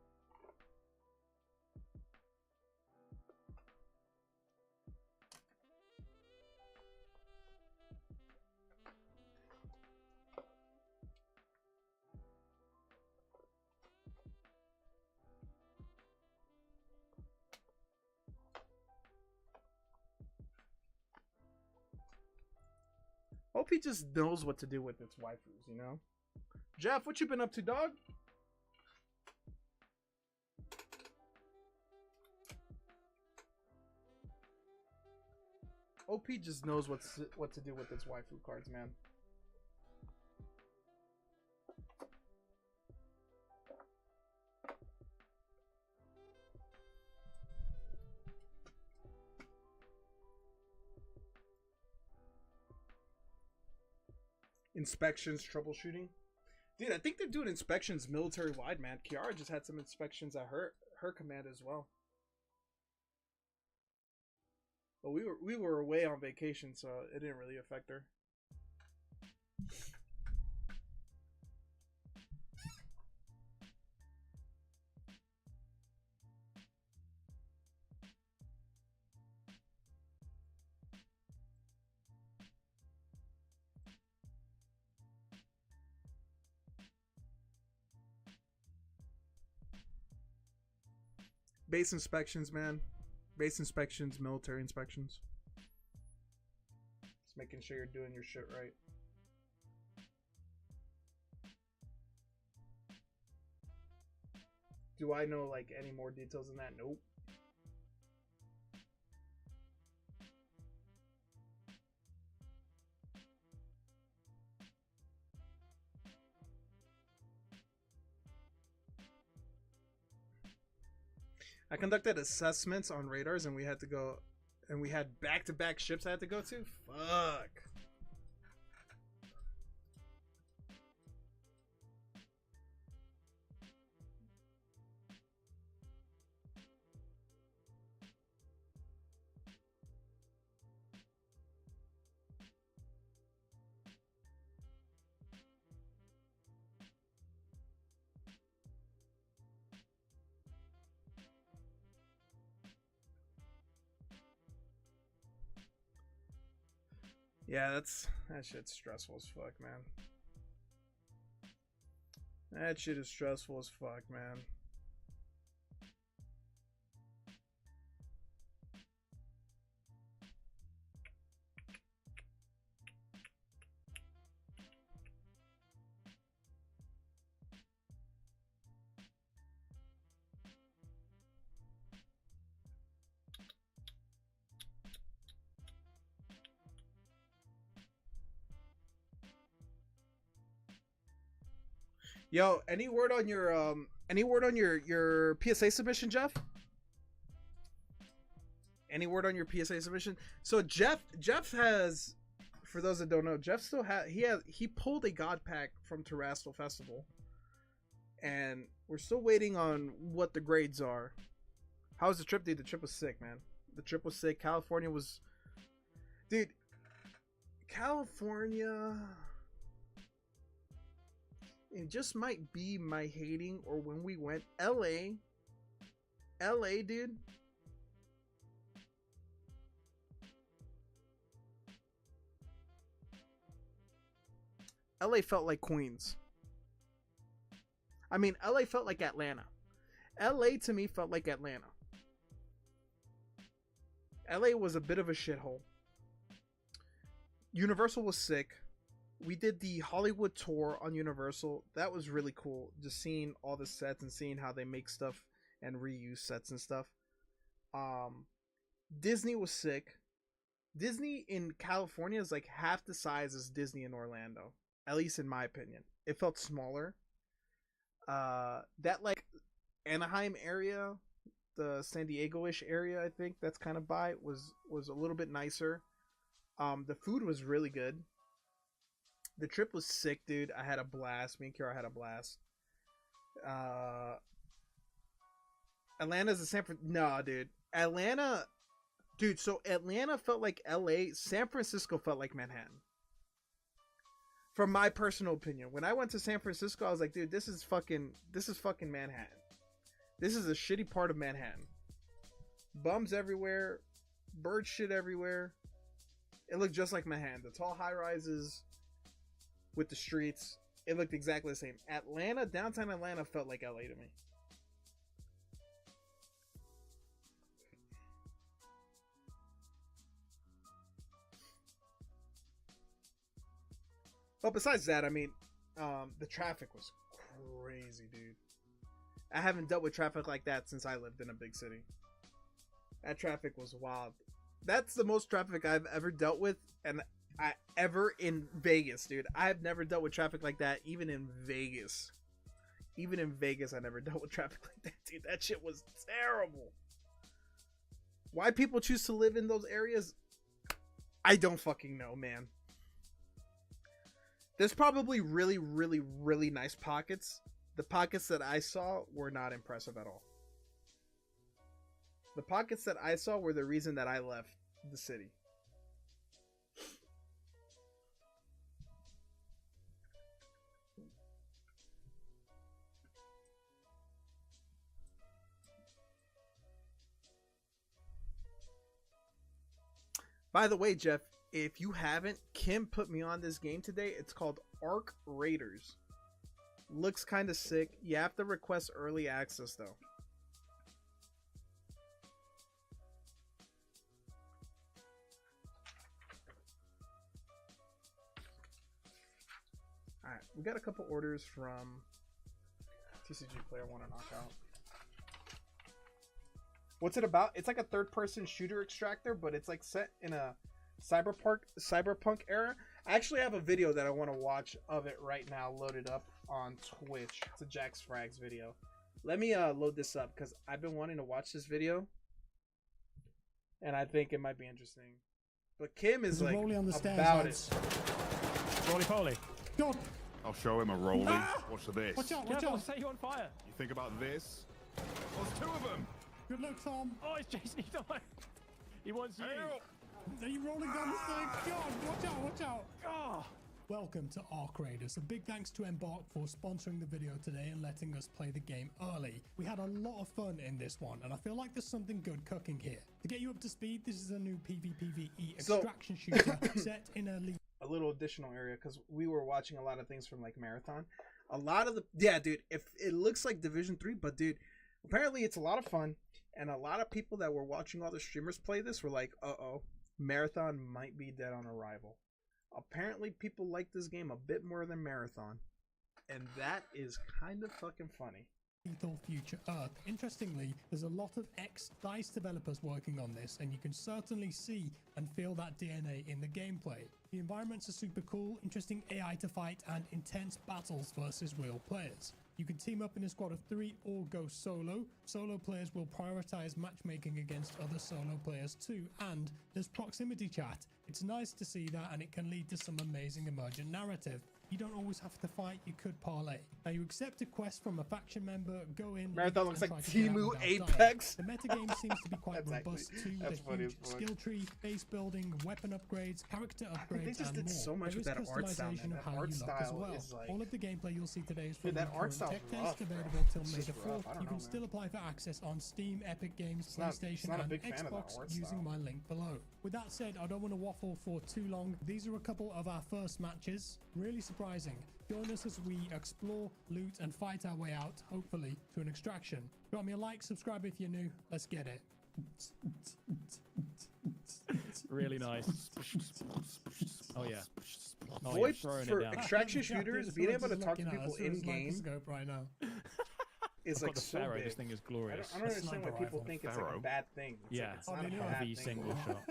Hope he just knows what to do with its waifus, you know? Jeff, what you been up to, dog? OP just knows what to do with its waifu cards, man. Inspections, troubleshooting. Dude, I think they're doing inspections military-wide, man. Kiara just had some inspections at her command as well. But we were away on vacation, so it didn't really affect her. Base inspections, man. Base inspections, military inspections. Just making sure you're doing your shit right. Do I know like any more details than that? Nope. I conducted assessments on radars and we had to go, and we had back-to-back ships I had to go to. Fuck. Yeah, that shit's stressful as fuck, man. That shit is stressful as fuck, man. Yo, any word on your PSA submission, Jeff? Any word on your PSA submission? So Jeff has, for those that don't know, Jeff still he pulled a God pack from Terrestrial Festival, and we're still waiting on what the grades are. How was the trip, dude? The trip was sick, man. The trip was sick. California was, dude. California. It just might be my hating, or when we went LA, dude. LA felt like Queens. I mean, LA felt like Atlanta. LA to me felt like Atlanta. LA was a bit of a shithole. Universal was sick. We did the Hollywood tour on Universal. That was really cool. Just seeing all the sets and seeing how they make stuff and reuse sets and stuff. Disney was sick. Disney in California is like half the size as Disney in Orlando. At least in my opinion. It felt smaller. That like Anaheim area, the San Diego-ish area, I think that's kind of by, was a little bit nicer. The food was really good. The trip was sick, dude. I had a blast. Me and Kira had a blast. Atlanta's a San Francisco. No, dude. Atlanta, dude. So Atlanta felt like LA. San Francisco felt like Manhattan. From my personal opinion, when I went to San Francisco, I was like, dude, this is fucking Manhattan. This is a shitty part of Manhattan. Bums everywhere, bird shit everywhere. It looked just like Manhattan. The tall high rises with the streets. It looked exactly the same. Atlanta, downtown Atlanta felt like LA to me. But besides that, I mean, the traffic was crazy, dude. I haven't dealt with traffic like that since I lived in a big city. That traffic was wild. That's the most traffic I've ever dealt with, and ever in Vegas, dude. I've never dealt with traffic like that, even in Vegas. Even in Vegas, I never dealt with traffic like that, dude. That shit was terrible. Why people choose to live in those areas, I don't fucking know, man. There's probably really, really, really nice pockets. The pockets that I saw were not impressive at all. The pockets that I saw were the reason that I left the city. By the way, Jeff, if you haven't, Kim put me on this game today. It's called Arc Raiders. Looks kind of sick. You have to request early access, though. Alright, we got a couple orders from TCG player want to knock out. What's it about? It's like a third-person shooter extractor, but it's like set in a cyberpunk era. I actually have a video that I want to watch of it right now loaded up on Twitch. It's a Jax Frags video. Let me load this up because I've been wanting to watch this video and I think it might be interesting. But Kim is like about it. Roly poly. God. I'll show him a rolly. Watch this. Watch out, Careful, I'll set you on fire. You think about this? Oh, there's two of them. Good luck, Tom. Oh, it's Jason. He wants you. Help. Are you rolling down the stairs? God, watch out, watch out. Oh. Welcome to Arc Raiders. A big thanks to Embark for sponsoring the video today and letting us play the game early. We had a lot of fun in this one, and I feel like there's something good cooking here. To get you up to speed, this is a new PvPvE extraction shooter set in a little additional area because we were watching a lot of things from like Marathon. A lot of the dude, if it looks like Division 3, but dude, apparently it's a lot of fun, and a lot of people that were watching all the streamers play this were like, uh-oh, Marathon might be dead on arrival. Apparently people like this game a bit more than Marathon, and that is kind of fucking funny. Lethal Future Earth. Interestingly, there's a lot of ex-DICE developers working on this, and you can certainly see and feel that DNA in the gameplay. The environments are super cool, interesting AI to fight, and intense battles versus real players. You can team up in a squad of 3 or go solo. Solo players will prioritize matchmaking against other solo players too, and there's proximity chat. It's nice to see that, and it can lead to some amazing emergent narrative. You don't always have to fight, you could parlay. Now you accept a quest from a faction member, go in... Marathon looks like Temu Apex. The metagame seems to be quite robust too, with a huge skill tree, base building, weapon upgrades, character upgrades, they just and did more. so much with that art style, man. Of how you look as well. Like... All of the gameplay you'll see today is from that art style tech test, available till May the 4th. You can still apply for access on Steam, Epic Games, PlayStation, and Xbox using my link below. With that said, I don't want to waffle for too long. These are a couple of our first matches. Really surprising. Join us as we explore, loot, and fight our way out, hopefully, to an extraction. Drop me a like, subscribe if you're new. Let's get it. Really nice. Oh yeah. Oh, Void for extraction shooters, being able to talk to people in game right now. is like so big. This thing is glorious. I don't understand why people think it's like a bad thing. It's yeah, like, it's not a bad thing. single shot.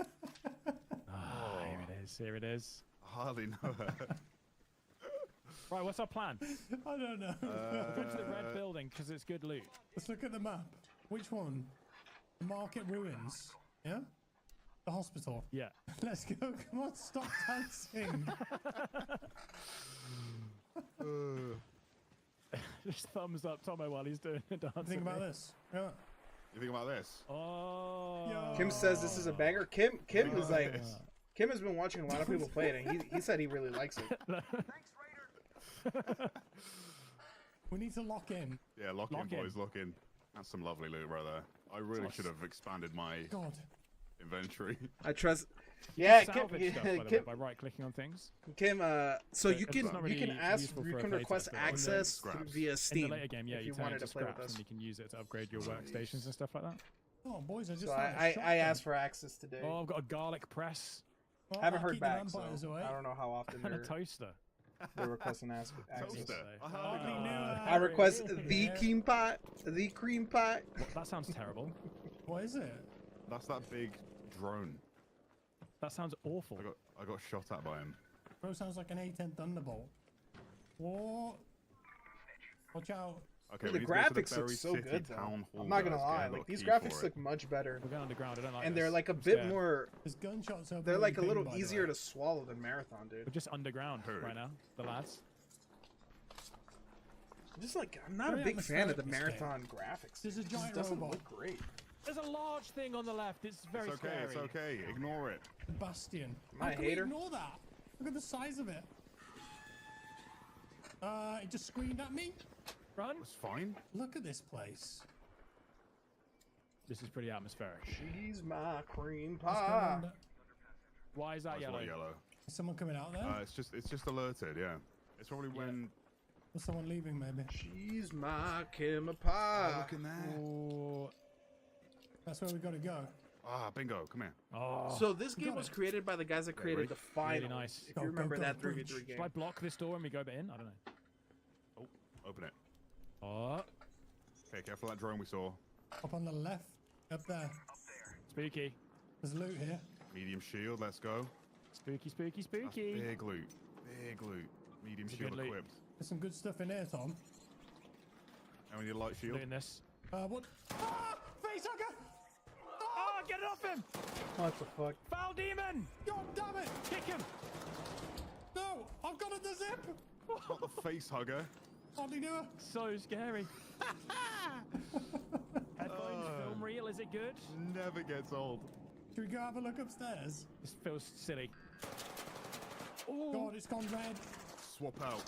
Here it is. Here it is. I hardly know her. Right, what's our plan? I don't know. Go to the red building because it's good loot. Let's look at the map. Which one? The Market Ruins. Yeah? The hospital. Yeah. Let's go. Come on, stop dancing. Just thumbs up Tomo while he's doing the dance. Think about this. Yeah. You think about this? Oh. Kim says this is a banger. Kim is like, Kim has been watching a lot of people play it, and he said he really likes it. We need to lock in. Yeah, lock in, boys, lock in. That's some lovely loot right there. I really should have expanded my inventory. I trust. Yeah, Kim, stuff, by, the way, by right-clicking on things. Kim, so you can really you can ask, useful you for a can beta, request but access via Steam. In the later game, yeah, if you you turn wanted it to to play with scraps us. and you can use it to upgrade your workstations and stuff like that. Oh, boys, I just. So I asked for access today. Oh, I've got a garlic press. Well, I haven't I'll heard keep the back, so vampires away. I don't know how often And a toaster. they're requesting access. I I request the cream pot. The cream pot. Well, that sounds terrible. What is it? That's that big drone. That sounds awful. I got shot at by him. Bro, sounds like an A10 Thunderbolt. What? Watch out. Okay, the graphics look so good though. I'm not gonna lie, like these graphics look much better. We're going underground. I don't like and this. they're like a I'm bit scared. more. His gunshots are They're like a really little big, by the easier way. to swallow than Marathon, dude. We're just underground right now, the lads. Just like I'm not Very a big fan of the atmospheric, this Marathon graphics. There's a It just giant doesn't robot. look great. There's a large thing on the left. It's very It's okay, scary. it's okay. Ignore it. The Bastion. Am I How a can we hater? ignore that? Look at the size of it. It just screamed at me. Run. It's fine. Look at this place. This is pretty atmospheric. She's my cream What's going pie. on there? Why is that That's yellow? why yellow. Is someone coming out there? It's just alerted. Yeah. It's probably when. Or someone leaving, maybe? She's my cream pie. Look in there. Oh. That's where we gotta go. Ah, bingo. Come here. Oh. So this game got was it. created by the guys that created ready? the final. Really nice. If Go, you remember go, that go, 3v3 bridge. game. Should I block this door and we go in? I don't know. Oh, open it. Oh. Okay, careful of that drone we saw. Up on the left. Up there. Spooky. There's loot here. Medium shield. Let's go. Spooky, spooky, That's spooky. big loot. Big loot. Medium It's a shield good loot. equipped. There's some good stuff in here, Tom. And we need a light shield. Doing this. What? Ah! Facehugger! Oh, get it off him! What the fuck? Foul demon! God damn it! Kick him! No! I've got it, the zip! Not the face hugger. Hardly knew her. So scary. Headphones, film reel, is it good? Never gets old. Should we go have a look upstairs? This feels silly. Oh, God, it's gone red. Swap out.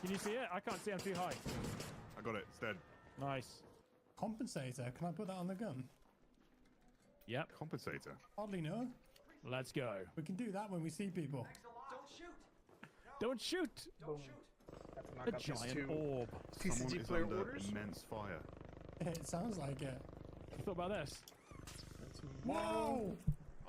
can you see it? I can't see, I'm too high. I got it. It's dead. Nice. Compensator. Can I put that on the gun? Yep, Compensator. Hardly know. let's go. We can do that when we see people. Don't shoot! Boom. Have to knock A out these giant two orb. Someone TCG is player under orders. immense fire. It sounds like it. You thought about this? Whoa!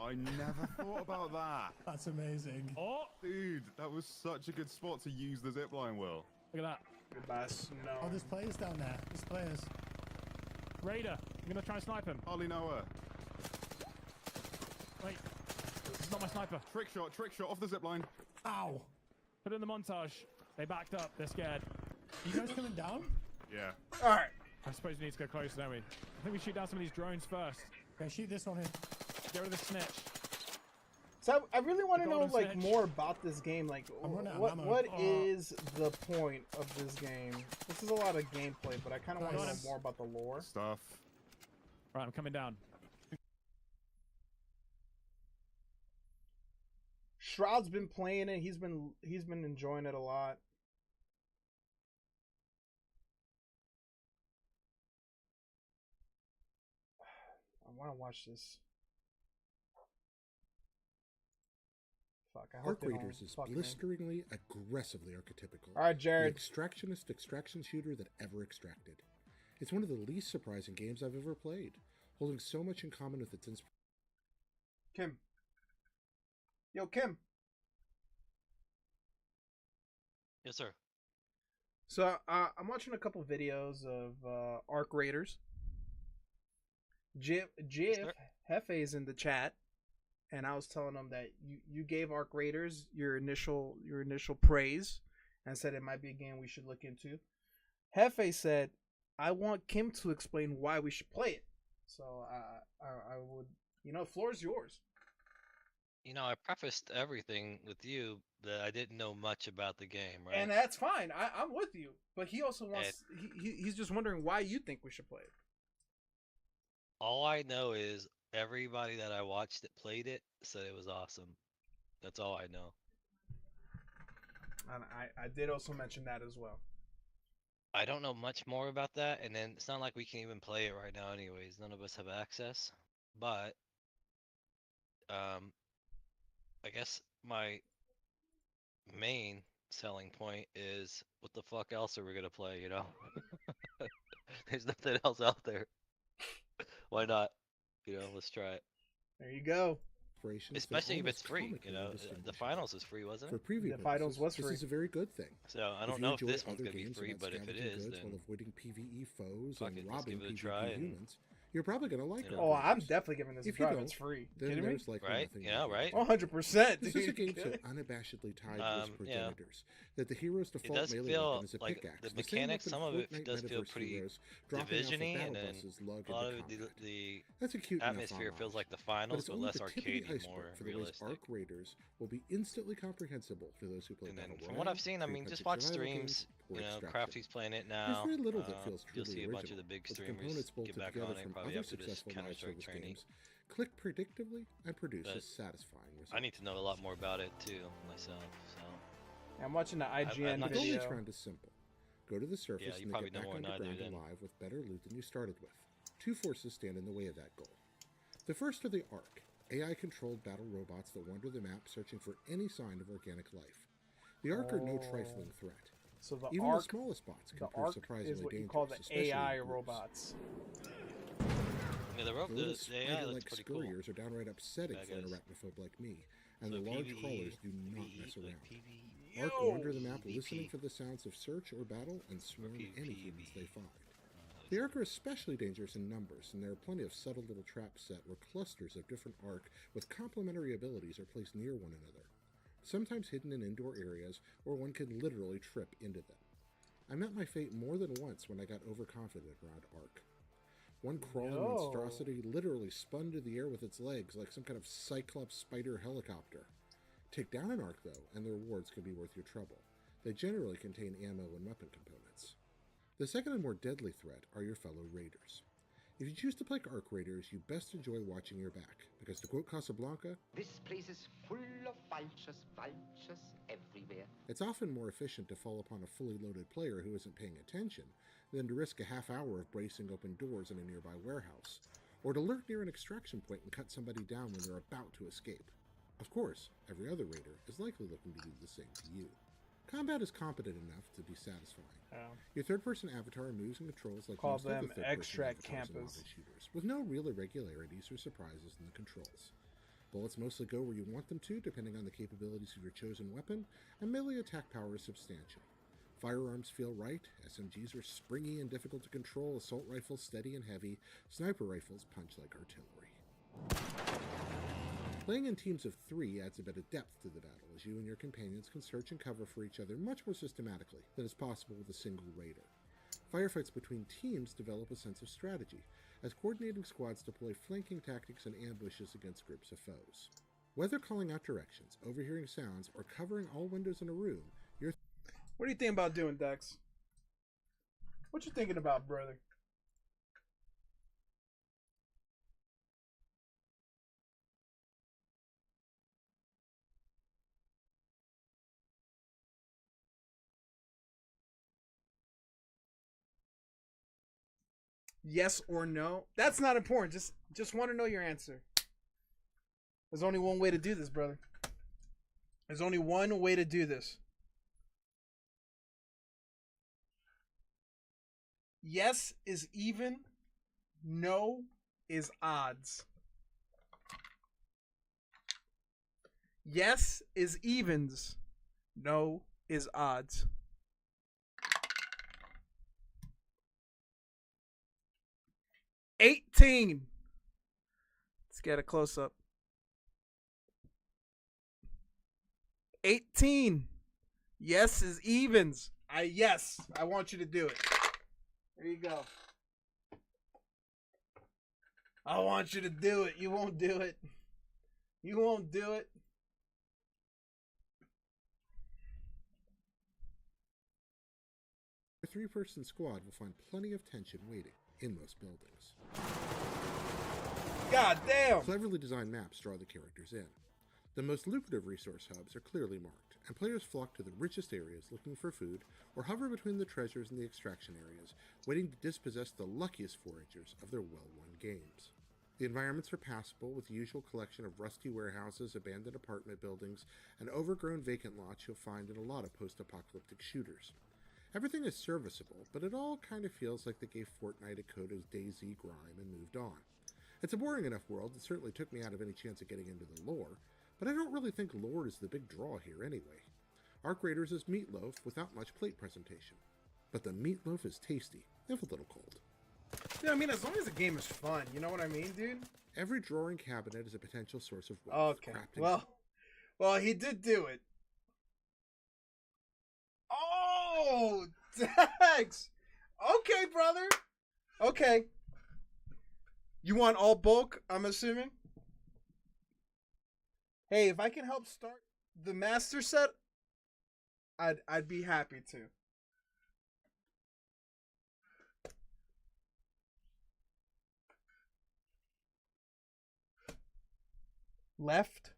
I never thought about that. That's amazing. Oh, Dude, that was such a good spot to use the zipline wheel. look at that. Goodbye, snow. Oh, there's players down there. There's players. Raider, I'm gonna try and snipe him. Hardly know her. Wait, this is not my sniper. Trick shot off the zipline. Ow! Put it in the montage. They backed up, they're scared. You guys coming down? Yeah. All right. I suppose we need to go close, don't we? I think we shoot down some of these drones first. Okay, shoot this one here. Get rid of the snitch. So I really want to know golden like snitch. more about this game. Like, I'm running out of what ammo. what Oh. is the point of this game? This is a lot of gameplay, but I kind of want to know Nice. more about the lore. Stuff. Right, I'm coming down. Shroud's been playing it. He's been enjoying it a lot. I want to watch this. Fuck, I hope Arc they don't Raiders is fuck me. blisteringly, aggressively archetypical. All right, Jared. The extractionist extraction shooter that ever extracted. It's one of the least surprising games I've ever played, holding so much in common with its Kim. Yo, Kim. Yes, sir. So I'm watching a couple videos of Arc Raiders. Jif Hefe's in the chat, and I was telling him that you gave Arc Raiders your initial praise, and said it might be a game we should look into. Hefe said, "I want Kim to explain why we should play it." So I would You know, the floor is yours. You know, I prefaced everything with you that I didn't know much about the game, right? And that's fine. I'm with you. But he also wants. He's just wondering why you think we should play it. All I know is everybody that I watched that played it said it was awesome. That's all I know. And I did also mention that as well. I don't know much more about that, and then it's not like we can even play it right now anyways. None of us have access. But I guess my main selling point is what the fuck else are we gonna play, you know? There's nothing else out there. Why not? You know, let's try it. There you go. Especially if it's free, you know. The finals is free, wasn't it? For preview The finals was free. This is a very good thing. So I don't know if this one's gonna be free, but if it is, then while avoiding PvE foes fuck and it, let's robbing give it a PvP try and, humans, you're probably gonna like it. Oh, I'm definitely giving this a try. It's free. Then Kidding me? there's likely Right? nothing Yeah, to do. right? 100%. This is a game so unabashedly tied to its progenitors that the hero's It default does melee feel weapon is a like pickaxe. the same mechanics. weapon Some of it Fortnite does feel metaverse pretty heroes dropping off of divisiony, battle and then buses lug a lot of into combat. the That's a cute enough atmosphere feels homage, like the but finals, it's but only less the tip of the arcadey, iceberg more for the ways realistic. Arc Raiders will be instantly comprehensible to those who play And then Battle from what Royale, I've seen, I mean, just three-country watch survival streams. games, or You know, Extraction. Crafty's playing it There's now. very little that feels You'll truly see a bunch original, of the big with the streamers components bolted get back together on it from probably other after this successful Counter live Strike service training. games, click predictably and produce a But satisfying result. I need to know a lot more about it too myself. So I'm watching the IGN not The video. only trend is simple. Go to the surface Yeah, you and then probably get know back more than I do underground then. alive with better loot than you started with. Two forces stand in the way of that goal. The first are the Ark, AI-controlled battle robots that wander the map searching for any sign of organic life. The Ark are no trifling threat. So the Even Ark, the smallest bots can the prove Ark surprisingly is what you dangerous, call the especially in AI groups. robots. yeah, The little the AI spider-like looks pretty cool. scurriers are downright upsetting Yeah, for an guys. arachnophobe like me, and So the large PvE, crawlers do not PvE, mess like around. PvE. Ark wander the map PvP. listening for the sounds of search or battle and swarm any PvP. humans they find. The Ark are especially dangerous in numbers, and there are plenty of subtle little traps set where clusters of different Ark with complementary abilities are placed near one another, sometimes hidden in indoor areas where one can literally trip into them. I met my fate more than once when I got overconfident around Ark. One crawling monstrosity literally spun to the air with its legs like some kind of Cyclops spider helicopter. Take down an Ark, though, and the rewards can be worth your trouble. They generally contain ammo and weapon components. The second and more deadly threat are your fellow raiders. If you choose to play Ark Raiders, you best enjoy watching your back, because to quote Casablanca, "This place is full of vultures everywhere." It's often more efficient to fall upon a fully loaded player who isn't paying attention than to risk a half hour of bracing open doors in a nearby warehouse, or to lurk near an extraction point and cut somebody down when they're about to escape. Of course, every other raider is likely looking to do the same to you. Combat is competent enough to be satisfying. Your third-person avatar moves and controls like Call most other them third-person extract avatars in campers. modern shooters, with no real irregularities or surprises in the controls. Bullets mostly go where you want them to, depending on the capabilities of your chosen weapon, and melee attack power is substantial. Firearms feel right, SMGs are springy and difficult to control, assault rifles steady and heavy, sniper rifles punch like artillery. Playing in teams of 3 adds a bit of depth to the battle, as you and your companions can search and cover for each other much more systematically than is possible with a single raider. Firefights between teams develop a sense of strategy, as coordinating squads deploy flanking tactics and ambushes against groups of foes. Whether calling out directions, overhearing sounds, or covering all windows in a room, you're... What do you think about doing, Dex? What you thinking about, brother? Yes or no? That's not important. Just want to know your answer. There's only one way to do this, brother. There's only one way to do this. Yes is even. No is odds. Yes is evens. No is odds. $18. Let's get a close up. 18. Yes is evens. Yes, I want you to do it. There you go. I want you to do it. You won't do it. You won't do it. A three-person squad will find plenty of tension waiting in most buildings. God damn! Cleverly designed maps draw the characters in. The most lucrative resource hubs are clearly marked, and players flock to the richest areas looking for food, or hover between the treasures and the extraction areas, waiting to dispossess the luckiest foragers of their well-won games. The environments are passable, with the usual collection of rusty warehouses, abandoned apartment buildings, and overgrown vacant lots you'll find in a lot of post-apocalyptic shooters. Everything is serviceable, but it all kind of feels like they gave Fortnite a coat of DayZ grime and moved on. It's a boring enough world that certainly took me out of any chance of getting into the lore, but I don't really think lore is the big draw here anyway. Arc Raiders is meatloaf without much plate presentation. But the meatloaf is tasty, if a little cold. Yeah, I mean, as long as the game is fun, you know what I mean, dude? Every drawer and cabinet is a potential source of wealth. Okay, well, he did do it. Oh, Dex! Okay, brother. Okay. You want all bulk, I'm assuming? Hey, if I can help start the master set, I'd be happy to. Left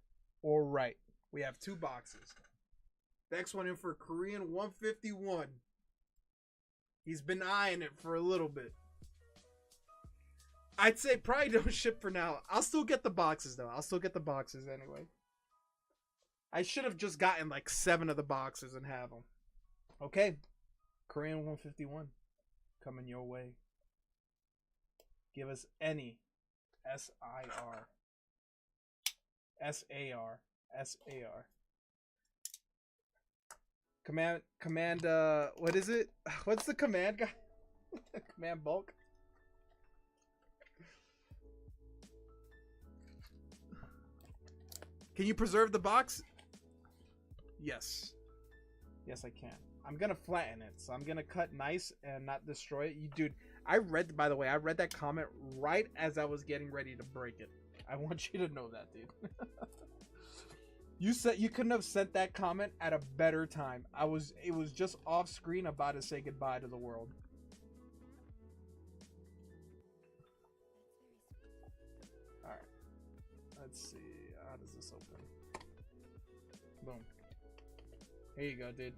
or right? We have two boxes. Next one in for Korean 151. He's been eyeing it for a little bit. I'd say probably don't ship for now. I'll still get the boxes though. I'll still get the boxes anyway. I should have just gotten like 7 of the boxes and have them. Okay. Korean 151 coming your way. Give us any SIR. SAR. SAR. Command, what is it? What's the command guy? Command bulk? Can you preserve the box? Yes. Yes, I can. I'm gonna flatten it, so I'm gonna cut nice and not destroy it. You, dude, by the way, I read that comment right as I was getting ready to break it. I want you to know that, dude. You said you couldn't have sent that comment at a better time. It was just off screen about to say goodbye to the world. Alright. Let's see. How does this open? Boom. Here you go, dude.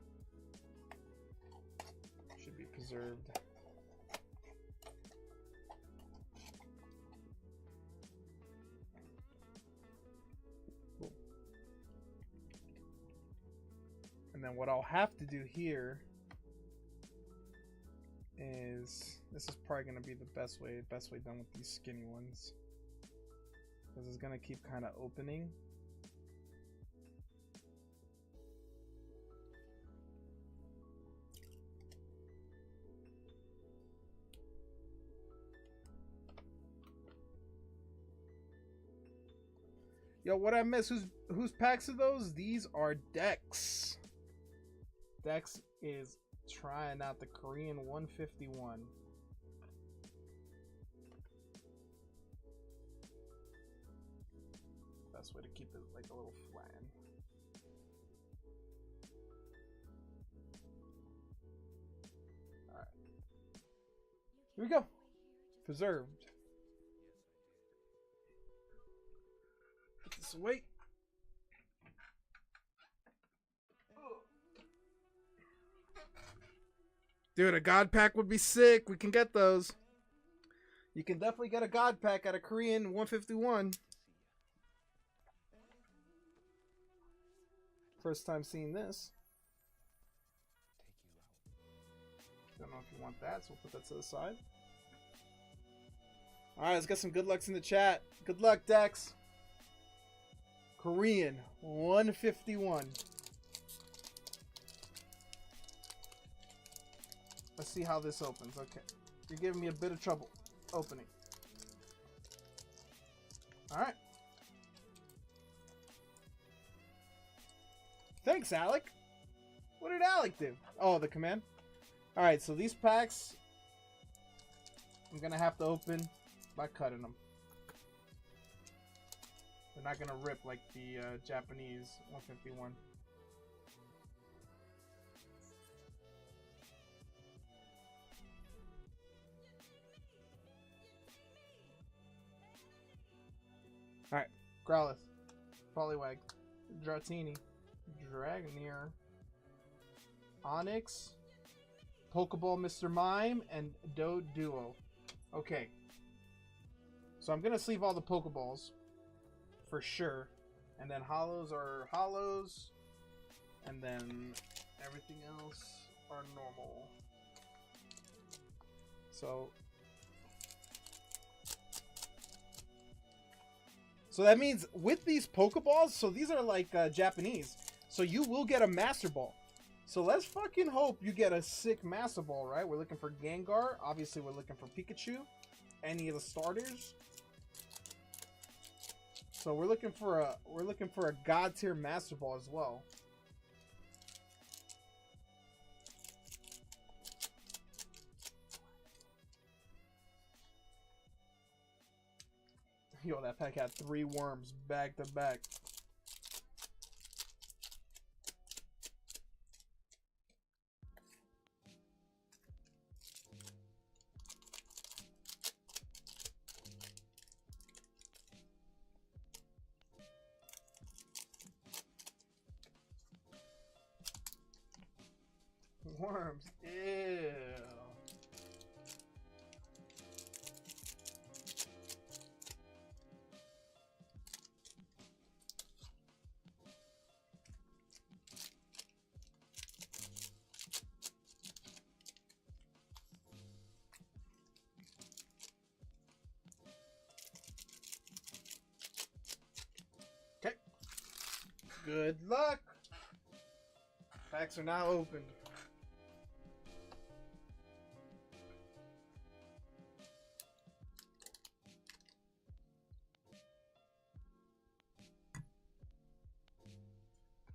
Should be preserved. And then what I'll have to do here is, this is probably going to be the best way done with these skinny ones, because it's going to keep kind of opening. Yo, what I miss? Whose packs are those? These are Dex. Dex is trying out the Korean 151. Best way to keep it like a little flattened. Alright. Here we go. Preserved. Put this away. Dude, a God Pack would be sick. We can get those. You can definitely get a God Pack at a Korean 151. First time seeing this. Don't know if you want that, so we'll put that to the side. Alright, let's get some good lucks in the chat. Good luck, Dex. Korean 151. Let's see how this opens. Okay. You're giving me a bit of trouble opening. Alright. Thanks, Alec. What did Alec do? Oh, the command? Alright, so these packs I'm gonna have to open by cutting them. They're not gonna rip like the Japanese 151. Alright, Growlithe, Poliwag, Dratini, Dragoneer, Onyx, Pokeball Mr. Mime, and Doduo. Okay. So I'm going to sleeve all the Pokeballs. For sure. And then Hollows are Hollows. And then everything else are normal. So that means with these Pokeballs, so these are like Japanese. So you will get a Master Ball. So let's fucking hope you get a sick Master Ball, right? We're looking for Gengar. Obviously, we're looking for Pikachu. Any of the starters. So we're looking for a God tier Master Ball as well. Yo, that pack had 3 worms back to back. Worms, ew. Okay. Good luck. Packs are now opened.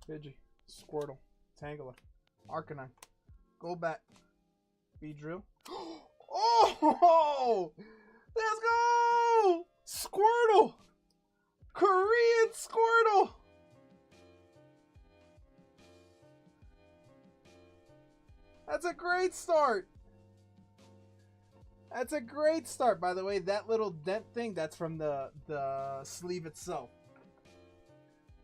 Pidgey, Squirtle, Tangela, Arcanine, Golbat, Beedrill. Oh! Let's go! Squirtle! Korean Squirtle! That's a great start! That's a great start, by the way. That little dent thing, that's from the sleeve itself.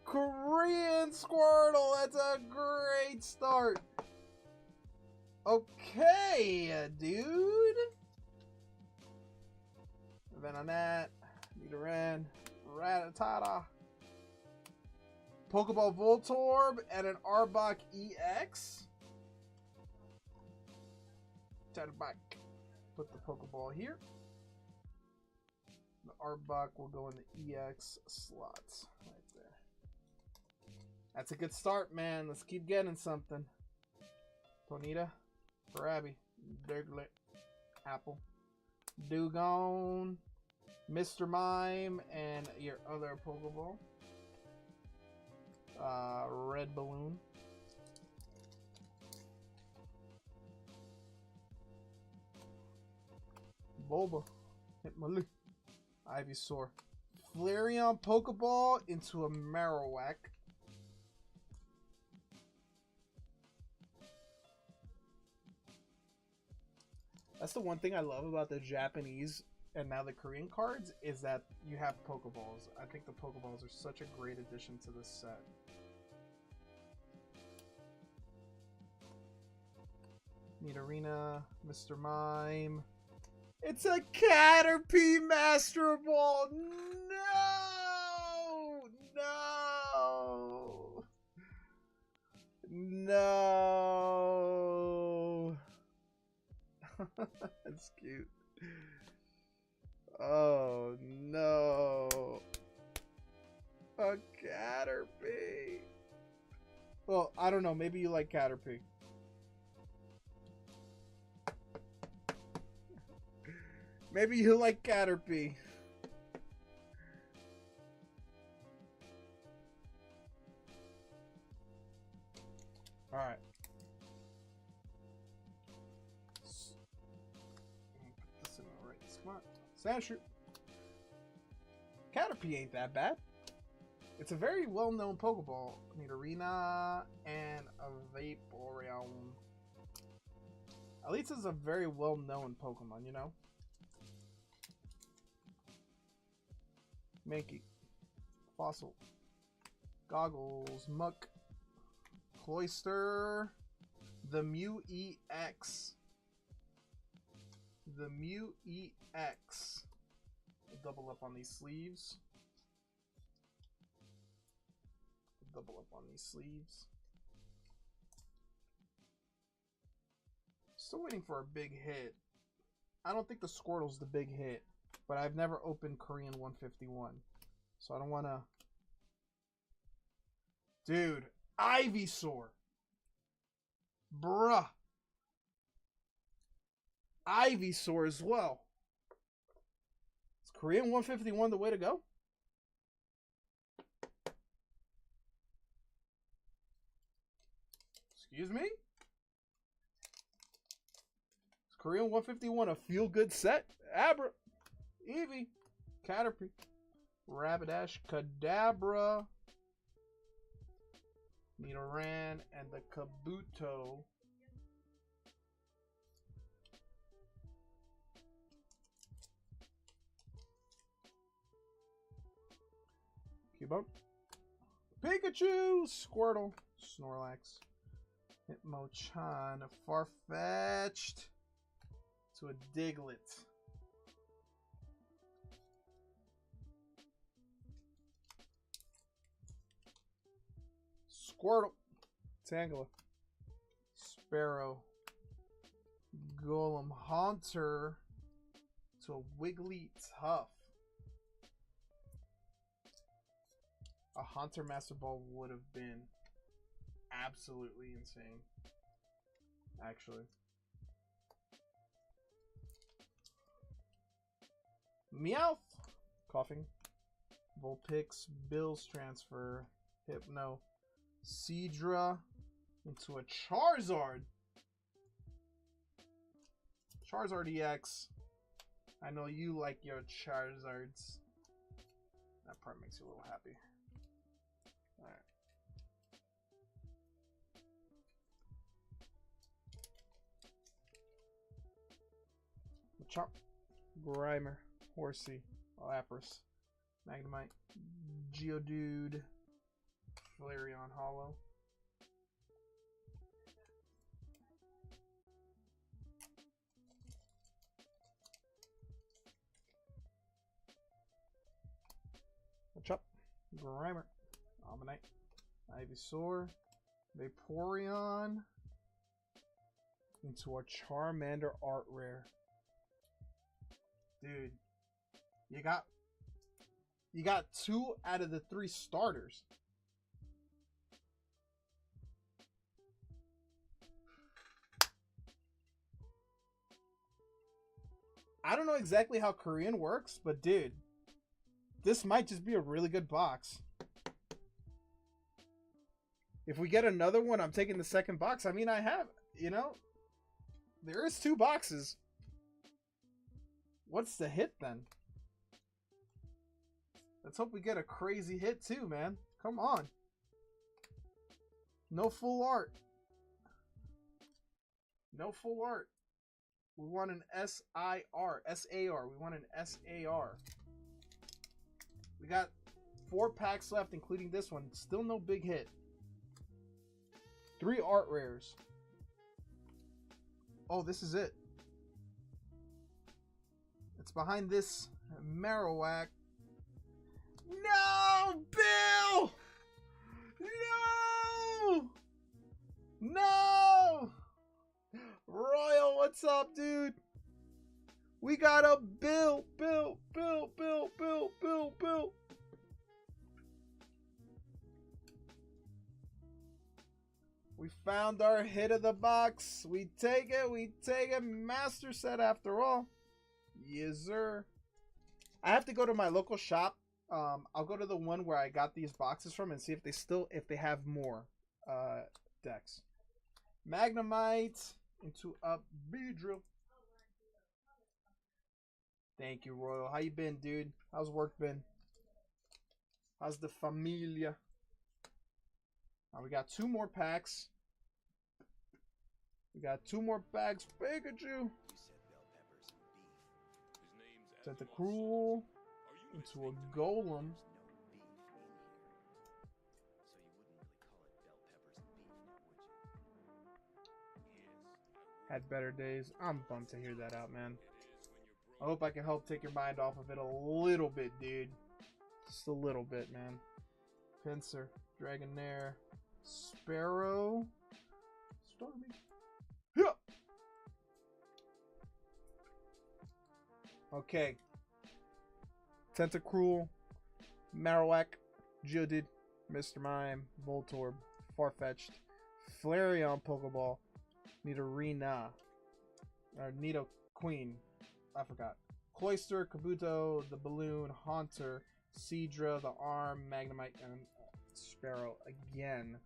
Korean Squirtle, that's a great start. Okay, dude. Venonat, Nidoran, Rattata, Pokeball Voltorb, and an Arbok EX. Back. Put the Pokeball here. The Arbok will go in the EX slots right there. That's a good start, man. Let's keep getting something. Ponyta, Parabi, Diglett, Apple, Dugong, Mr. Mime, and your other Pokeball. Red Balloon. Boba, Hitmonlee, Ivysaur, Flareon Pokeball into a Marowak. That's the one thing I love about the Japanese and now the Korean cards is that you have Pokeballs. I think the Pokeballs are such a great addition to this set. Nidorina, Mr. Mime. It's a Caterpie Master Ball! No! No! No! That's cute. Oh no! A Caterpie! Well, I don't know. Maybe you like Caterpie. Maybe you like Caterpie. Alright. Put this in the right spot. Sandshrew. Caterpie ain't that bad. It's a very well-known Pokeball. I need Arena and a Vaporeon. At least it's a very well-known Pokemon, you know? Mankey. Fossil. Goggles. Muck. Cloyster. The Mew EX. The Mew EX. Double up on these sleeves. Double up on these sleeves. Still waiting for a big hit. I don't think the Squirtle's the big hit, but I've never opened Korean 151, so I don't want to. Dude, Ivysaur. Bruh. Ivysaur as well. Is Korean 151 the way to go? Excuse me? Is Korean 151 a feel-good set? Abra. Eevee. Caterpie. Rapidash. Kadabra. Nidoran and the Kabuto. Cubone. Pikachu. Squirtle. Snorlax. Hitmonchan. Farfetch'd. To a Diglett. Squirtle. Tangela. Sparrow. Golem Haunter. To a Wigglytuff. A Haunter Master Ball would have been absolutely insane. Actually. Meowth. Coughing. Vulpix. Bills transfer. Hypno. Seadra into a Charizard. Charizard EX. I know you like your Charizards. That part makes you a little happy. Alright. Machop. Grimer. Horsey. Lapras. Magnemite. Geodude. Flareon Hollow. Machop. Grimer. Almanite. Ivysaur. Vaporeon. Into a Charmander art rare. Dude. You got 2 out of the 3 starters. I don't know exactly how Korean works, but dude, this might just be a really good box. If we get another one, I'm taking the second box. I mean, I have, you know, there is 2 boxes. What's the hit then? Let's hope we get a crazy hit too, man. Come on. No full art. No full art. We want an SIR. SAR. We want an SAR. We got 4 packs left, including this one. Still no big hit. 3 art rares. Oh, this is it. It's behind this Marowak. No, Bill! No! No! Royal, what's up, dude? We got a Bill. We found our hit of the box. We take it. Master set after all. Yes, sir. I have to go to my local shop. I'll go to the one where I got these boxes from and see if they have more decks. Magnemite into a Beedrill. Thank you, Royal. How you been, dude? How's work been? How's the familia? We got 2 more packs. We got 2 more packs. Pikachu. Set the Cruel into a Golem. Had better days. I'm bummed to hear that out, man. I hope I can help take your mind off of it a little bit, dude. Just a little bit, man. Pinsir, Dragonair, Sparrow, Stormy. Yeah. Okay. Tentacruel, Marowak, Geodude, Mr. Mime, Voltorb, Farfetch'd, Flareon Pokeball, Nidorina, or Nido Queen, I forgot. Cloyster, Kabuto, the Balloon, Haunter, Seadra, the Arm, Magnemite, and Sparrow again.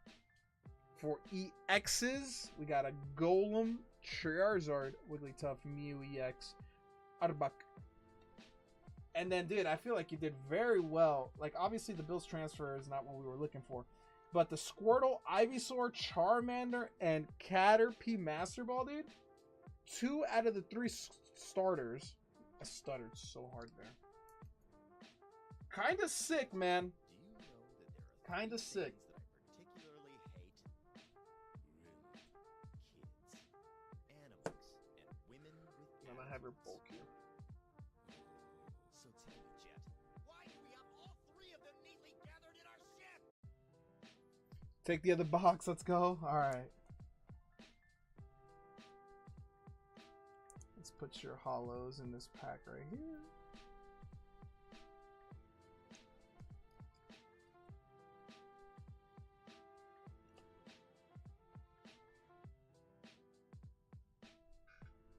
For EXs, we got a Golem, Charizard, Wigglytuff, Mew EX, Arbok. And then, dude, I feel like you did very well. Like, obviously, the Bills transfer is not what we were looking for. But the Squirtle, Ivysaur, Charmander, and Caterpie Master Ball, dude. 2 out of the 3 starters. I stuttered so hard there. Kinda sick, man. Kinda sick. I'm gonna have her bulk here. So tell me, Jet, why do we have all 3 of them neatly gathered in our ship? Take the other box. Let's go. All right. Let's put your hollows in this pack right here. What's cooking? Special bell peppers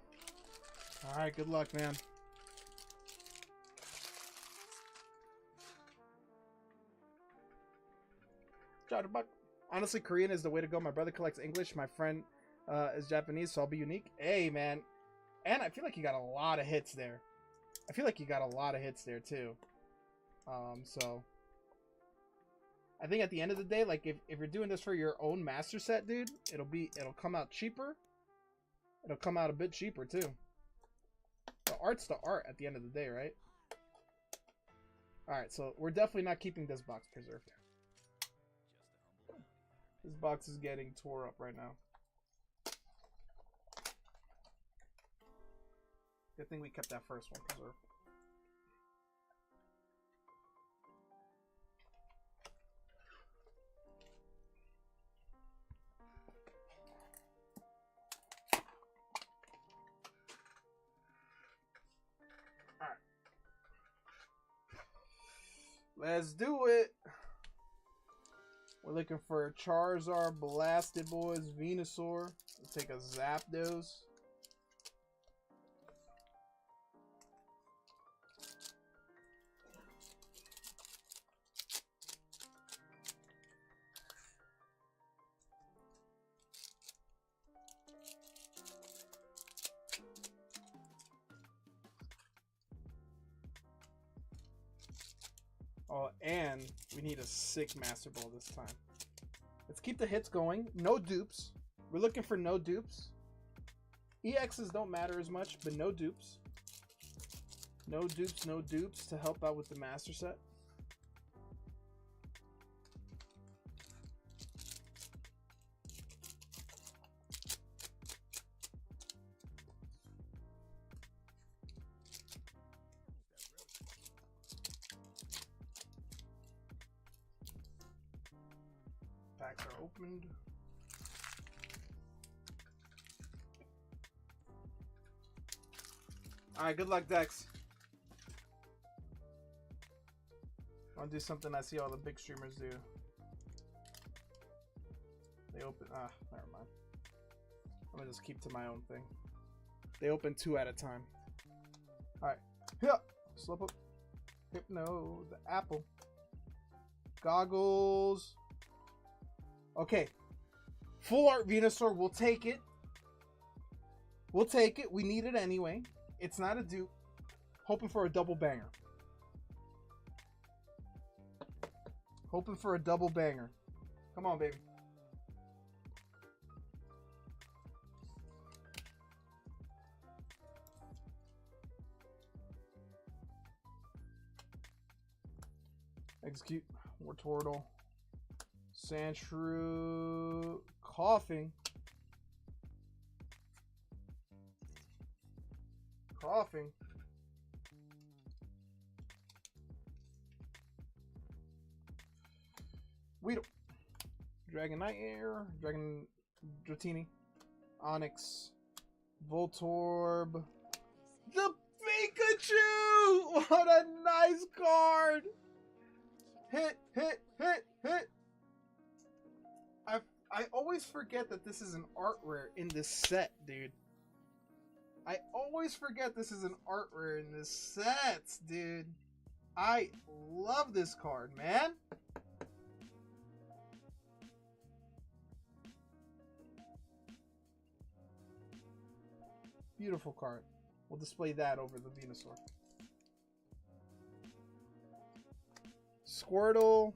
and beef. All right. Good luck, man. Chatterbuck. Honestly, Korean is the way to go. My brother collects English. My friend is Japanese, so I'll be unique. Hey, man. And I feel like you got a lot of hits there. I feel like you got a lot of hits there, too. So I think at the end of the day, like, if you're doing this for your own master set, dude, it'll come out cheaper. It'll come out a bit cheaper, too. The art's the art at the end of the day, right? Alright, so we're definitely not keeping this box preserved. This box is getting tore up right now. Good thing we kept that first one preserved. Alright. Let's do it. We're looking for a Charizard, Blasted Boys, Venusaur. We'll take a Zapdos. Oh, and we need a sick Master Ball this time. Let's keep the hits going. No dupes. We're looking for no dupes. EXs don't matter as much, but no dupes. No dupes to help out with the Master set. Packs are opened. Alright, good luck, Dex. I'll do something I see all the big streamers do. They open... never mind. I'm gonna just keep to my own thing. They open 2 at a time. Alright. Yeah. Slip up. Hypno. The apple. Goggles. Okay. Full art Venusaur. We'll take it. We'll take it. We need it anyway. It's not a dupe. Hoping for a double banger. Hoping for a double banger. Come on, baby. Execute. Wartortle. Sandshrew. Coughing. Coughing. Weedle. Dragon Nightmare. Dragon Dratini. Onyx. Voltorb. The Pikachu! What a nice card! Hit, hit, hit, hit! I always forget that this is an art rare in this set, dude. I always forget this is an art rare in this set, dude. I love this card, man. Beautiful card. We'll display that over the Venusaur. Squirtle.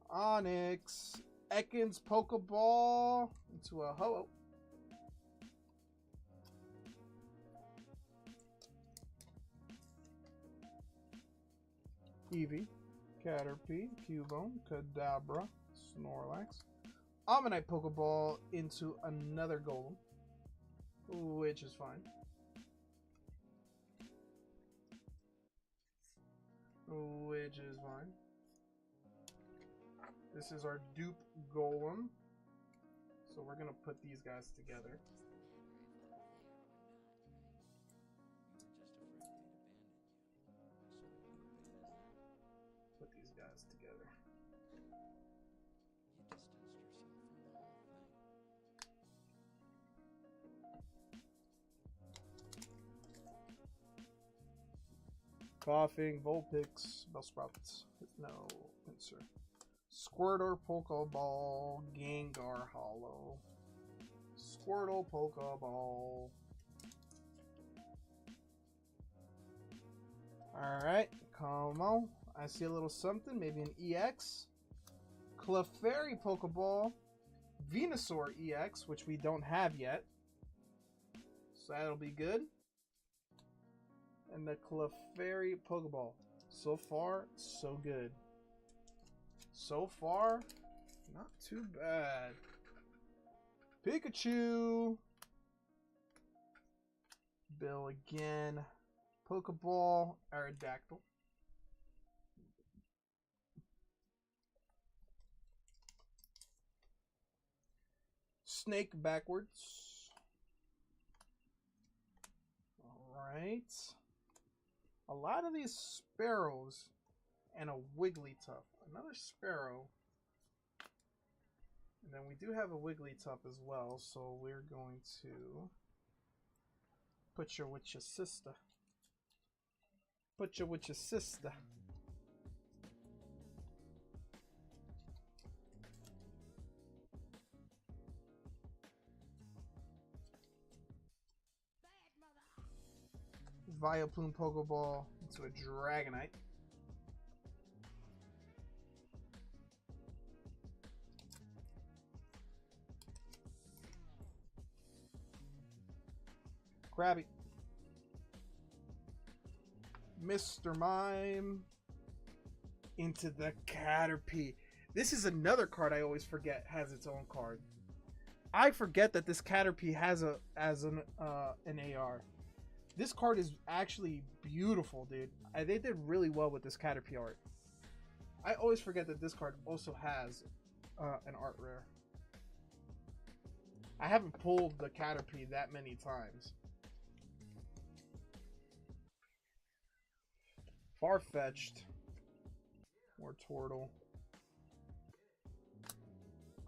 Onyx. Ekans Pokeball into a Ho-Oh. Eevee. Caterpie. Cubone. Kadabra. Snorlax. Ammonite Pokeball into another Golem, which is fine. Which is fine. This is our dupe Golem. So we're gonna put these guys together. Put these guys together. Coughing, Vulpix, Bellsprout, no, Pinsir. Squirtle, Pokeball, Gengar Hollow. Squirtle, Pokeball. Alright, come on. I see a little something, maybe an EX. Clefairy Pokeball. Venusaur EX, which we don't have yet. So that'll be good. And the Clefairy Pokeball. So far, so good. So far, not too bad. Pikachu. Bill again. Pokeball. Aerodactyl. Snake backwards. Alright. A lot of these Sparrows and a Wigglytuff. Another Sparrow. And then we do have a Wigglytuff as well, so we're going to put you with your sister. Put you with your sister. Vileplume Pokeball into a Dragonite. Krabby. Mr. Mime into the Caterpie. This is another card I always forget has its own card. I forget that this Caterpie has an AR. This card is actually beautiful, dude. They did really well with this Caterpie art. I always forget that this card also has an art rare. I haven't pulled the Caterpie that many times. Farfetch'd. More Turtle.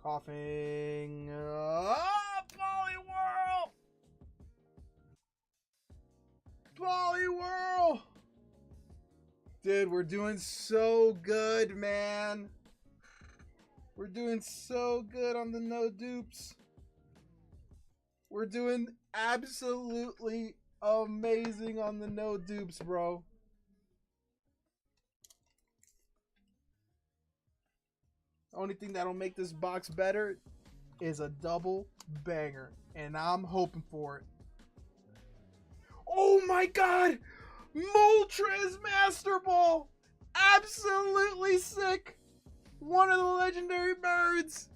Coughing. Poliwhirl! Poliwhirl! Dude, we're doing so good, man. We're doing so good on the no dupes. We're doing absolutely amazing on the no dupes, bro. The only thing that'll make this box better is a double banger, and I'm hoping for it. Oh my god! Moltres Master Ball! Absolutely sick! One of the legendary birds!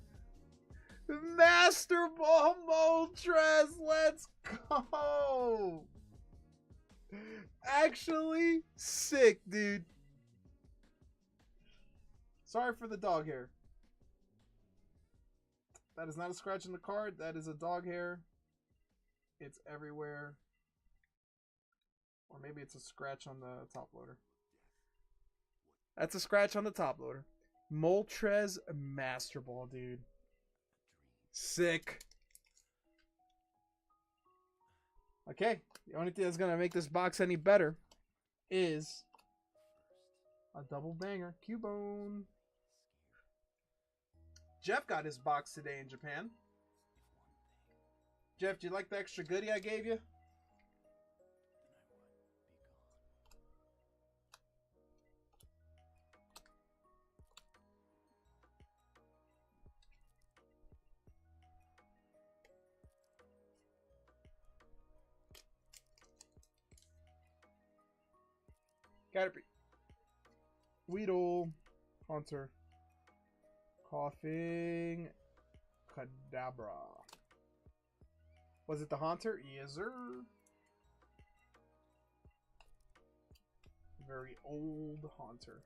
Master Ball Moltres! Let's go! Actually sick, dude. Sorry for the dog hair. That is not a scratch in the card. That is a dog hair. It's everywhere. Or maybe it's a scratch on the top loader. That's a scratch on the top loader. Moltres Master Ball, dude. Sick. Okay. The only thing that's going to make this box any better is a double banger. Cubone. Jeff got his box today in Japan. Jeff, do you like the extra goodie I gave you? Caterpie. Weedle. Haunter. Coughing. Kadabra. Was it the Haunter? Yes, sir. Very old Haunter.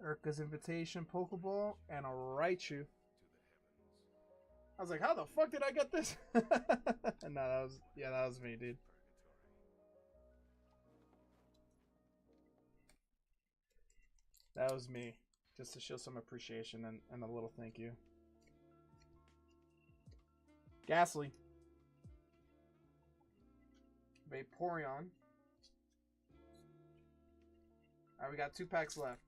Urka's Invitation, Pokeball, and a Raichu. I was like, how the fuck did I get this? No, that was me, dude. That was me. Just to show some appreciation and a little thank you. Ghastly. Vaporeon. Alright, we got 2 packs left.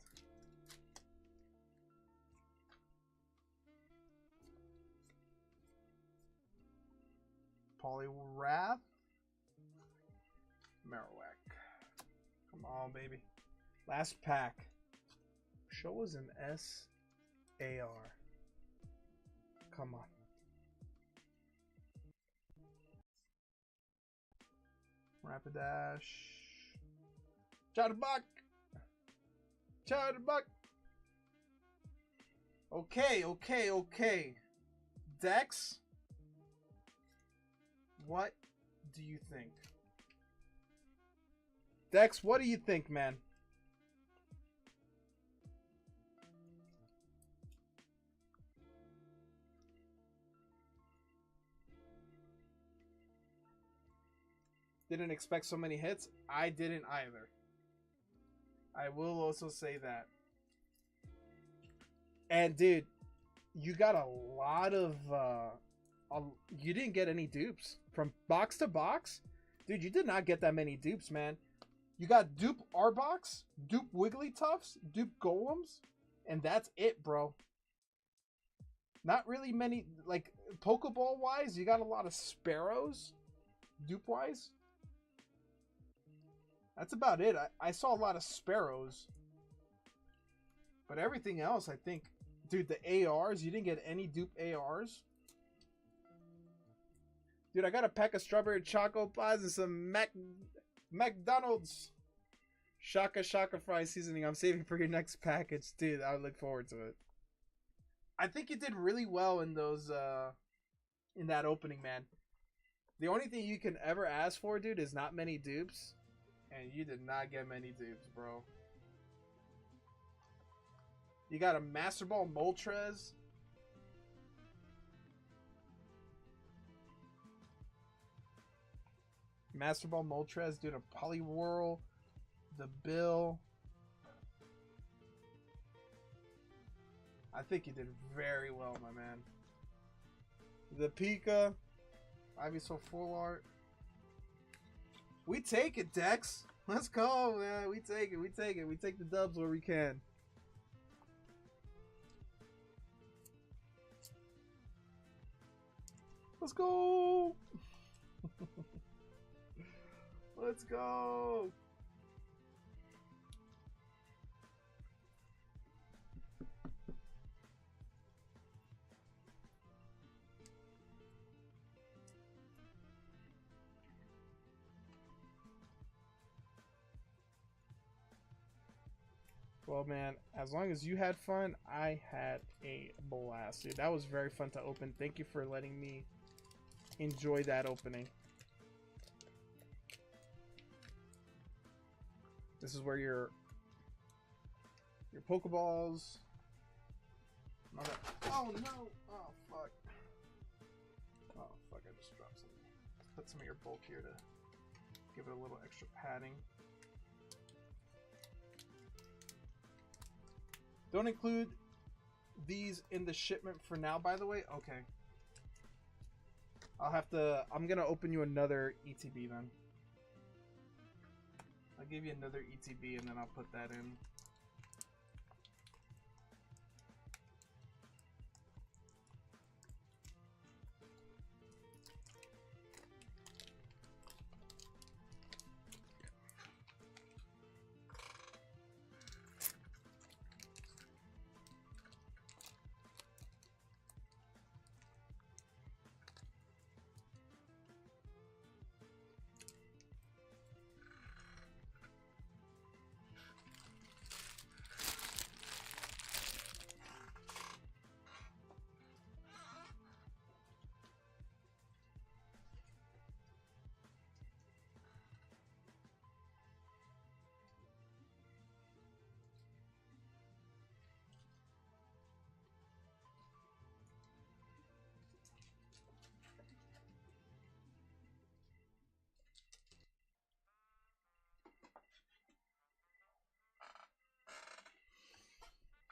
Poliwrath. Marowak. Come on, baby. Last pack. Show us an SAR. Come on. Rapidash. Chatterbuck. Chatterbuck. Okay. Dex. What do you think? Dex, what do you think, man? Didn't expect so many hits. I didn't either. I will also say that. And dude, you got a lot of you didn't get any dupes from box to box. Dude, you did not get that many dupes, man. You got dupe Arbok, dupe Wigglytuffs, dupe Golems, and that's it, bro. Not really many, like, Pokeball wise, you got a lot of Sparrows, dupe wise. That's about it. I saw a lot of Sparrows. But everything else, I think, dude, the ARs, you didn't get any dupe ARs. Dude, I got a pack of strawberry choco pies and some McDonald's Shaka Fry seasoning. I'm saving for your next package. Dude, I look forward to it. I think you did really well in those, in that opening, man. The only thing you can ever ask for, dude, is not many dupes. And you did not get many dupes, bro. You got a Master Ball Moltres. Master Ball Moltres, dude, a Poliwhirl, the Bill, I think you did very well, my man. The Pika, Ivysaur full art. We take it, Dex. Let's go, man. We take it. We take it. We take the dubs where we can. Let's go. Let's go. Well, man, as long as you had fun, I had a blast. Dude, that was very fun to open. Thank you for letting me enjoy that opening. This is where your Pokeballs. Oh no! Oh fuck! Oh fuck! I just dropped something. Put some of your bulk here to give it a little extra padding. Don't include these in the shipment for now, by the way. Okay. I'm gonna open you another ETB then. I'll give you another ETB and then I'll put that in.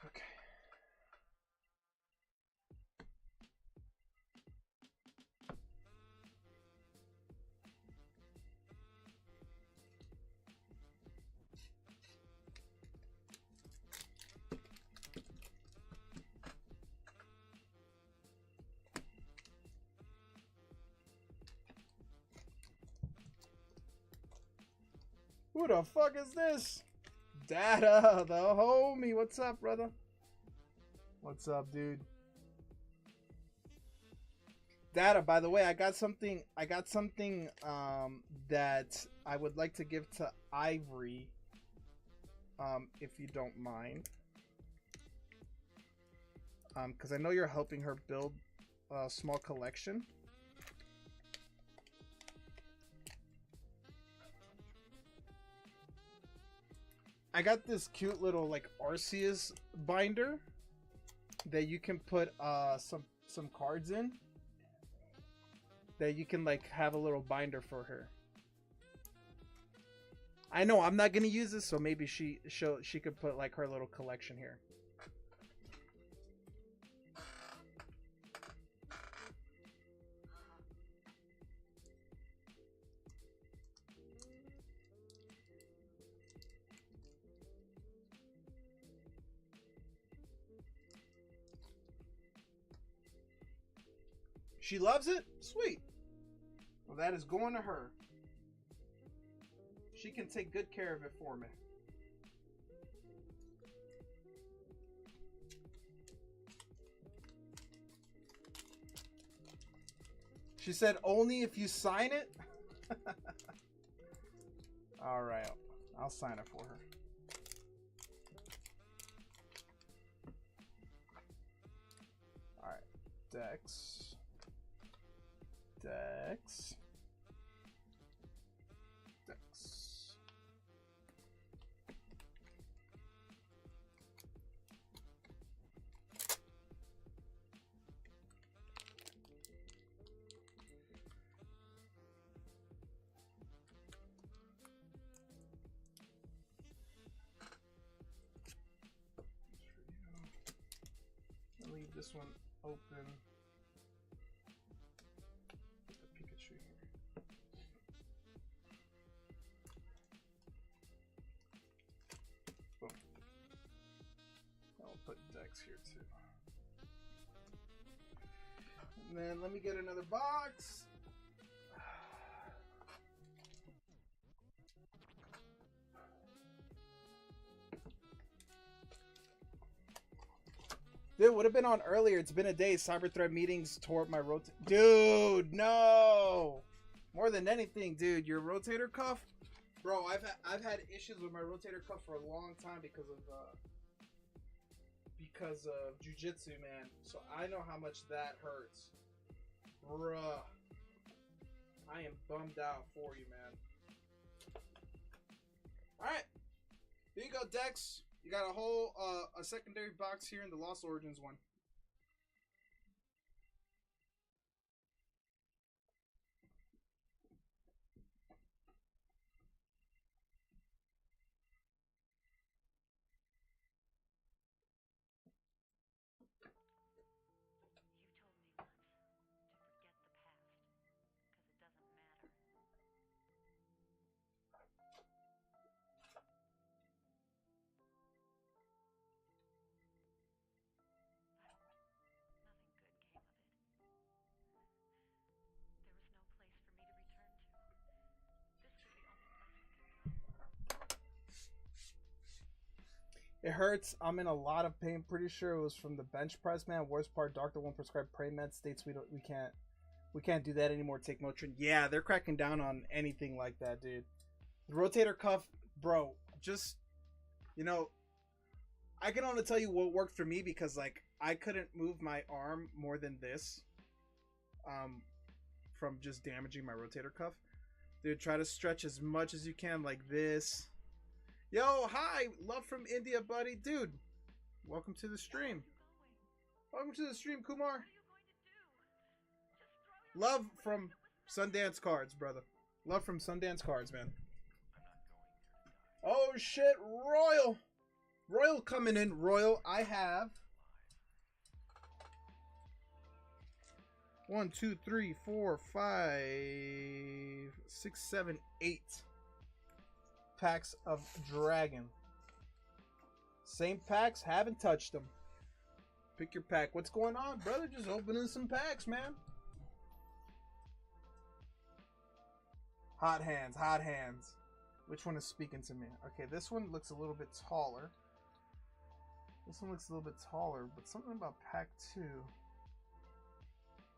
Okay. Who the fuck is this? Data, the homie. What's up, brother? What's up, dude? Data, by the way, I got something that I would like to give to Ivory, if you don't mind. Because I know you're helping her build a small collection. I got this cute little like Arceus binder that you can put some cards in. That you can like have a little binder for her. I know I'm not gonna use this, so maybe she could put like her little collection here. She loves it? Sweet. Well, that is going to her. She can take good care of it for me. She said only if you sign it? Alright, I'll sign it for her. Alright, Dex. Dex. this one open. Put the Pikachu here. Boom. I'll put Dex here too. And then let me get another box. Dude, would have been on earlier. It's been a day. Cyber threat meetings tore up my Dude, no. More than anything, dude, your rotator cuff, bro. I've had issues with my rotator cuff for a long time because of jujitsu, man. So I know how much that hurts, bruh. I am bummed out for you, man. All right, here you go, Dex. You got a whole a secondary box here in the Lost Origins one. It hurts. I'm in a lot of pain. Pretty sure it was from the bench press, man. Worst part, doctor won't prescribe pain meds. States we can't do that anymore. Take Motrin. Yeah, they're cracking down on anything like that, dude. The rotator cuff, bro. Just, I can only tell you what worked for me because like I couldn't move my arm more than this, from just damaging my rotator cuff. Dude, try to stretch as much as you can like this. Yo, hi! Love from India, buddy. Dude, welcome to the stream. Welcome to the stream, Kumar. Love from Sundance Cards, brother. Love from Sundance Cards, man. Oh, shit. Royal. Royal coming in. Royal, I have 1, 2, 3, 4, 5, 6, 7, 8 packs of Dragon. Same packs, haven't touched them. Pick your pack. What's going on, brother? Just opening some packs, man. Hot hands, hot hands. Which one is speaking to me? Okay, this one looks a little bit taller. This one looks a little bit taller, but something about pack 2.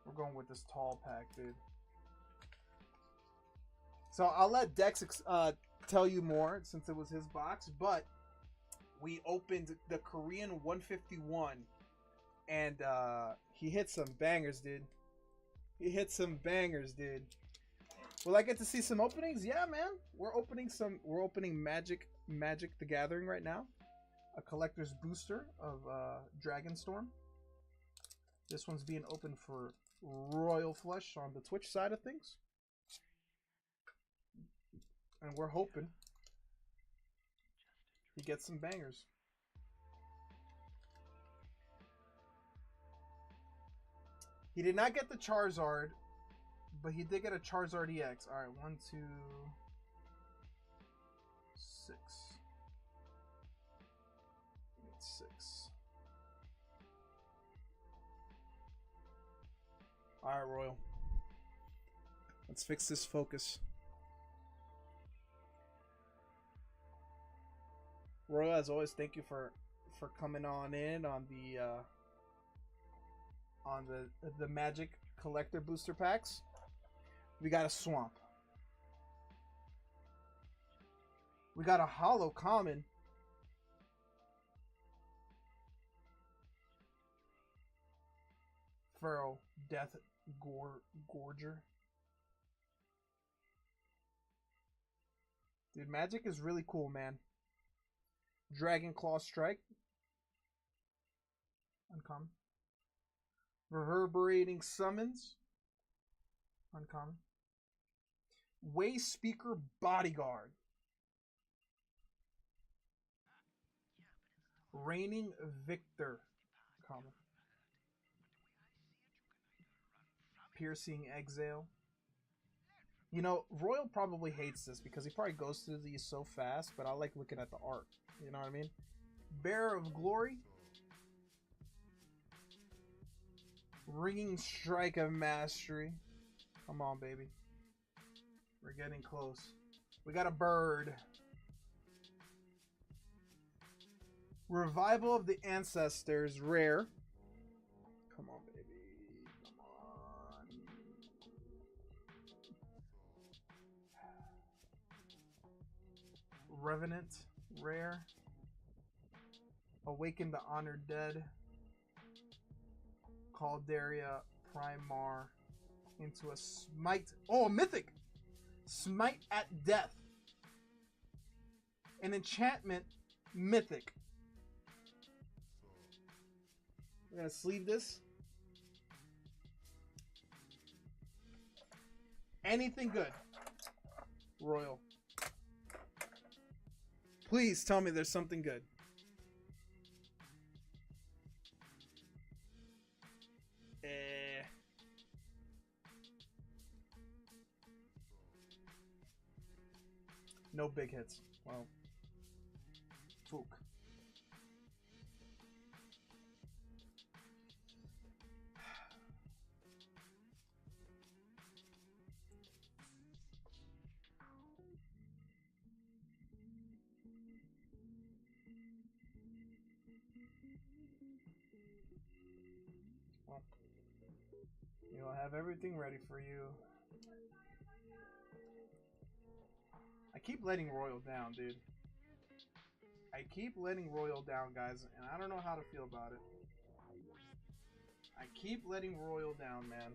We're going with this tall pack, dude. So I'll let Dex tell you more since it was his box, but we opened the Korean 151 and he hit some bangers, dude. He hit some bangers, dude. Will I get to see some openings? Yeah, man. We're opening Magic the Gathering right now. A collector's booster of Dragonstorm. This one's being opened for Royal Flush on the Twitch side of things. And we're hoping he gets some bangers. He did not get the Charizard, but he did get a Charizard EX. Alright, 1, 2, 6. 6. Alright, Royal. Let's fix this focus. Royal, as always, thank you for coming on in on the Magic Collector Booster Packs. We got a Swamp. We got a Hollow Common. Feral Death Gorger. Dude, Magic is really cool, man. Dragon Claw Strike. Uncommon. Reverberating Summons. Uncommon. Way Speaker Bodyguard. Reigning Victor. Common. Piercing Exhale. You know, Royal probably hates this because he probably goes through these so fast, but I like looking at the art. You know what I mean? Bearer of Glory. Ringing Strike of Mastery. Come on, baby. We're getting close. We got a bird. Revival of the Ancestors, rare. Come on, baby. Come on. Revenant, rare. Awaken the Honored Dead. Calderia Primar into a Smite. Oh, a Mythic! Smite at Death. An enchantment Mythic. We're going to sleeve this. Anything good. Royal. Please tell me there's something good. No big hits. Well, Fook. Well, you'll have everything ready for you. I keep letting Royal down, dude. I keep letting Royal down, guys, and I don't know how to feel about it. I keep letting Royal down, man.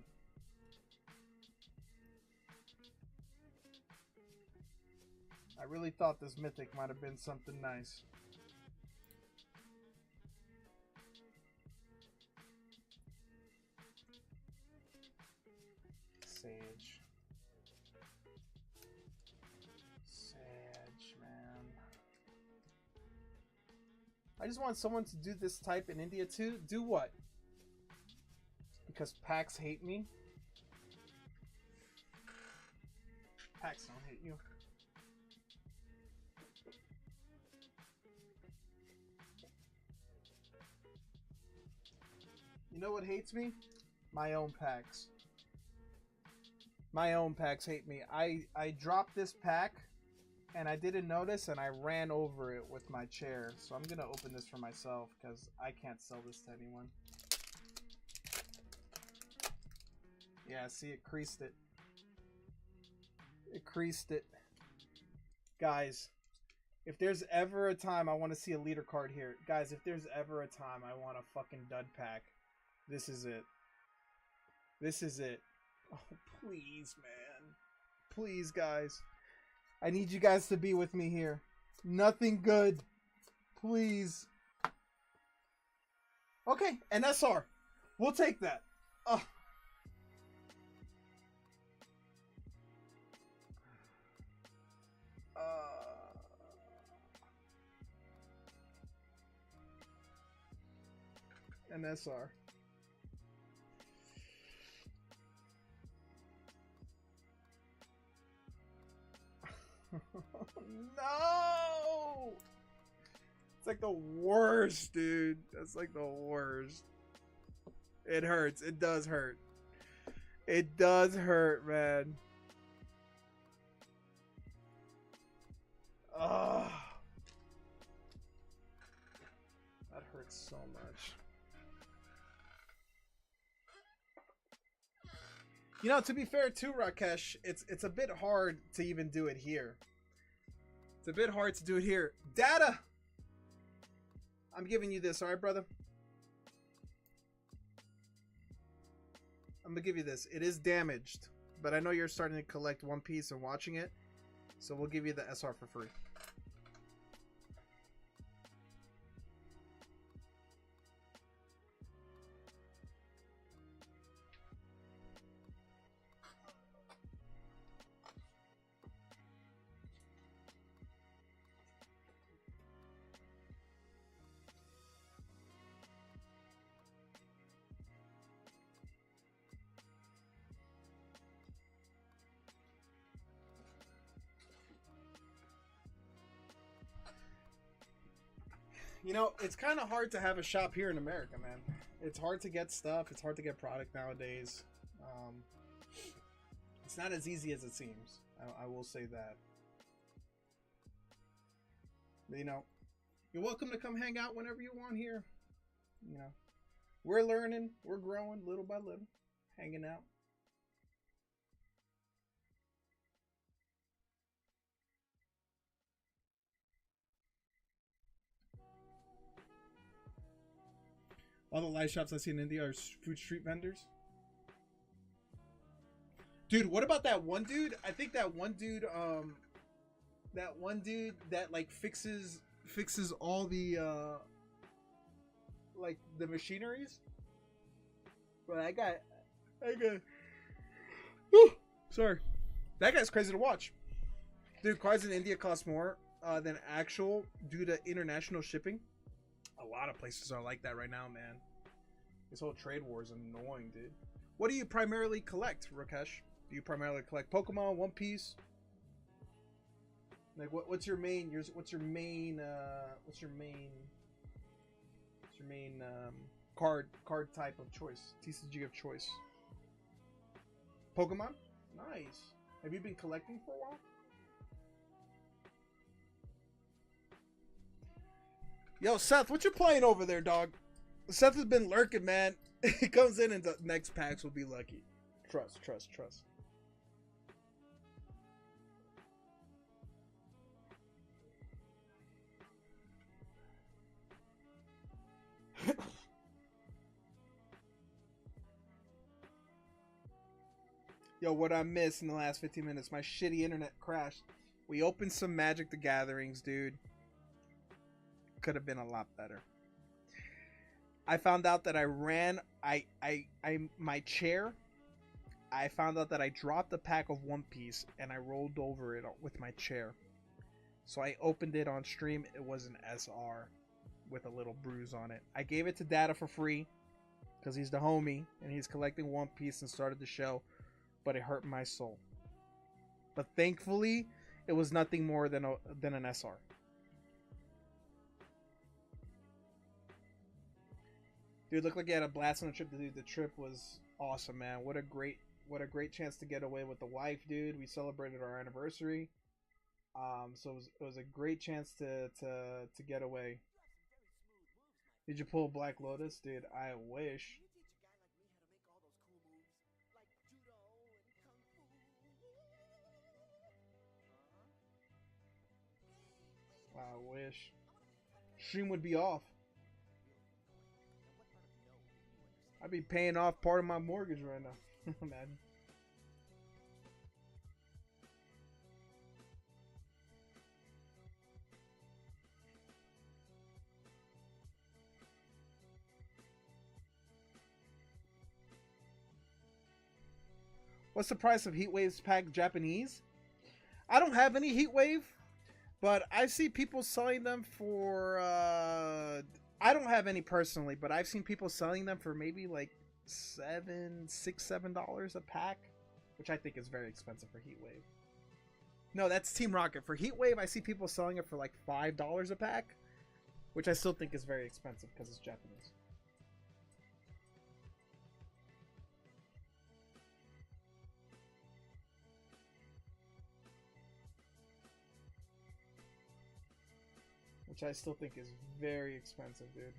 I really thought this Mythic might have been something nice. Sage. I just want someone to do this type in India too. Do what? Because PAX hate me? PAX don't hate you. You know what hates me? My own PAX. My own PAX hate me. I dropped this pack and I didn't notice, and I ran over it with my chair. So I'm gonna open this for myself because I can't sell this to anyone. Yeah, see, it creased it. It creased it. Guys, if there's ever a time I want to see a leader card here, guys, if there's ever a time I want a fucking dud pack, this is it. This is it. Oh, please, man. Please, guys. I need you guys to be with me here. Nothing good. Please. Okay, an SR. We'll take that. An SR. No! It's like the worst, dude. That's like the worst. It hurts. It does hurt. It does hurt, man. Ugh. That hurts so much. You know, to be fair too, Rakesh, it's a bit hard to even do it here. It's a bit hard to do it here. Data! I'm giving you this, alright, brother? I'm gonna give you this. It is damaged, but I know you're starting to collect One Piece and watching it, so we'll give you the SR for free. You know, it's kind of hard to have a shop here in America, man. It's hard to get stuff. It's hard to get product nowadays. It's not as easy as it seems. I will say that. But, you know, you're welcome to come hang out whenever you want here. You know, we're learning. We're growing little by little. Hanging out. All the live shops I see in India are food street vendors. Dude, what about that one dude? I think that one dude that like fixes all the like the machineries. Bro, that guy sorry. That guy's crazy to watch. Dude, cards in India cost more than actual due to international shipping. A lot of places are like that right now, man. This whole trade war is annoying, dude. What do you primarily collect, Rakesh? Do you primarily collect Pokemon, One Piece? Like, what's your main card type of choice? TCG of choice. Pokemon? Nice. Have you been collecting for a while? Yo, Seth, what you playing over there, dog? Seth has been lurking, man. He comes in and the next packs will be lucky. Trust. Yo, what I missed in the last 15 minutes? My shitty internet crashed. We opened some Magic the Gatherings, dude. Could have been a lot better. I found out that my chair. I found out that I dropped a pack of One Piece and I rolled over it with my chair. So I opened it on stream. It was an SR with a little bruise on it. I gave it to Data for free because he's the homie and he's collecting One Piece and started the show. But it hurt my soul. But thankfully, it was nothing more than an SR. Dude, looked like you had a blast on the trip. Dude, the trip was awesome, man. What a great chance to get away with the wife, dude. We celebrated our anniversary. So it was a great chance to get away. Did you pull Black Lotus? Dude, I wish. I wish. Stream would be off. I'd be paying off part of my mortgage right now. Man. What's the price of Heatwave's pack Japanese? I don't have any Heatwave. But I see people selling them for, I don't have any personally, but I've seen people selling them for maybe like $7 a pack, which I think is very expensive for Heatwave. No, that's Team Rocket. For Heatwave, I see people selling it for like $5 a pack, which I still think is very expensive because it's Japanese. Which I still think is very expensive, dude.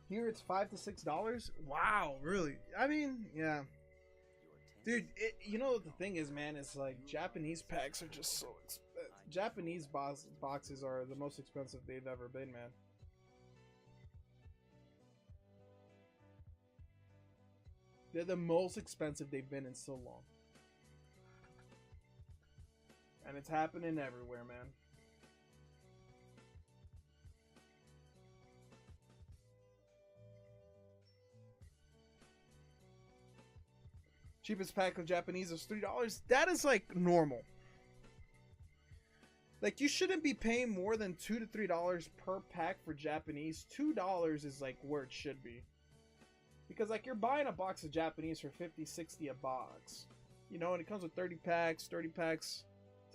Here it's $5 to $6. Wow, really? I mean, yeah. Dude, you know what the thing is, man? It's like Japanese packs are just so expensive. Japanese boxes are the most expensive they've ever been, man. They're the most expensive they've been in so long. And it's happening everywhere, man. Cheapest pack of Japanese is $3. That is like normal. Like, you shouldn't be paying more than $2 to $3 per pack for Japanese. $2 is like where it should be. Because like you're buying a box of Japanese for 50, 60 a box. You know, and it comes with 30 packs. 30 packs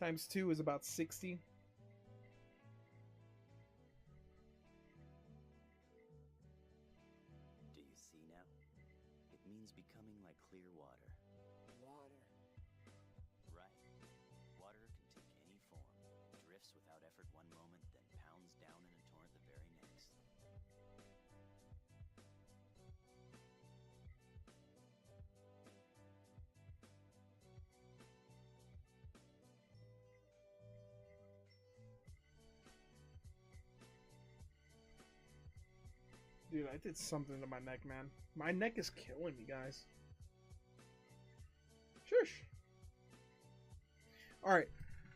times 2 is about 60. Do you see now? It means becoming like clear water. Water. Right. Water can take any form, drifts without effort one moment, then pounds down in a torrent the very next. Dude, I did something to my neck, man. My neck is killing me, guys. Shush. Alright.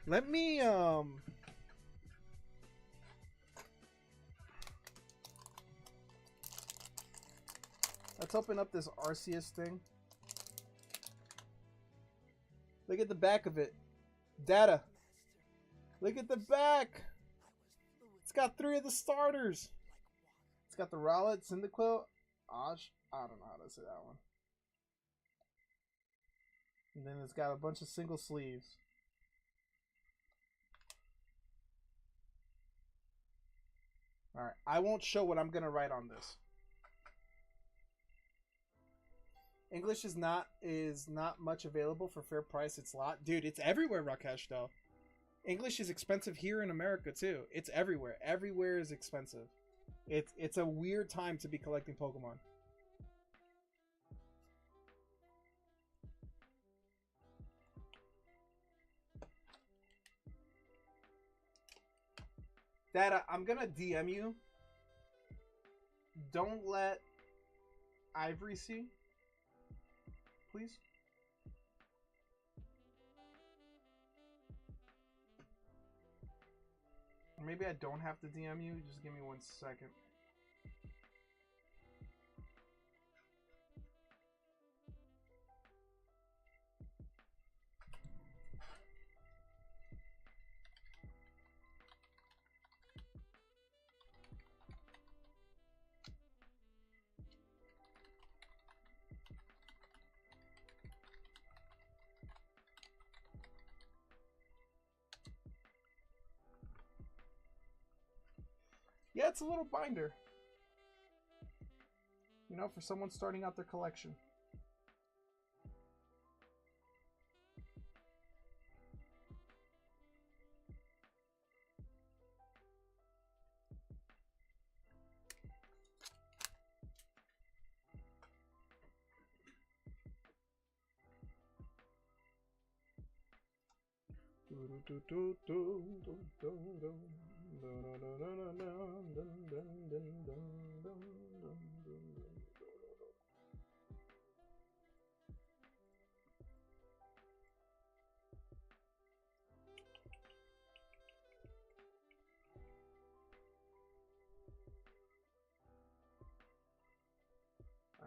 Let me, let's open up this Arceus thing. Look at the back of it. Data. Look at the back. It's got 3 of the starters. It's got the Rowlet, Cyndaquil, I don't know how to say that one. And then it's got a bunch of single sleeves. Alright, I won't show what I'm going to write on this. English is not much available for fair price. It's a lot. Dude, it's everywhere, Rakesh, though. English is expensive here in America, too. It's everywhere. Everywhere is expensive. It's a weird time to be collecting Pokemon. Data, I'm gonna DM you. Don't let Ivory see. Please. Or maybe I don't have to DM you. Just give me 1 second. Yeah, it's a little binder. You know, for someone starting out their collection.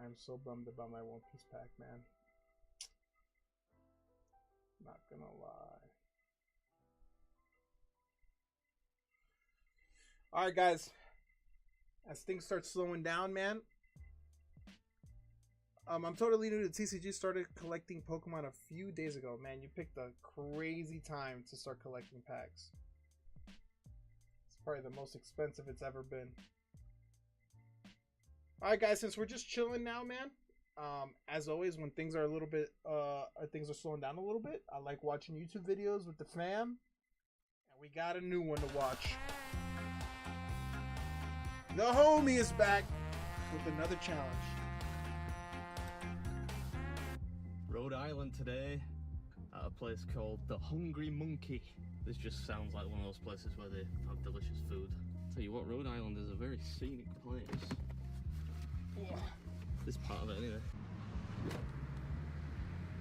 I'm so bummed about my One Piece pack, man. Not gonna lie. Alright, guys. As things start slowing down, man. I'm totally new to TCG. Started collecting Pokemon a few days ago. Man, you picked a crazy time to start collecting packs. It's probably the most expensive it's ever been. Alright, guys, since we're just chilling now, man. As always, when things are a little bit, things are slowing down a little bit, I like watching YouTube videos with the fam. And we got a new one to watch. The homie is back with another challenge. Rhode Island today at a place called the Hungry Monkey. This just sounds like one of those places where they have delicious food. Tell you what, Rhode Island is a very scenic place. This part of it anyway.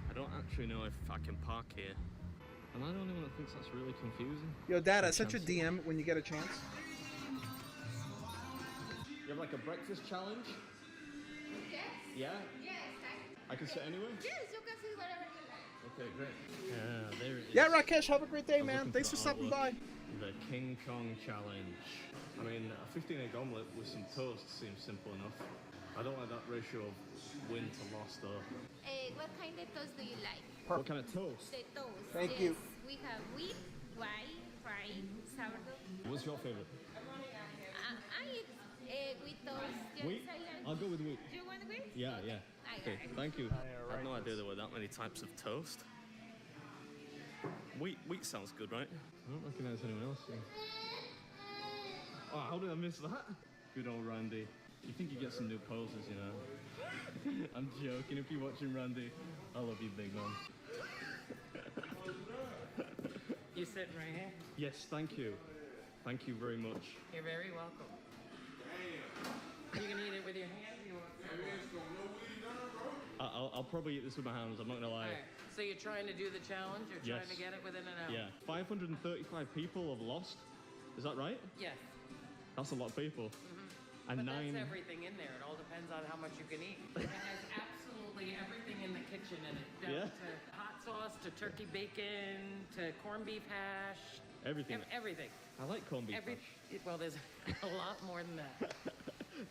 I don't actually know if I can park here. Am I the only one that thinks that's really confusing? Yo, Dad, I sent you a DM when you get a chance. You have like a breakfast challenge? Yes. Yeah? Yes. I can sit anywhere? Yes, you can sit wherever you like. Okay, great. Yeah, there it is. Yeah, Rakesh, have a great day, man. Thanks for stopping by. the King Kong Challenge. I mean, a 15-egg omelette with some toast seems simple enough. I don't like that ratio of win to loss though. What kind of toast do you like? What kind of toast? The toast. Thank yes. you. We have wheat, white, fried, sourdough. What's your favorite? I eat with toast. Yes, Wheat? I like. I'll go with wheat. Do you want wheat? Yeah, yeah. Okay, thank you. I had no idea there were that many types of toast. Wheat sounds good, right? I don't recognize anyone else here. Oh, how did I miss that? Good old Randy. You think you get some new poses, you know? I'm joking. If you're watching Randy, I love you, big man. You sitting right here? Yes, thank you. Thank you very much. You're very welcome. You can eat it with your hands. You want I'll probably eat this with my hands. I'm not gonna lie. All right. So you're trying to do the challenge? You're Yes. trying to get it within an hour? Yeah. 535 people have lost. Is that right? Yes. That's a lot of people. Mm-hmm. And But 9. that's everything in there. It all depends on how much you can eat. It has absolutely everything in the kitchen in it. Down to hot sauce, to turkey bacon, to corned beef hash. Everything. Everything. I like corned beef hash. Well, there's a lot more than that.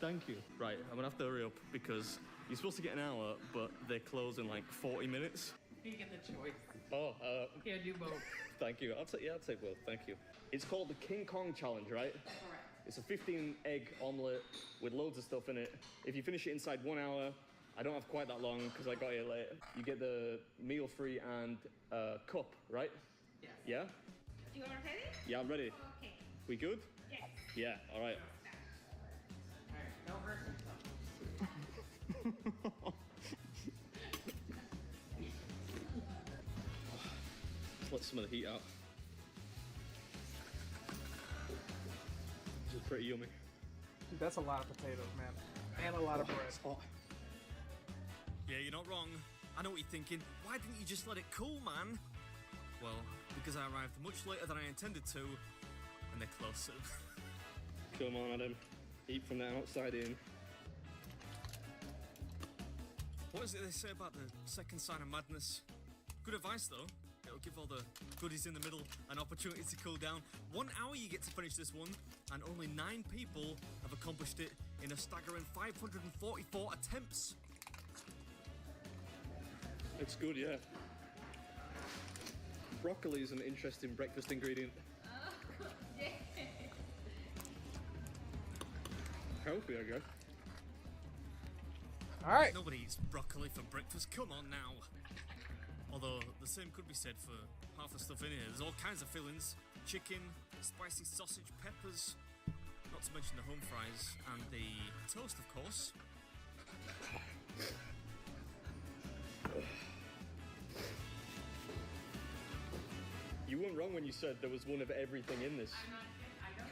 Thank you. Right, I'm gonna have to hurry up because you're supposed to get an hour, but they close in like 40 minutes. You get the choice. Oh, You can't do both. thank you. I'll take both. Thank you. It's called the King Kong Challenge, right? Correct. It's a 15-egg omelette with loads of stuff in it. If you finish it inside 1 hour, I don't have quite that long because I got here late. You get the meal free and cup, right? Yes. Yeah? You are ready? Yeah, I'm ready. Okay. We good? Yes. Yeah, all right. All right, don't hurt yourself. Let's let some of the heat out. This is pretty yummy. Dude, that's a lot of potatoes, man. And a lot of bread. Yeah, you're not wrong. I know what you're thinking. Why didn't you just let it cool, man? Well, because I arrived much later than I intended to, and they're closer. Come on, Adam. Eat from the outside in. What is it they say about the second sign of madness? Good advice, though. It'll give all the goodies in the middle an opportunity to cool down. 1 hour you get to finish this one, and only 9 people have accomplished it in a staggering 544 attempts. It's good, yeah. Broccoli is an interesting breakfast ingredient. Oh, yeah. Healthy, I guess. Alright. Nobody eats broccoli for breakfast, come on now. Although, the same could be said for half the stuff in here. There's all kinds of fillings. Chicken, spicy sausage, peppers. Not to mention the home fries and the toast, of course. You weren't wrong when you said there was one of everything in this. I'm not kidding. I know.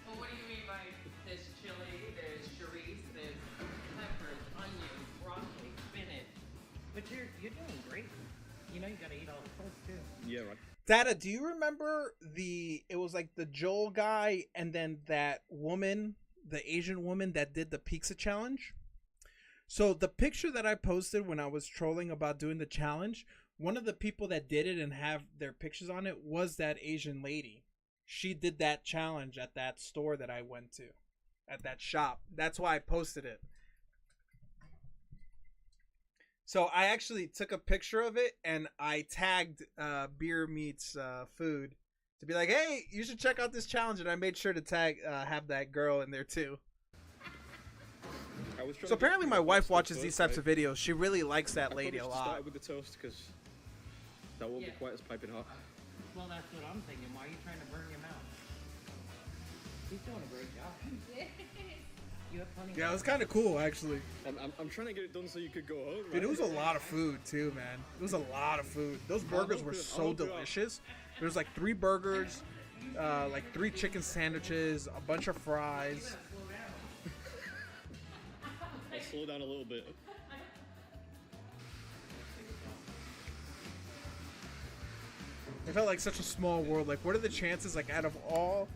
Well, what do you mean by there's chili, there's chorizo, there's peppers, onions, broccoli, spinach? But you're doing great. You know you gotta eat all the toast too. Yeah, right. Data, do you remember it was like the Joel guy and then that woman, the Asian woman that did the pizza challenge? So the picture that I posted when I was trolling about doing the challenge, one of the people that did it and have their pictures on it was that Asian lady. She did that challenge at that store that I went to, at that shop. That's why I posted it. So I actually took a picture of it and I tagged Beer Meets Food to be like, hey, you should check out this challenge. And I made sure to tag have that girl in there too. So apparently my wife watches these types of videos. She really likes that lady a lot. Start with the toast because that won't be quite as piping hot. Well, that's what I'm thinking. Why are you trying to burn your mouth? He's doing a great job. You have plenty. Yeah, it was kind of cool actually. I'm trying to get it done so you could go home. Right? Dude, it was a lot of food too, man. It was a lot of food. Those burgers were so delicious. There was like 3 burgers, like 3 chicken sandwiches, a bunch of fries. I'll slow down a little bit. It felt like such a small world. Like, what are the chances, like, out of all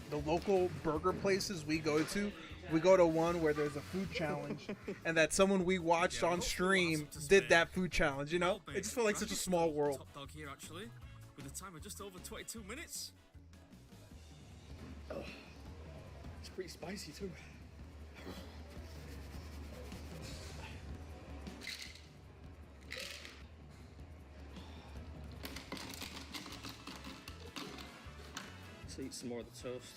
the local burger places we go to one where there's a food challenge and that someone we watched on stream did that food challenge, you know? It just felt like such a small world. Top dog here, actually. with a time of just over 22 minutes. Oh, it's pretty spicy too. Let's eat some more of the toast.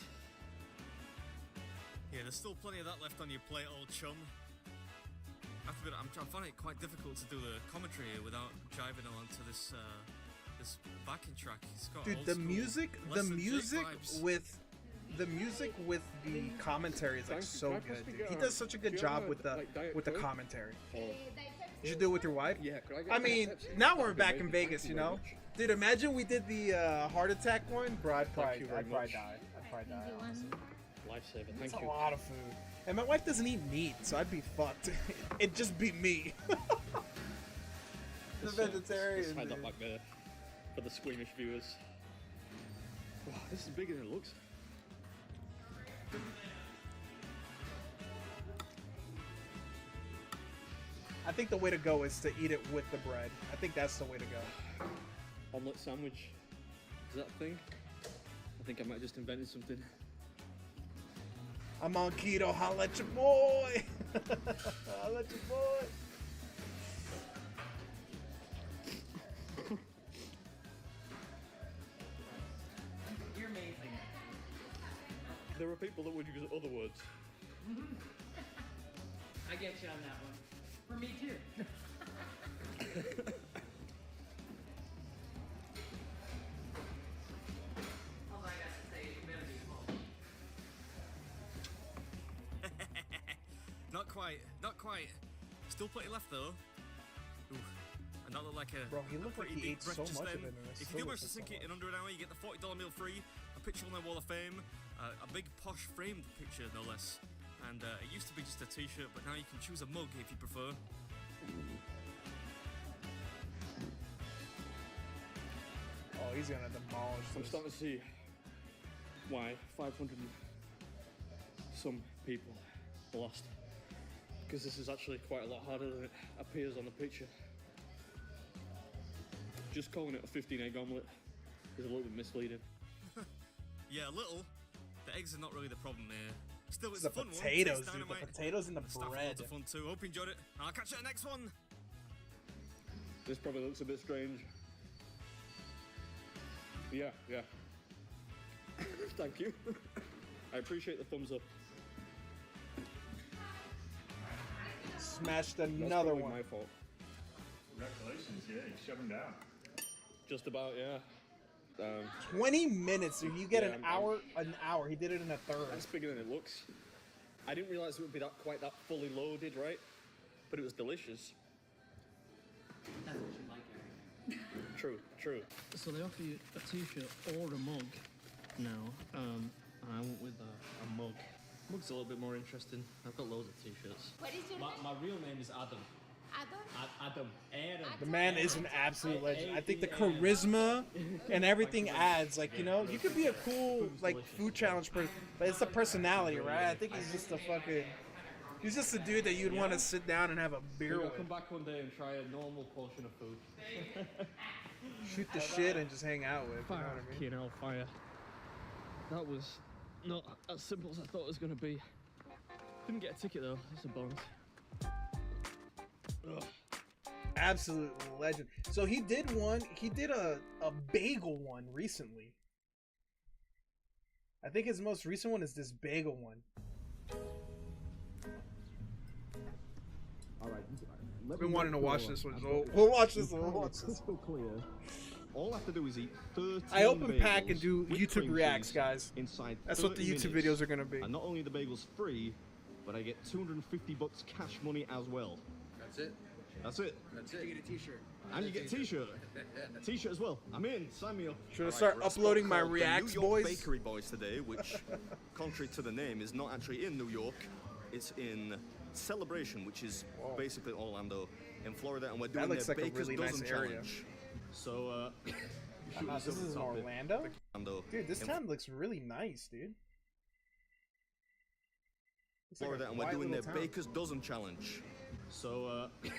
Yeah, there's still plenty of that left on your plate, old chum. I have to admit, I'm finding it quite difficult to do the commentary here without jiving along to this this backing track. It's got Dude, old the school, music less than Jake vibes. with the commentary is like so good. Dude. He does such a good job with the commentary. You should do it with your wife. Yeah, could I get I mean, now we're back in Vegas, you know. Dude, imagine we did the heart attack one, bro. I'd probably die. I'd probably die. Honestly. Lifesaver, thank That's you. a lot of food. And my wife doesn't eat meat, so I'd be fucked. It'd just be me. The vegetarian. Let's hide that back there for the squeamish viewers. Wow, this is bigger than it looks. I think the way to go is to eat it with the bread. I think that's the way to go. Omelette sandwich. Is that a thing? I think I might have just invented something. I'm on keto, holla at your boy! Holla at your boy! You're amazing. There are people that would use other words. I get you on that one. For me too. All I got to say is you better be home. Not quite, not quite. Still plenty left though. Ooh, and that looked like a, Bro, he a looked like pretty he deep ate breath so just much then. of it, and it If still you do manage looks to like sink so it in under an hour, you get the $40 meal free, a picture on their wall of fame, a big posh framed picture no less. And it used to be just a t-shirt, but now you can choose a mug if you prefer. Oh, he's gonna demolish I'm this. starting to see why 500 and some people lost. Because this is actually quite a lot harder than it appears on the picture. Just calling it a 15-egg omelette is a little bit misleading. Yeah, a little. The eggs are not really the problem here. Still, it's the a fun potatoes, one. dude. The potatoes and the Staff bread. loads of fun too. Hope you enjoyed it. I'll catch you at the next one. This probably looks a bit strange. Yeah. Thank you. I appreciate the thumbs up. Smashed That's another probably one. my fault. Congratulations, yeah, you shut him down. Just about, yeah. 20 minutes, dude. You get Yeah, an hour. He did it in a third. That's bigger than it looks. I didn't realize it would be quite that fully loaded, right? But it was delicious. That's what you like, Eric. True. So they offer you a t-shirt or a mug now. And I went with a mug. Mug's a little bit more interesting. I've got loads of t-shirts. What is your name? My real name is Adam. Adam? Adam. The man is an absolute legend. I think the charisma and everything adds. Like, you know, you could be a cool, like, food challenge person, but it's the personality, right? I think he's just a fucking... He's just a dude that you'd want to sit down and have a beer Maybe I'll with. come back one day and try a normal portion of food. Shoot the shit and just hang out with. You know what I mean? Fucking hellfire. That was not as simple as I thought it was going to be. Didn't get a ticket though. That's a bonus. Ugh. Absolute legend. So he did a bagel one recently. I think his most recent one is this bagel one. All right. I've been wanting to watch this one, so we'll watch this one. Clear. All I have to do is eat 13 I open pack bagels and do with YouTube cream reacts, cheese guys. Inside That's what the 30 YouTube minutes. videos are gonna be. And not only are the bagels free, but I get $250 cash money as well. That's it. That's it. That's it. You get a t-shirt. And you get a t-shirt. T-shirt as well. I'm in. Sign me up. Should I start uploading my called the reacts, New York boys? Bakery Boys today, which, contrary to the name, is not actually in New York. It's in Celebration, which is basically Orlando in Florida, and we're doing looks their like a Baker's really nice Dozen area. Challenge. So, This is in Orlando? Dude, this town looks really nice, dude. Looks like Florida, a and we're quiet doing their little town. Baker's Dozen Challenge. So, you're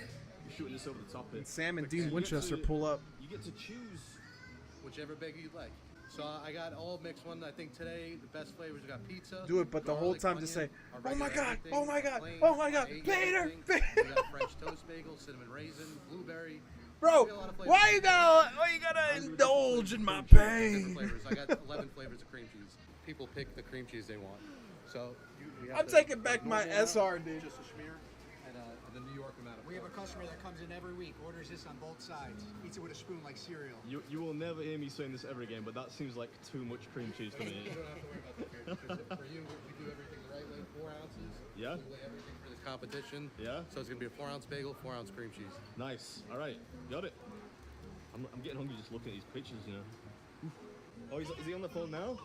shooting this over the top here. And Sam and Because Dean you get Winchester to- pull up. You get to choose whichever bagel you'd like. So I got all mixed one. I think today the best flavors. We got pizza. Do it, but the whole garlic, time just say, onion, "Oh my god! everything, Oh my god! plain, Oh my god! I ate Peter! everything. We got French toast bagel, cinnamon raisin, blueberry. Bro, We got a lot of why flavors. you gotta indulge in my Different pain? flavors. I got 11 flavors of cream cheese. People pick the cream cheese they want. So we have I'm the taking back my normal SR, amount, dude. Just a schmear, and the New York amount. We have a customer that comes in every week, orders this on both sides, eats it with a spoon like cereal. You will never hear me saying this ever again, but that seems like too much cream cheese to me. You don't have to worry about the cream, 'cause for you, we do everything the right way, 4 ounces. Yeah? We weigh everything for this competition. Yeah? So it's gonna be a 4-ounce bagel, 4-ounce cream cheese. Nice. All right, got it. I'm getting hungry just looking at these pictures, you know. Oof. Oh, is he on the phone now?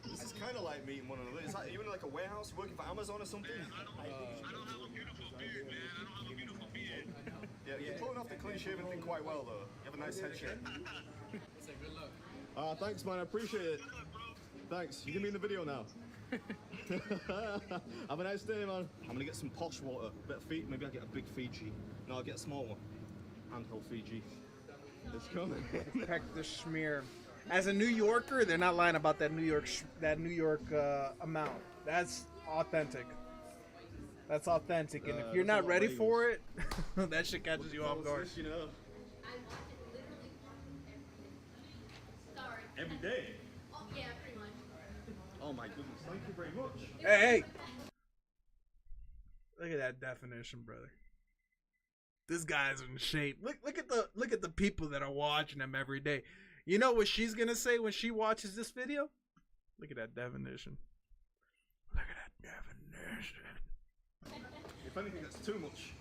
This is kind of like meeting one another. Is that you in like a warehouse working for Amazon or something? I don't have a beautiful beard, man. I don't have a beautiful beard. Yeah, you're pulling off the clean shaven thing quite well, though. You have a nice head shape. Say good luck. Thanks, man. I appreciate it. Thanks. You can be in the video now. Have a nice day, man. I'm gonna get some posh water. Bit of Fiji. Maybe I'll get a big Fiji. No, I'll get a small one. Handheld Fiji. It's coming. Peck the schmear. As a New Yorker, they're not lying about that New York amount. That's authentic. That's authentic, and if you're not ready for it, that shit catches you off guard. You know. Every day. Yeah, pretty much. Oh my goodness! Thank you very much. Hey, look at that definition, brother. This guy's in shape. Look at the people that are watching him every day. You know what she's gonna say when she watches this video? Look at that definition. Look at that definition. If anything, that's too much.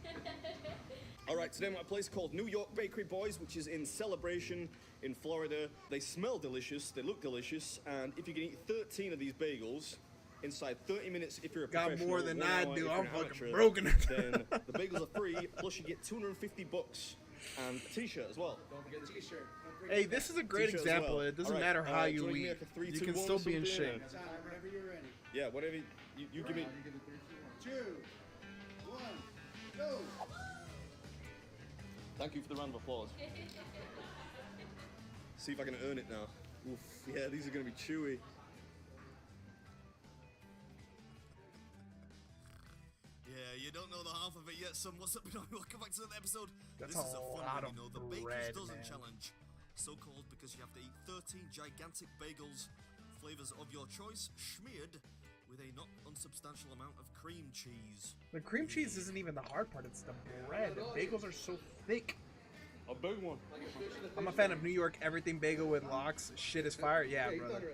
All right, today I'm at a place called New York Bakery Boys, which is in Celebration in Florida. They smell delicious, they look delicious, and if you can eat 13 of these bagels inside 30 minutes, if you're a Got professional, more than 1 I hour do. if I'm you're an fucking amateur, broken. Then the bagels are free, plus you get $250 and a t-shirt as well. Don't forget the t-shirt. Hey, this is a great T-shirt as example. well. It doesn't All right, matter how do you wanna give me eat. like a 3, You 2, can 1 still or be in something, shape. or- Whenever you're ready. Yeah, whatever you give me. 2, 1, go. Thank you for the round of applause. See if I can earn it now. Oof, yeah, these are gonna be chewy. Yeah, you don't know the half of it yet, son. What's up, welcome back to another episode. That's this a is a fun lot one, of you know, the bread, Baker's Dozen man. Challenge. So called because you have to eat 13 gigantic bagels, flavors of your choice, schmeared with a not unsubstantial amount of cream cheese. The cream cheese isn't even the hard part. It's the bread. The bagels are so thick. A big one. I'm a fan of New York everything bagel with lox. Shit is fire. Yeah, brother.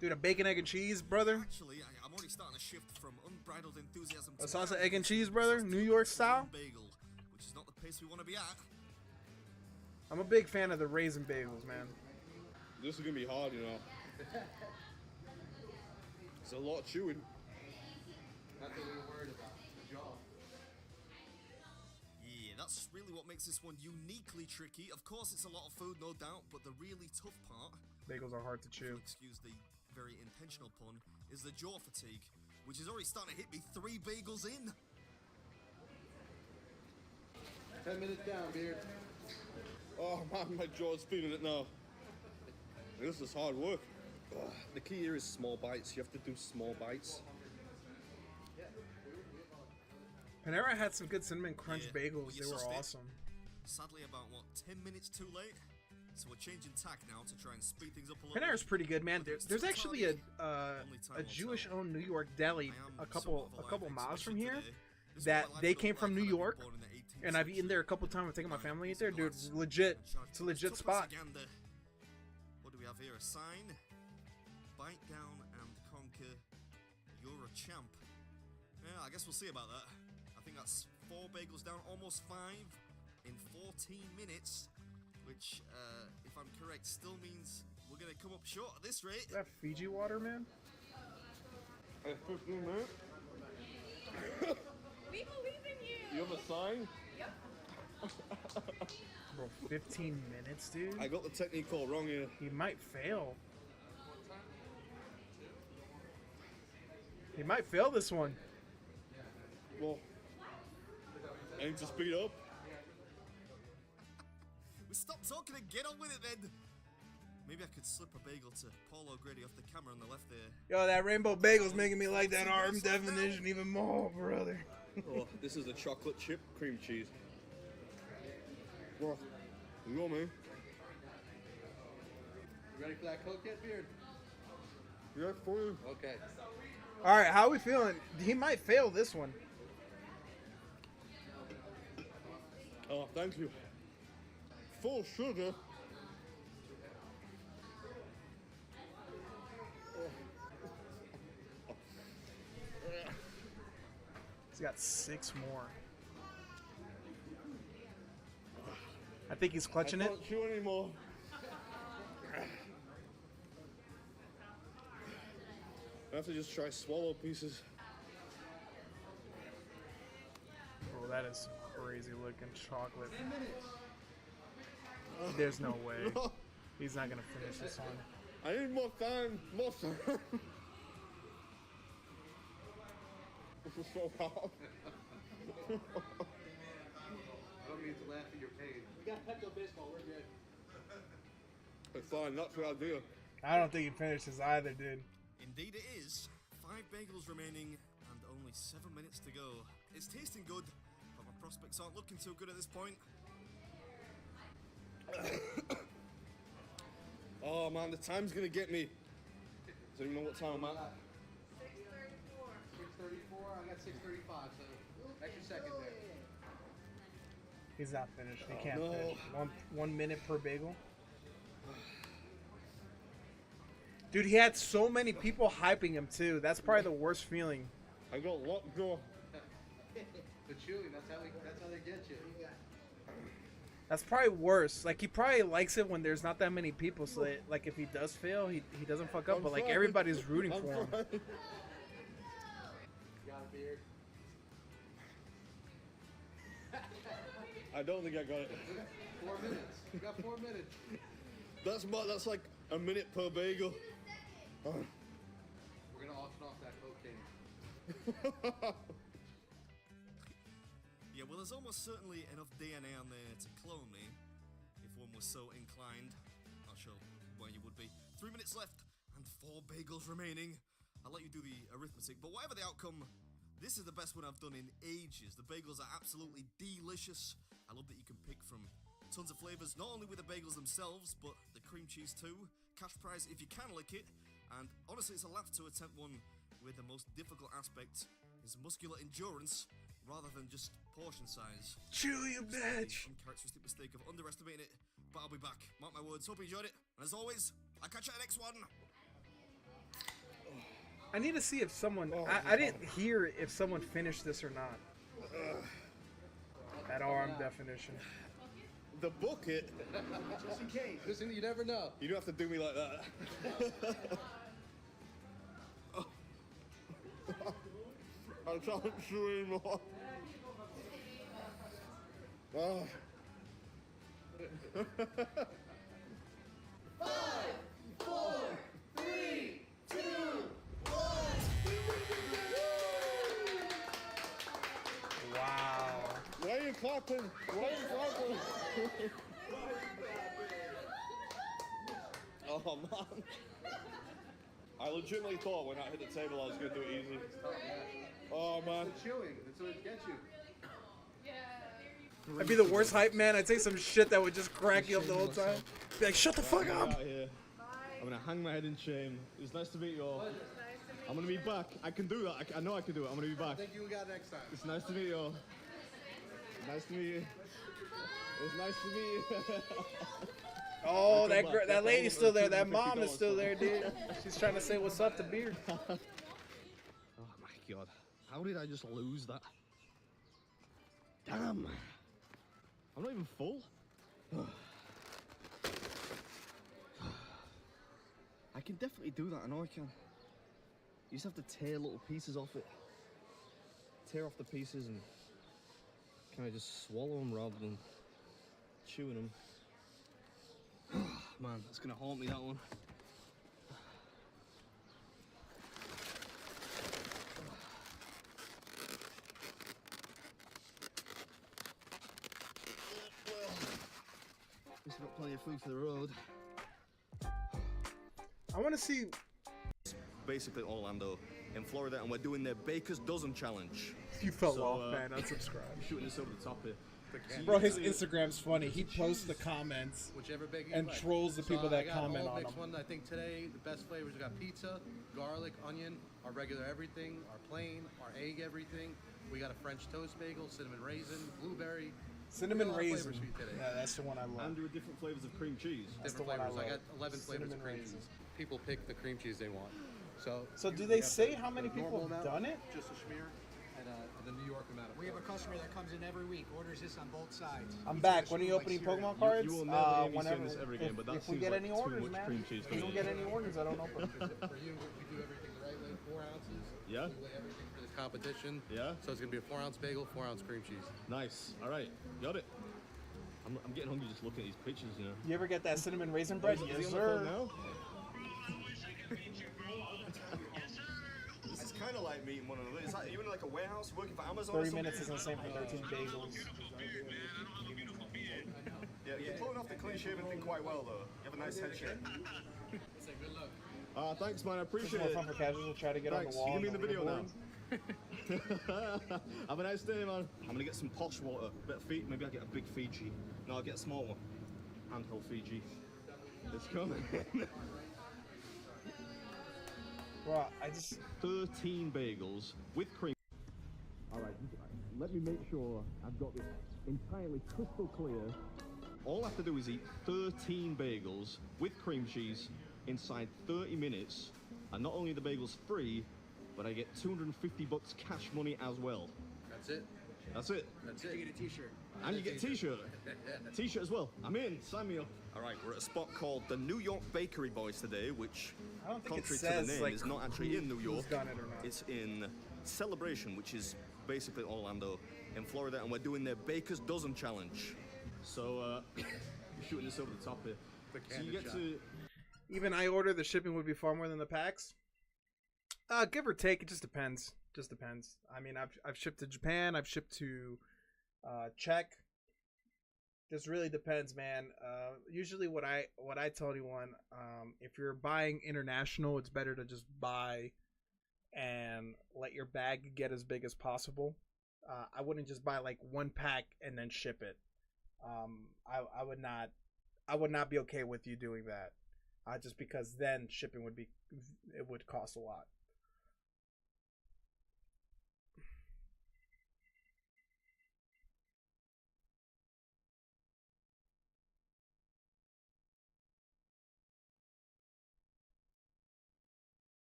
Dude, a bacon, egg, and cheese, brother. Actually, I'm already starting to shift from unbridled enthusiasm A to salsa, egg, and cheese, brother. New York style. bagel, which is not the pace we want to be at. I'm a big fan of the raisin bagels, man. This is gonna be hard, you know. It's a lot of chewing. Nothing we're worried about. The jaw. Yeah, that's really what makes this one uniquely tricky. Of course, it's a lot of food, no doubt, but the really tough part, Bagels are hard to chew. excuse the very intentional pun, is the jaw fatigue, which is already starting to hit me 3 bagels in. 10 minutes down, beard. Oh man, my jaw's feeling it now. This is hard work. Ugh. The key here is small bites. You have to do small bites. Panera had some good cinnamon crunch Yeah, bagels. well, you They were sussed it. awesome. Sadly, about, 10 minutes too late? So we're changing tack now to try and speed things up a little Panera's bit. pretty good, man. Whether it's There's too actually tardy, a Jewish-owned New York deli a couple miles from here This that is what they life came looked from like New had I been York, born in the 18th and I've eaten there a couple times. I've taken my family eat there, dude. It's legit. It's a legit spot. Propaganda. What do we have here? A sign? Bite down and conquer. You're a champ. Yeah, I guess we'll see about that. I think that's 4 bagels down, almost 5 in 14 minutes, which, if I'm correct, still means we're gonna come up short at this rate. Is that Fiji water, man? 15 minutes. We believe in you. You have a sign? Yep. Bro, 15 minutes, dude. I got the technique all wrong here. He might fail. He might fail this one. Well, aim to speed up. We stop talking and get on with it then. Maybe I could slip a bagel to Paul O'Grady off the camera on the left there. Yo, that rainbow bagel's making me like that arm definition even more, brother. Oh, this is the chocolate chip cream cheese. Well, you go, man. You ready for that Coke yet, Beard? Yeah, for you. Okay. All right, how are we feeling? He might fail this one. Oh, thank you. Full sugar. He's got 6 more. I think he's clutching it. I can't chew anymore. I have to just try swallow pieces. Oh, that is some crazy looking chocolate. There's no way. He's not gonna finish this one. I need more time. More time. This is so hard. I don't mean to laugh at your pain. We got Pepto-Bismol, we're good. It's fine, not your idea. I don't think he finishes either, dude. Indeed it is. 5 bagels remaining and only 7 minutes to go. It's tasting good, but my prospects aren't looking too good at this point. Oh man, the time's gonna get me. Does anyone know what time I'm at? 6:34, I got 6:35, so extra second there. He's not finished. He can't no. finish. 1 minute per bagel. Dude, he had so many people hyping him too. That's probably the worst feeling. I got lockjaw. The chewing, that's how they get you. That's probably worse. Like, he probably likes it when there's not that many people, so that, like, if he does fail, he doesn't fuck up, but like everybody's rooting for him. Got a beard. I don't think I got it. 4 minutes. You got 4 minutes. That's like a minute per bagel. We're gonna auction off that cocaine. Yeah, well, there's almost certainly enough DNA on there to clone me, if one was so inclined. Not sure where you would be. 3 minutes left, and 4 bagels remaining. I'll let you do the arithmetic, but whatever the outcome, this is the best one I've done in ages. The bagels are absolutely delicious. I love that you can pick from tons of flavors, not only with the bagels themselves, but the cream cheese too. Cash prize if you can lick it, and honestly, it's a laugh to attempt one where the most difficult aspect is muscular endurance rather than just portion size. Chew, you bitch! Uncharacteristic mistake of underestimating it, but I'll be back. Mark my words. Hope you enjoyed it, and as always, I'll catch you at the next one. I need to see if someone... I didn't hear if someone finished this or not. That arm definition. The bucket? Just in case. Listen, you never know. You don't have to do me like that. I can't chew anymore. Oh. 5, 4, 3, 2, 1. Wow. Why are you clapping? Why are you clapping? Oh man. I legitimately thought when I hit the table I was going to do it easy. Oh man. It's the chewing. That's what it gets you. I'd be the worst hype man. I'd say some shit that would just crack you up the whole time. Be like, shut the fuck up! I'm gonna hang my head in shame. It's nice to meet you all. I'm gonna be back. I can do that. I know I can do it. I'm gonna be back. I think you got next time. It's nice to meet you all. Nice to meet you. It's nice to meet you. Oh, that lady's still there. That mom is still there, dude. She's trying to say what's up to Beard. Oh my god. How did I just lose that? Damn. I'm not even full. I can definitely do that. I know I can. You just have to tear little pieces off it. Tear off the pieces and kind of just swallow them rather than chewing them. Man, that's gonna haunt me, that one. plenty of food for the road. I want to see. Basically Orlando in Florida, and we're doing their Baker's Dozen Challenge. You fell off, man. Unsubscribe. I'm shooting this over the top here. Bro, his Instagram's funny. He posts the comments and trolls the people that comment on him. One, I think today the best flavors we got pizza, garlic, onion, our regular everything, our plain, our egg everything. We got a French toast bagel, cinnamon raisin, blueberry. Cinnamon raisin. Yeah, that's the one I love. And there are different flavors of cream cheese. Different flavors. I got 11 flavors of cream cheese. People pick the cream cheese they want. So do they say how many people have done it? Just a schmear. The New York amount of. We have a customer that comes in every week, orders this on both sides. I'm back. When are you opening Pokemon cards? You will never be saying this ever If, again, but that if we seems get like any too orders, much man. cream cheese If we don't get any orders, I don't open them. For you, we do everything the right way, 4 ounces. Yeah. We weigh everything for this competition. Yeah. So it's gonna be a 4-ounce bagel, 4-ounce cream cheese. Nice. All right. Got it. I'm getting hungry just looking at these pictures, you know. You ever get that cinnamon raisin bread? Is he Yes, on the phone sir. now? This is kind of like meeting one another. Is that you in like a warehouse working for Amazon? 30 minutes isn't the same for 13 bagels. Yeah, you're pulling off the clean shaven thing quite well, though. You have a nice head shape. Say good luck. Thanks, man. I It's appreciate more it. fun for casuals to try to get Thanks. on the wall. You give me the video now. board. Have a nice day, man. I'm gonna get some posh water. Bit of Fiji. Maybe I'll get a big Fiji. No, I'll get a small one. Handheld Fiji. It's coming. Bro, I just 13 bagels with cream. All right, let me make sure I've got this entirely crystal clear. All I have to do is eat 13 bagels with cream cheese inside 30 minutes, and not only are the bagels free, but I get $250 cash money as well. That's it. That's it. That's it. You get a t-shirt. And you get a t-shirt. T-shirt as well. I'm in. Sign me up. All right, we're at a spot called the New York Bakery Boys today, which, I don't think it contrary says, to the name, like, is not actually in New who's York. done it or not. It's in Celebration, which is basically Orlando in Florida, and we're doing their Baker's Dozen Challenge. So, you're shooting this over the top here. So you get to... Even I order, the shipping would be far more than the packs. Give or take, it just depends. Just depends. I mean, I've shipped to Japan, I've shipped to Czech. Just really depends, man. Usually, what I tell anyone, if you're buying international, it's better to just buy and let your bag get as big as possible. I wouldn't just buy like one pack and then ship it. I would not be okay with you doing that. Just because then shipping would cost a lot.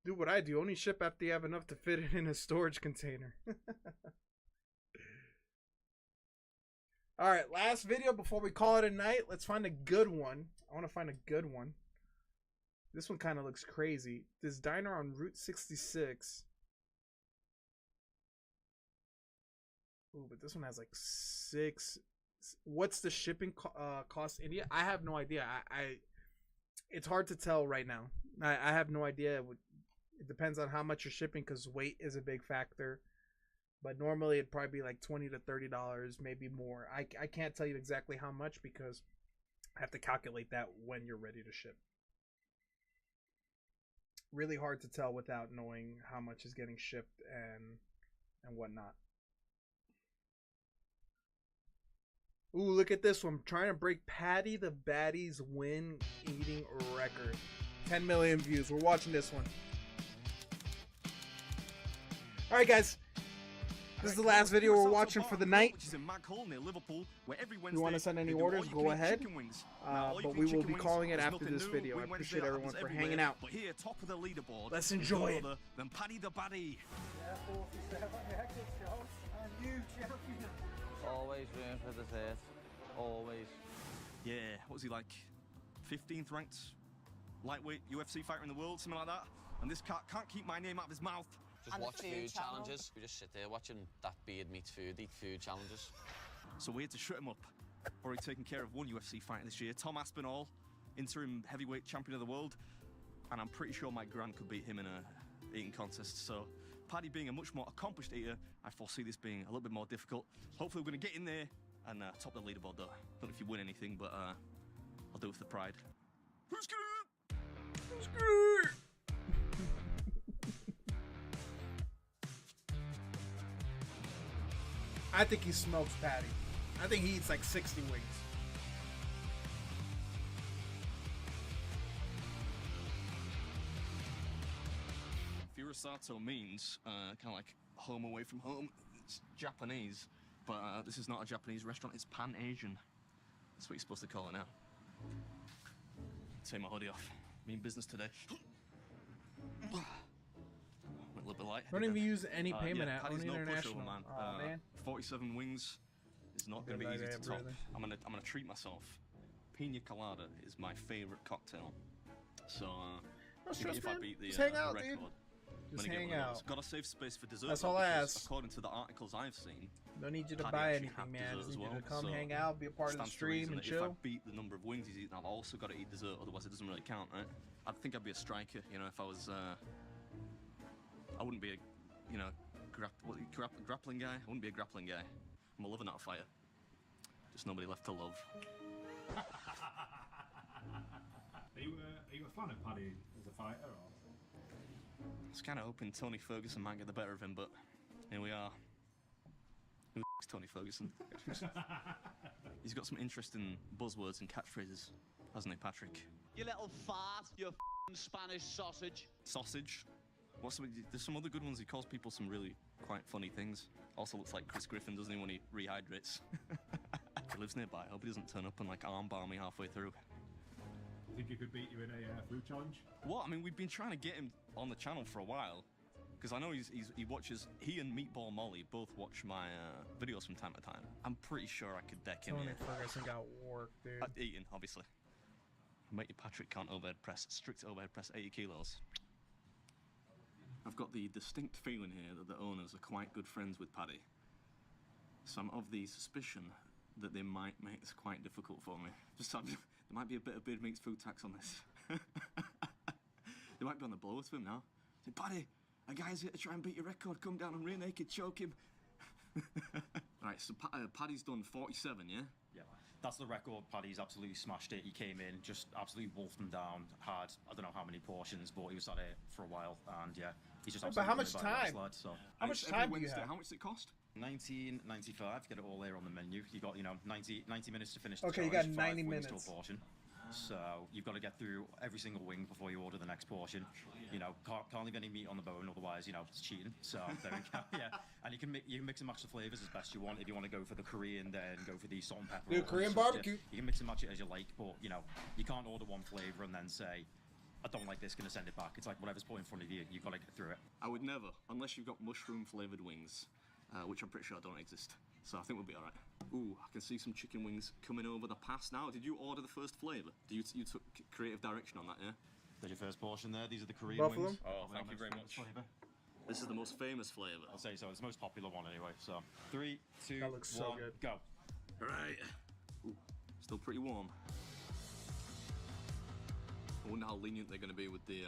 Do what I do. Only ship after you have enough to fit it in a storage container. Alright, last video before we call it a night. Let's find a good one. I want to find a good one. This one kind of looks crazy. This diner on Route 66. Ooh, but this one has like 6. What's the shipping cost India? I have no idea. It's hard to tell right now. I have no idea. It depends on how much you're shipping because weight is a big factor. But normally it'd probably be like $20 to $30, maybe more. I can't tell you exactly how much because I have to calculate that when you're ready to ship. Really hard to tell without knowing how much is getting shipped and whatnot. Ooh, look at this one. I'm trying to break Patty the Baddie's win eating record. 10 million views. We're watching this one. Alright guys, this is the last video we're watching for the night. If you want to send any orders, go ahead. But we will be calling it after this video. I appreciate everyone for hanging out. Let's enjoy it. Than Paddy the Baddie. Always room for dessert. Always. Yeah, what was he like? 15th ranked lightweight UFC fighter in the world, something like that. And this cat can't keep my name out of his mouth. Just watch food challenges. We just sit there watching that beard meets food, eat food challenges. So we're here to shut him up. Already taken care of one UFC fighter this year, Tom Aspinall, interim heavyweight champion of the world. And I'm pretty sure my gran could beat him in a eating contest. So Paddy being a much more accomplished eater, I foresee this being a little bit more difficult. Hopefully we're going to get in there and top the leaderboard though. Don't know if you win anything, but I'll do it for the pride. I think he smokes Patty. I think he eats like 60 wings. Furusato means kind of like home away from home. It's Japanese, but this is not a Japanese restaurant. It's Pan-Asian. That's what you're supposed to call it now. Take my hoodie off. I'm in business today. Went a little bit light. Don't even use any payment yeah, app. Paddy's Only no international. pushover, man. Oh, man. 47 wings is not going to be easy to top. I'm gonna treat myself. Pina colada is my favorite cocktail. So if I beat the Just hang out, record, dude. Just hang out. Gotta save space for dessert. That's all I ask. According to the articles I've seen, Don't need you to Paddy buy actually anything, had man. dessert Just as need you well, to come so hang out, be a part of the stands to stream, reason and that chill. If I beat the number of wings he's eaten, I've also got to eat dessert. Otherwise, it doesn't really count, right? I think I'd be a striker. You know, if I was, I wouldn't be a, you know, grappling guy. I wouldn't be a grappling guy. I'm a lover, not a fighter. Just nobody left to love. Are you a fan of Paddy as a fighter, or? I was kind of hoping Tony Ferguson might get the better of him, but here we are. Who the f***'s Tony Ferguson? He's got some interesting buzzwords and catchphrases, hasn't he, Patrick? You little fart, you f***ing Spanish sausage. Sausage? There's some other good ones. He calls people some really quite funny things. Also looks like Chris Griffin, doesn't he, when he rehydrates? He lives nearby. I hope he doesn't turn up and like armbar me halfway through. Think he could beat you in a food challenge? What? I mean, we've been trying to get him on the channel for a while. Because I know he watches, he and Meatball Molly both watch my videos from time to time. I'm pretty sure I could deck him. Tony Ferguson got work, dude. Eating, obviously. I bet you Patrick can't overhead press, strict overhead press 80 kilos. I've got the distinct feeling here that the owners are quite good friends with Paddy. So I'm of the suspicion that they might make this quite difficult for me. There might be a bit of Beard Meats food tax on this. They might be on the blower to him now. Say, Paddy, a guy's here to try and beat your record. Come down and rear naked, choke him. Right, so Paddy's done 47, yeah? Yeah, that's the record. Paddy's absolutely smashed it. He came in, just absolutely wolfed them down. Had, I don't know how many portions, but he was at it for a while. And yeah, he's just absolutely... But how much time? Lad, so. How much time do you have? How much does it cost? $19.95, get it all there on the menu. You got, 90 minutes to finish the Okay, challenge, you got 90 5 wings minutes. to a portion. So you've got to get through every single wing before you order the next portion. Can't leave any meat on the bone, otherwise, it's cheating. So there we go. Yeah, and you can mix and match the flavors as best you want. If you want to go for the Korean, then go for the salt and pepper. Do Korean barbecue. You can mix and match it as you like, but you can't order one flavor and then say, I don't like this, gonna send it back. It's like whatever's put in front of you, you've got to get through it. I would never, unless you've got mushroom flavored wings, which I'm pretty sure don't exist. So I think we'll be all right. Ooh, I can see some chicken wings coming over the pass now. Did you order the first flavour? You took creative direction on that, yeah? There's your first portion there. These are the Korean Buffalo? wings. Oh, thank you very much. Flavor. This is the most famous flavour. I'll say so. It's the most popular one anyway. So 3, 2, That looks so 1, good. go. All right. Ooh, still pretty warm. I wonder how lenient they're going to be with the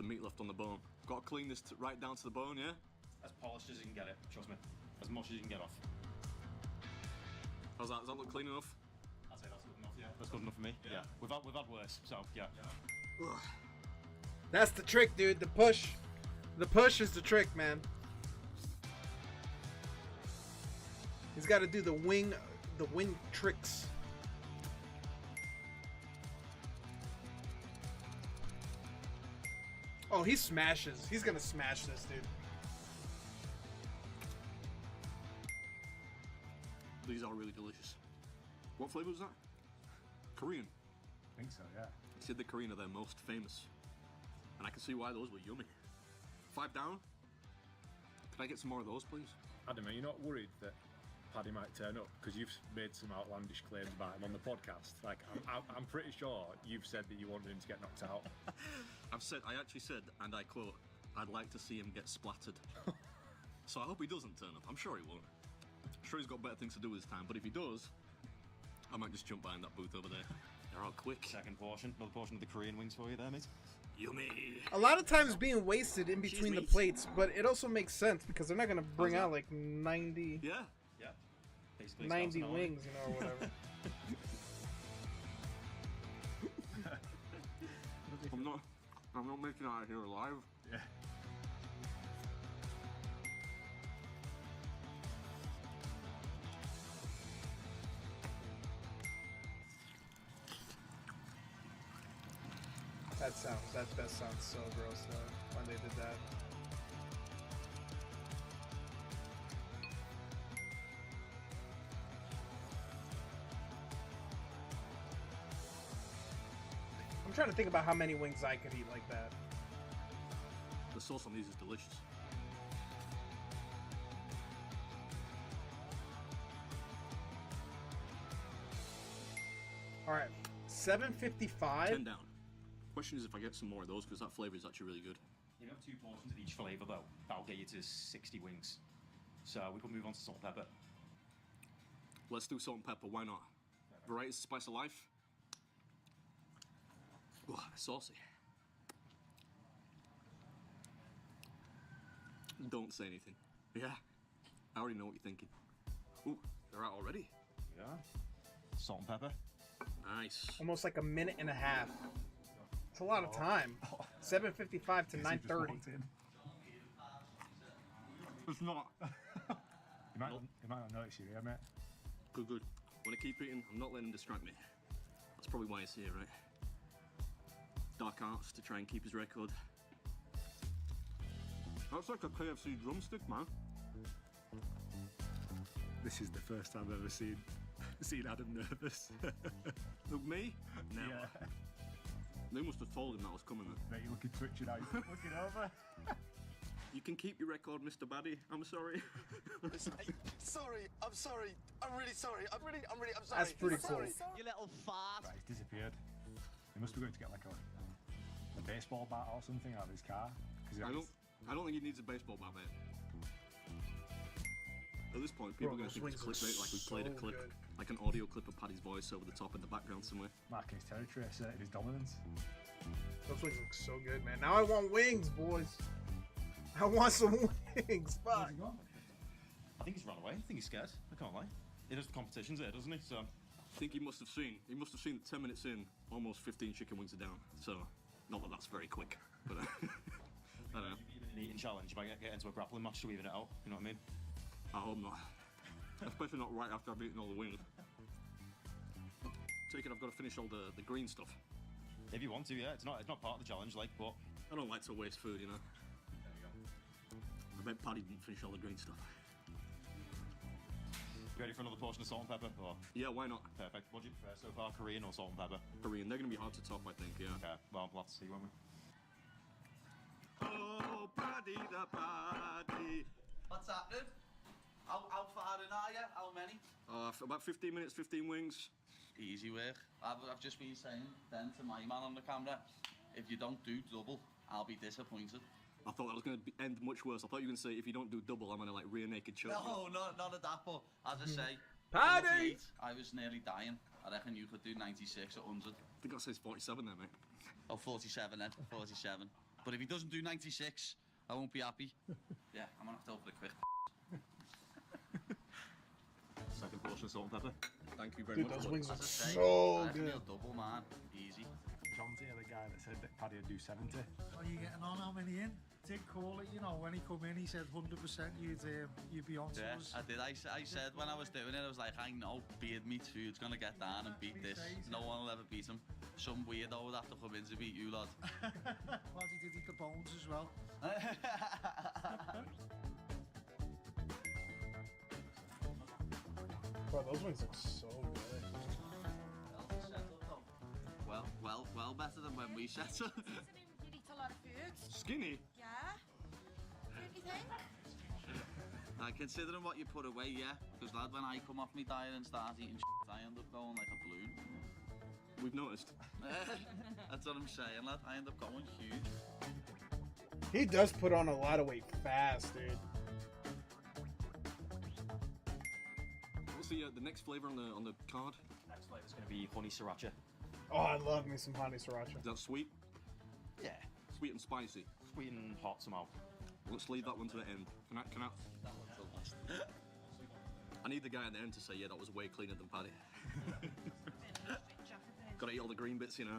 meat left on the bone. Got to clean this right down to the bone, yeah? As polished as you can get it. Trust me. As much as you can get off. How's that? Does that look clean enough? I'd say that's good enough, yeah. That's good enough for me. Yeah. We've had worse, so yeah. That's the trick, dude. The push. The push is the trick, man. He's got to do the wing tricks. Oh, he smashes. He's gonna smash this, dude. These are really delicious. What flavour was that? Korean. I think so, yeah. They said the Korean are their most famous. And I can see why those were yummy. 5 down. Could I get some more of those, please? Adam, are you not worried that Paddy might turn up? Because you've made some outlandish claims about him on the podcast. Like, I'm pretty sure you've said that you wanted him to get knocked out. I actually said, and I quote, I'd like to see him get splattered. So I hope he doesn't turn up. I'm sure he won't. I'm sure he's got better things to do with his time, but if he does, I might just jump behind that booth over there. They're all quick. Second portion. Another portion of the Korean wings for you there, mate. Yummy. A lot of times being wasted in between the plates, but it also makes sense because they're not gonna bring out like 90. Yeah. 90 wings, you know, or whatever. I'm not making it out of here alive. Yeah. That sounds so gross though, when they did that. I'm trying to think about how many wings I could eat like that. The sauce on these is delicious. Alright, $7.55. 10 down. Question is if I get some more of those because that flavor is actually really good. You have 2 portions of each flavour though. That'll get you to 60 wings. So we could move on to salt and pepper. Let's do salt and pepper, why not? Variety is the spice of life. Oh, saucy. Don't say anything. Yeah, I already know what you're thinking. Ooh, they're out already. Yeah. Salt and pepper. Nice. Almost like a minute and a half. It's a lot of time. 7:55 to 9:30. It's not. You might not notice you here, mate. Good. When I keep eating, I'm not letting him distract me. That's probably why he's here, right? Dark arts to try and keep his record. That's like a KFC drumstick, man. This is the first time I've ever seen Adam nervous. Look, me? Never. Yeah. They must have told him that was coming. Mate, you're looking twitchy now. You're looking over. You can keep your record, Mr. Baddie. I'm sorry. Sorry, I'm sorry. I'm really sorry. I'm sorry. That's pretty cool. You little fart. Right, he's disappeared. He must be going to get like a baseball bat or something out of his car. I don't think he needs a baseball bat, mate. At this point, people are going to think it's clickbait, like we played a clip, like an audio clip of Paddy's voice over the top in the background somewhere. Marking his territory, asserting his dominance. Those wings look so good, man. Now I want wings, boys. I want some wings. Fuck. I think he's run away. I think he's scared. I can't lie. He does the competitions there, doesn't he? So I think he must have seen that 10 minutes in, almost 15 chicken wings are down. So, not that that's very quick, but I don't know. An eating challenge, you might get into a grappling match to even it out. You know what I mean? I hope not. Especially not right after I've eaten all the wings. Take it, I've got to finish all the green stuff. If you want to, yeah. It's not part of the challenge, like, but I don't like to waste food, you know. I bet Paddy didn't finish all the green stuff. You ready for another portion of salt and pepper? Or? Yeah, why not? Perfect. What do you prefer so far, Korean or salt and pepper? Korean. They're going to be hard to top, I think, yeah. Okay, well, we'll have to see, won't we? Oh, Paddy the Paddy. What's happening? How far in are you? How many? About 15 minutes, 15 wings. Easy work. I've just been saying then to my man on the camera, if you don't do double, I'll be disappointed. I thought that was going to end much worse. I thought you were going to say, if you don't do double, I'm going to like rear naked choke. No, not at that, but as I say, Paddy! 48, I was nearly dying. I reckon you could do 96 at 100. I think that says 47 there, mate. Oh, 47 then, 47. But if he doesn't do 96, I won't be happy. Yeah, I'm going to have to open it quick. Second portion of salt and pepper. Thank you very much. Those wings are As I say, so I good. feel double, man. Easy. John's here, the guy that said that Paddy would do 70. Are you getting on? How many in? Did call it, you know, when he come in, he said 100% you'd be on to Yeah, us. I did. I said when I was doing it, I was like, I know beard meat food's gonna get down and beat this. No one will ever beat him. Some weirdo would have to come in to beat you, lad. Paddy did eat the bones as well. Bro, those wings look so good. Well better than when we set up. You eat a lot of food. Skinny? Yeah. Don't you think? Considering what you put away, yeah. Because lad, when I come off my diet and start eating shit, I end up going like a balloon. We've noticed. That's what I'm saying, lad. I end up going huge. He does put on a lot of weight fast, dude. What's the next flavor on the card? Next flavor is going to be honey sriracha. Oh, I love me some honey sriracha. Is that sweet? Yeah, Sweet and spicy. Sweet and hot somehow. Let's leave that one to the end. Can I? I need the guy at the end to say, yeah, that was way cleaner than Paddy. Gotta eat all the green bits, you know.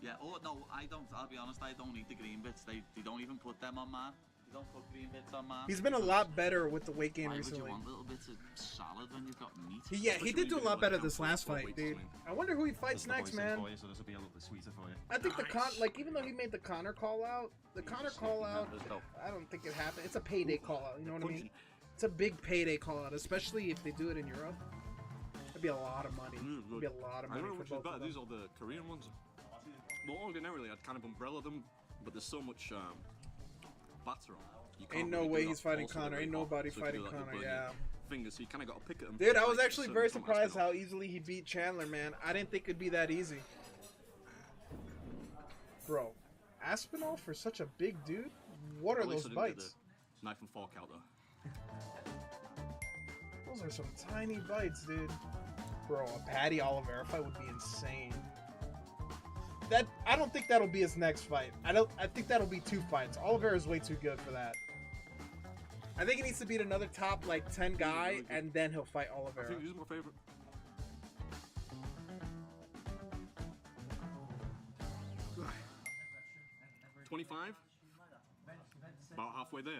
Yeah, oh no, I don't, I'll be honest, I don't eat the green bits. They don't even put them on mine. They don't put green bits on mine. He's been a lot better with the weight gain Why recently. would you want little bits of salad when you've got meat? Yeah, he did do a lot better this last fight, dude. I wonder who he fights next, man. For you, so this will be a little bit sweeter for you. I think even though he made the Connor call out, I don't think it happened. It's a payday call out, you know what I mean? It's a big payday call out, especially if they do it in Europe. It'd be a lot of money. It'd be a lot of money I don't know for which is both better. of them. These are the Korean ones. Well, ordinarily I'd kind of umbrella them, but there's so much batter on. You can't Ain't no really do way that. he's fighting Also, they're Connor. very Ain't hot, nobody so if you fighting do that, you'll Connor, burn yeah. your Fingers, so you kind of got to pick at them. Dude, I was like, actually certain very formats surprised go. how easily he beat Chandler, man. I didn't think it'd be that easy. Bro, Aspinall for such a big dude? What are At least those I didn't get bites? the knife and fork out though. Those are some tiny bites, dude. Bro, a Paddy Oliveira fight would be insane. I don't think that'll be his next fight. I think that'll be 2 fights. Oliveira's way too good for that. I think he needs to beat another top like 10 guy and then he'll fight I Oliveira. think he's my favorite. $25? About halfway there.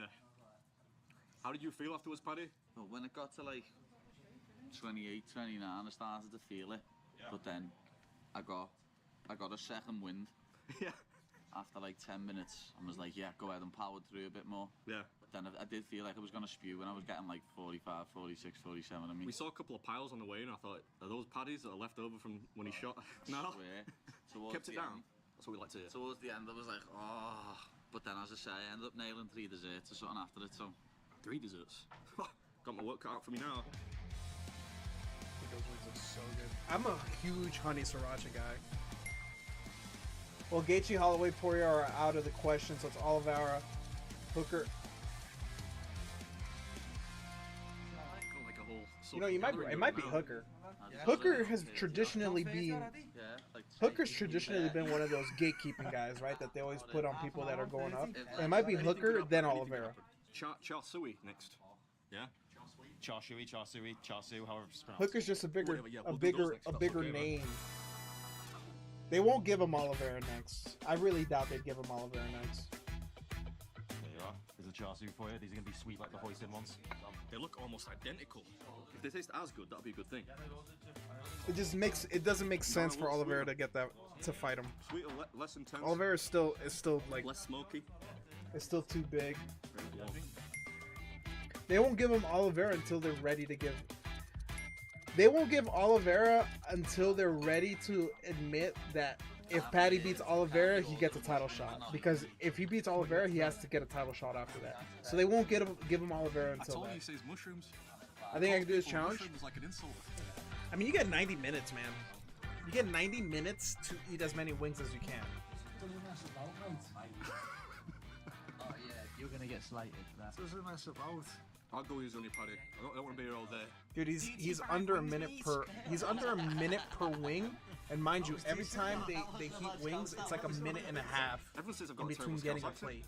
How did you feel afterwards, Paddy? Well, when it got to like 28, 29, I started to feel it. But then I got a second wind. Yeah. After like 10 minutes, I was like, yeah, go ahead and power through a bit more. Yeah. But then I did feel like I was going to spew when I was getting like 45, 46, 47. I mean, We saw a couple of piles on the way and I thought, are those paddies that are left over from when he shot? No. Towards Kept it the down. end- That's what we like to hear. Towards the end, I was like, oh. But then, as I say, I ended up nailing 3 desserts or something after it, so. 3 desserts. Got my work cut out for me now. Those wings are so good. I'm a huge honey sriracha guy. Well, Gaethje, Holloway, Poirier are out of the question, so it's Oliveira, Hooker. Got like a whole You know, it might be Hooker. Yeah. Hooker has traditionally been. like Hooker's traditionally been one of those gatekeeping guys, right? That they always put on people that are going up. It might be Hooker, then Oliveira. Char Sui next. Yeah. Char Sui, Char Siu, however it's pronounced. Hooker's just a bigger, Whatever, yeah, a we'll do those bigger, next, a that's bigger okay, man. name. They won't give him Oliveira next. I really doubt they'd give him Oliveira next. There you are. There's a Char Siu for you. These are going to be sweet like the hoisin ones. They look almost identical. If they taste as good, that'd be a good thing. It doesn't make sense for Oliveira to get that to fight him. Sweeter, less intense. Oliveira is still like less smoky. It's still too big. They won't give him Oliveira until they're ready to give. They won't give Oliveira until they're ready to admit that if Paddy beats Oliveira, he gets a title shot. Because if he beats Oliveira, he has to get a title shot after that. So they won't give him Oliveira I until told you then. he says mushrooms. I think I can do this challenge. Mushrooms like an insult. I mean, you get 90 minutes, man. You get 90 minutes to eat as many wings as you can. Oh yeah, you're gonna get slated for that. Doesn't mess about. I'll go use only Paddy. I don't want to be here all day. Dude, he's under a minute per wing, and mind you, every time they heat wings, it's like a minute and a half Everyone says I've in got a between terrible getting a Scouse accent. plate.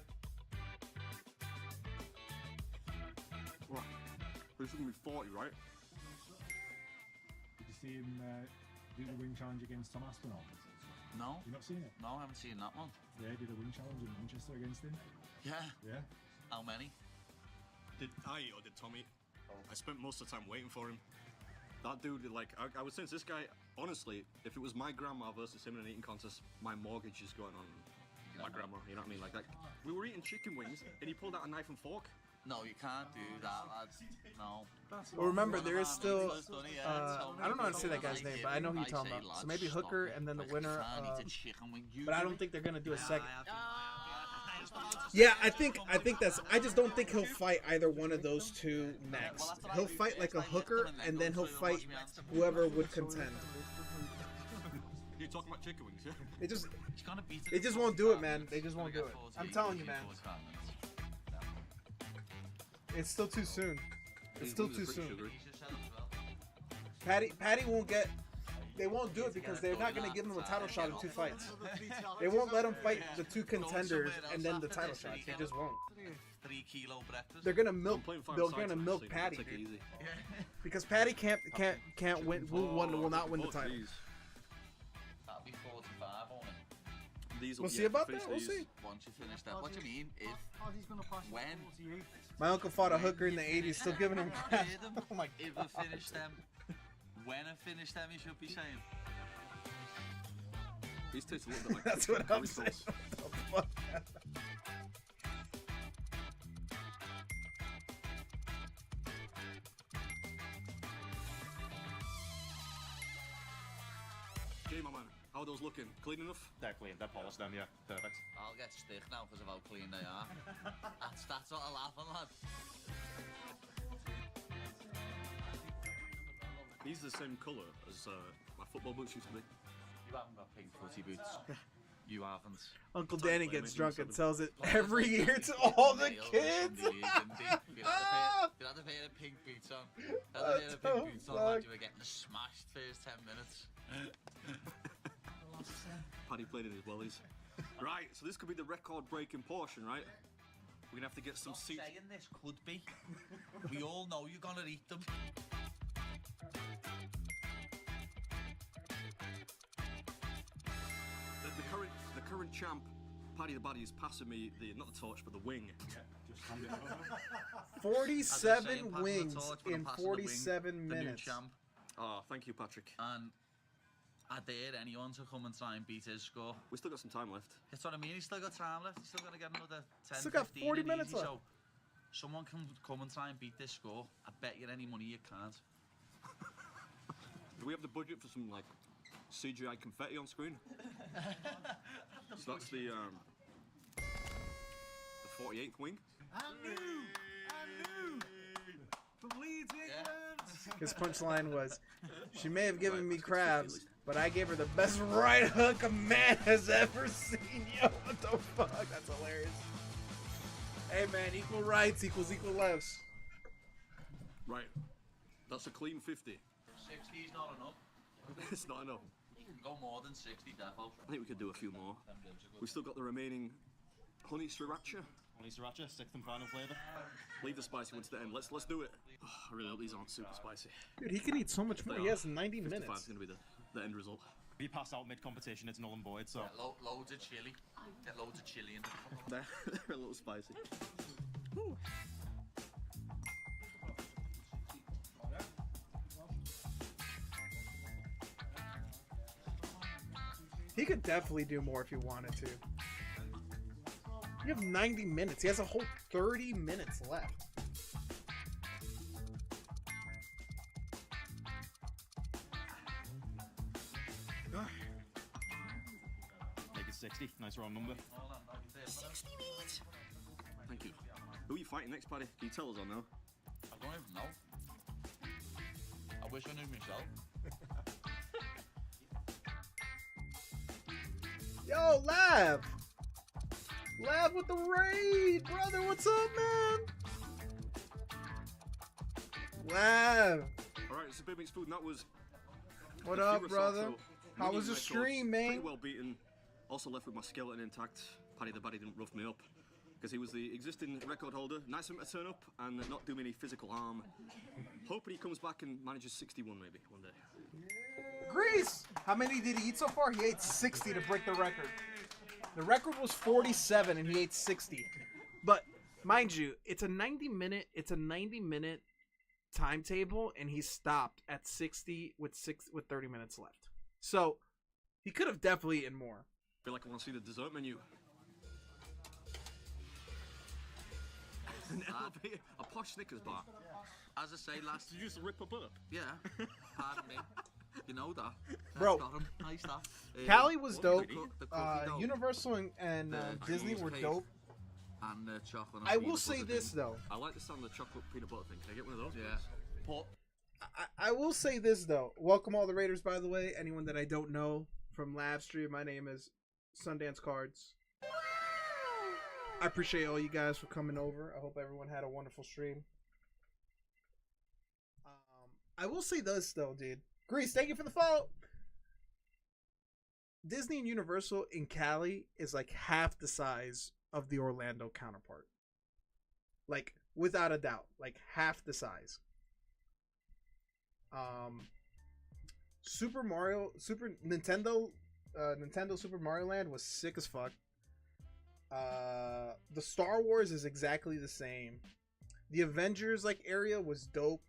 Right. This is going to be 40, right? Did you see him do the wing challenge against Tom Aspinall? No. You not seen it? No, I haven't seen that one. Yeah, he did a wing challenge in Manchester against him. Yeah. Yeah. How many? Did I eat or did Tom eat? I spent most of the time waiting for him. That dude, like, I was saying to this guy, honestly, if it was my grandma versus him in an eating contest, my mortgage is going on my grandma, you know what I mean? Like, we were eating chicken wings, and he pulled out a knife and fork. No, you can't do that, lads. No. Well, remember, there is still. I don't know how to say that guy's name, but I know who you're talking about. So maybe Hooker and then the winner. But I don't think they're gonna do a second. Yeah, I think that's. I just don't think he'll fight either one of those two next. He'll fight like a Hooker, and then he'll fight whoever would contend. You're talking about chicken wings, yeah? They just won't do it, man. They just won't do it. I'm telling you, man. It's still too soon. It's still too soon. Paddy won't get they won't do it because they're not going to give him a title shot in 2 fights. They won't let him fight the 2 contenders and then the title shots. They just won't. 3 kilo breakfast. They're gonna milk. They're gonna milk Patty because Patty can't win. Will not win the title. That'll be 45 on it. These We'll see about that. We'll see. Once you finish that, what do you mean? If when My uncle fought a hooker in the 80s, still giving him crap. Oh my if god. I finish them, when I finish them, you should be saying. These taste a little bit like That's what I'm saying. What the fuck? Okay, my man. How are those looking? Clean enough? They're clean, they're polished them, yeah. Perfect. I'll get stiff now because of how clean they are. That's what I'm laughing, lad. These are the same colour as my football boots used to be. You haven't got pink footy boots. You haven't. Uncle Danny gets drunk and tells it every year to all the kids. You had a pair of pink boots on. Lad, you were getting smashed first 10 minutes. Paddy played in his wellies. Right, so this could be the record-breaking portion, right? We're gonna have to get some seats. Saying this could be. We all know you're gonna eat them. The current champ, Paddy the Baddy, is passing me not the torch, but the wing. Yeah, just hand it over. 47 wings in 47 minutes. Oh, thank you, Patrick. And I dare anyone to come and try and beat his score. We still got some time left. That's what I mean. He's still got time left. He's still going to get another 10, Still got 15 40 in minutes easy, left. So someone can come and try and beat this score. I bet you any money you can't. Do we have the budget for some like CGI confetti on screen? So that's the 48th wing. I knew! From Leeds, England! His punchline was, "She may have given me crabs, but I gave her the best right hook a man has ever seen." Yo, what the fuck? That's hilarious. Hey man, equal rights equals equal lefts. Right. That's a clean 50. 60 is not enough. It's not enough. You can go more than 60, defo. I think we could do a few more. We've still got the remaining honey sriracha. Honey sriracha, 6th and final flavour. Leave the spicy one to the end. Let's do it. Oh, I really hope these aren't super spicy. Dude, he can eat so much more. He has 90 minutes. 55 is going to be the end result. If you pass out mid-competition, it's null and void, so... Yeah, loads of chili. Get loads of chili in there. They're a little spicy. Whew. He could definitely do more if he wanted to. You have 90 minutes. He has a whole 30 minutes left. Make it 60. Nice round number. 60 minutes. Thank you. Who are you fighting next, Paddy? Can you tell us or no? I don't even know. I wish I knew myself. Yo, Lav! Lav with the raid! Brother, what's up, man? Lav! Alright, it's a Big Mix Food, and that was... What up, brother? How was the stream, man? Pretty well beaten. Also left with my skeleton intact. Paddy the Baddy didn't rough me up. Because he was the existing record holder. Nice of him to turn up and not do me any physical harm. Hoping he comes back and manages 61 maybe one day. Grease! How many did he eat so far? He ate 60 to break the record. The record was 47 and he ate 60. But mind you, it's a 90 minute timetable and he stopped at 60 with 30 minutes left. So he could have definitely eaten more. I feel like I want to see the dessert menu. An elevator, a posh Snickers bar. As I say, last... Did you just rip a burp? Yeah. Pardon me. You know that. Bro. Got him. Nice stuff. Cali was dope. The cookie dough. Universal and Disney were dope. And chocolate. I will say this though. I like the sound of the chocolate peanut butter thing. Can I get one of those? Yeah. But I will say this though. Welcome all the Raiders, by the way. Anyone that I don't know from live stream, my name is Sundance Cards. I appreciate all you guys for coming over. I hope everyone had a wonderful stream. I will say this though, dude. Grease, thank you for the follow. Disney and Universal in Cali is like half the size of the Orlando counterpart. Like, without a doubt, like half the size. Super Nintendo Super Mario Land was sick as fuck. The Star Wars is exactly the same. The Avengers like area was dope.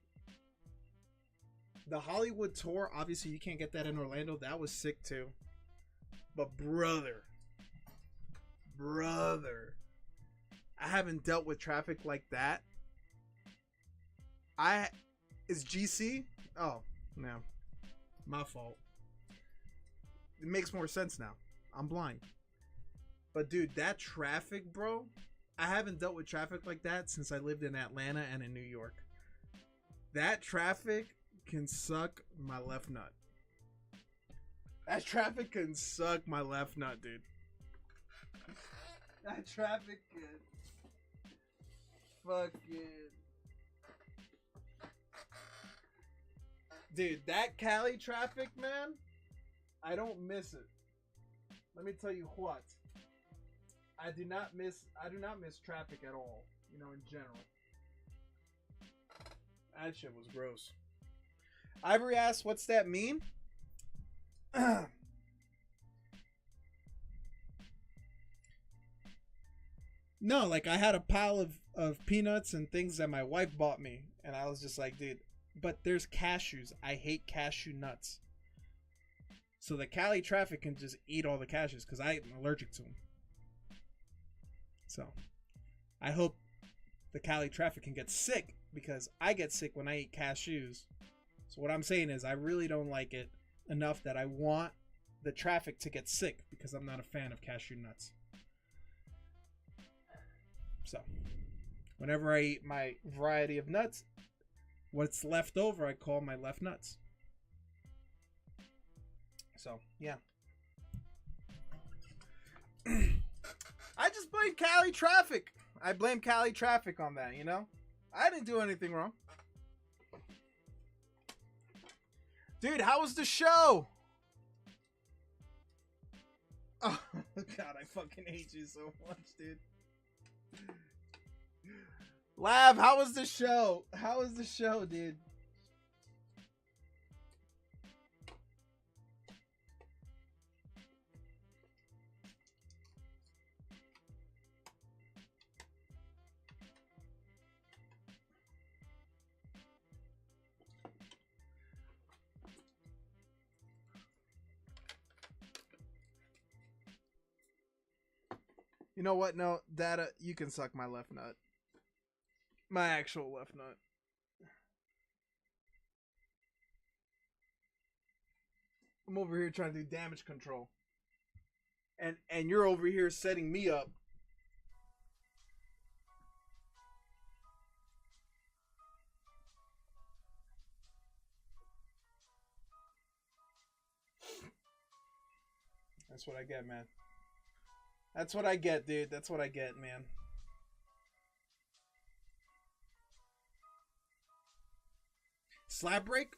The Hollywood tour, obviously you can't get that in Orlando. That was sick too. But brother, I haven't dealt with traffic like that. Is GC? Oh, no. My fault. It makes more sense now. I'm blind. But dude, that traffic, bro, I haven't dealt with traffic like that since I lived in Atlanta and in New York. That traffic can suck my left nut. That traffic can suck my left nut, dude. That traffic can fucking... Dude, that Cali traffic, man, I don't miss it. Let me tell you what. I do not miss traffic at all, you know, in general. That shit was gross. Ivory asks, what's that mean? No, like I had a pile of peanuts and things that my wife bought me, and I was just like, dude, but there's cashews. I hate cashew nuts. So the Cali traffic can just eat all the cashews because I'm allergic to them. So I hope the Cali traffic can get sick because I get sick when I eat cashews. So what I'm saying is I really don't like it enough that I want the traffic to get sick because I'm not a fan of cashew nuts. So whenever I eat my variety of nuts, what's left over I call my left nuts. So yeah. I just blame Cali traffic. I blame Cali traffic on that, you know? I didn't do anything wrong. Dude, how was the show? Oh, God, I fucking hate you so much, dude. Lab, how was the show? How was the show, dude? You know what? No, Data, you can suck my left nut. My actual left nut. I'm over here trying to do damage control. And you're over here setting me up. That's what I get, man. That's what I get, dude. That's what I get, man. Slab break?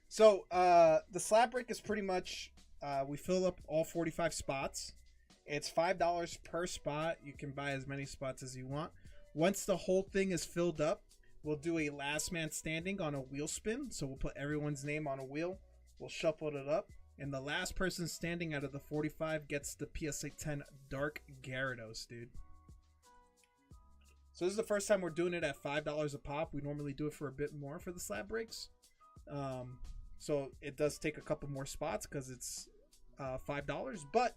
So, the slab break is pretty much, we fill up all 45 spots. It's $5 per spot. You can buy as many spots as you want. Once the whole thing is filled up, we'll do a last man standing on a wheel spin. So we'll put everyone's name on a wheel. We'll shuffle it up. And the last person standing out of the 45 gets the PSA 10 Dark Gyarados, dude. So this is the first time we're doing it at $5 a pop. We normally do it for a bit more for the slab breaks. So it does take a couple more spots because it's $5. But,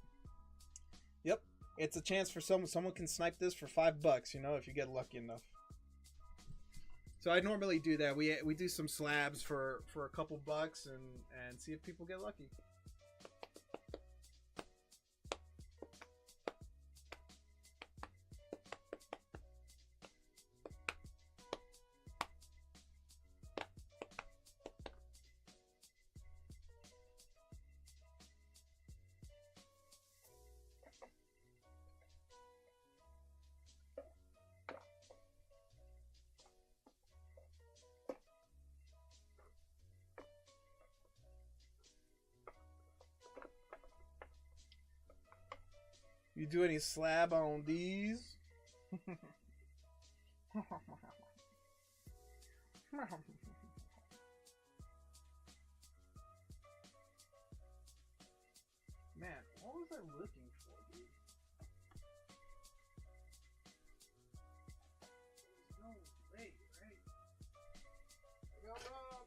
yep, it's a chance for someone can snipe this for $5, you know, if you get lucky enough. So I normally do that. We do some slabs for a couple bucks and see if people get lucky. You do any slab on these? Man, what was I looking for, dude? There's no way, right? Yo, Rob!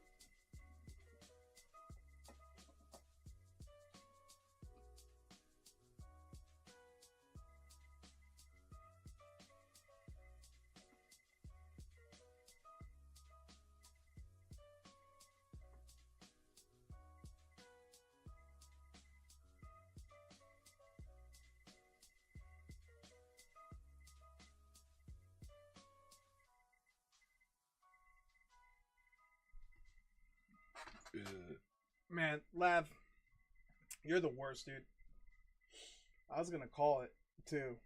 Man, Lav, you're the worst, dude. I was gonna call it too,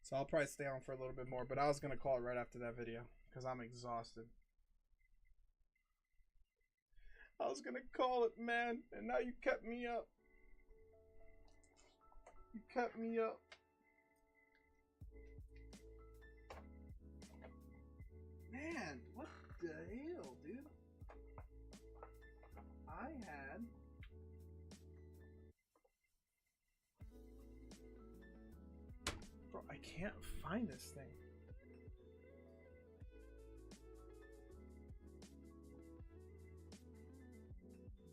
so I'll probably stay on for a little bit more. But I was gonna call it right after that video because I'm exhausted. I was gonna call it, man, and now you kept me up. You kept me up. Man, what the hell, dude? I had bro, I can't find this thing.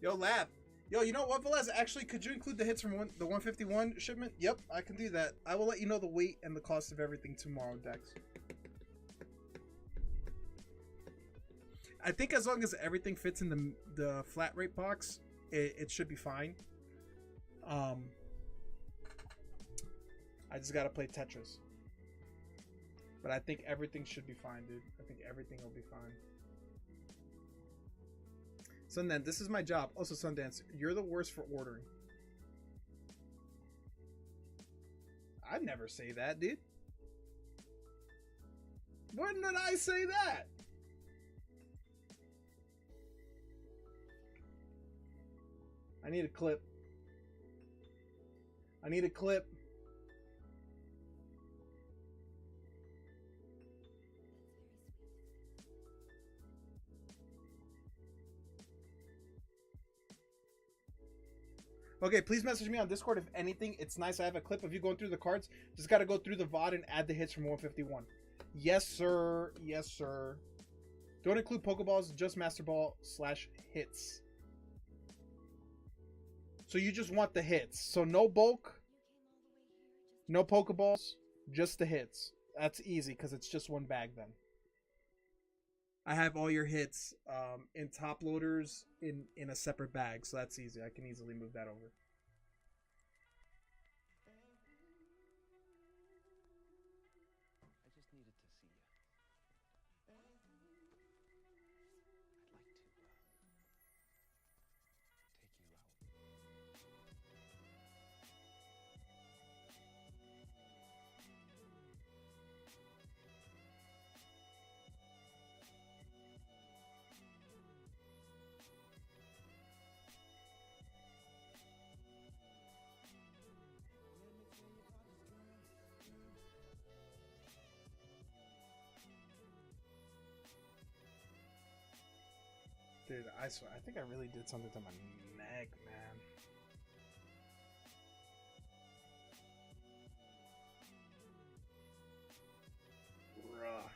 Yo, Lab. Yo, you know what, Velez? Actually, could you include the hits from the 151 shipment? Yep, I can do that. I will let you know the weight and the cost of everything tomorrow, Dex. I think as long as everything fits in the flat rate box, it should be fine. I just gotta play Tetris. But I think everything should be fine, dude. I think everything will be fine. Sundance, this is my job. Also, Sundance, you're the worst for ordering. I'd never say that, dude. When did I say that? I need a clip. I need a clip. Okay, please message me on Discord if anything. It's nice I have a clip of you going through the cards. Just got to go through the VOD and add the hits from 151. Yes, sir. Yes, sir. Don't include Pokeballs, just Master Ball / hits. So you just want the hits. So no bulk, no Pokeballs, just the hits. That's easy because it's just one bag then. I have all your hits in top loaders in a separate bag, so that's easy. I can easily move that over. I just needed to see you. I'd like to take you Dude, I swear, I think I really did something to my neck, man. Bruh.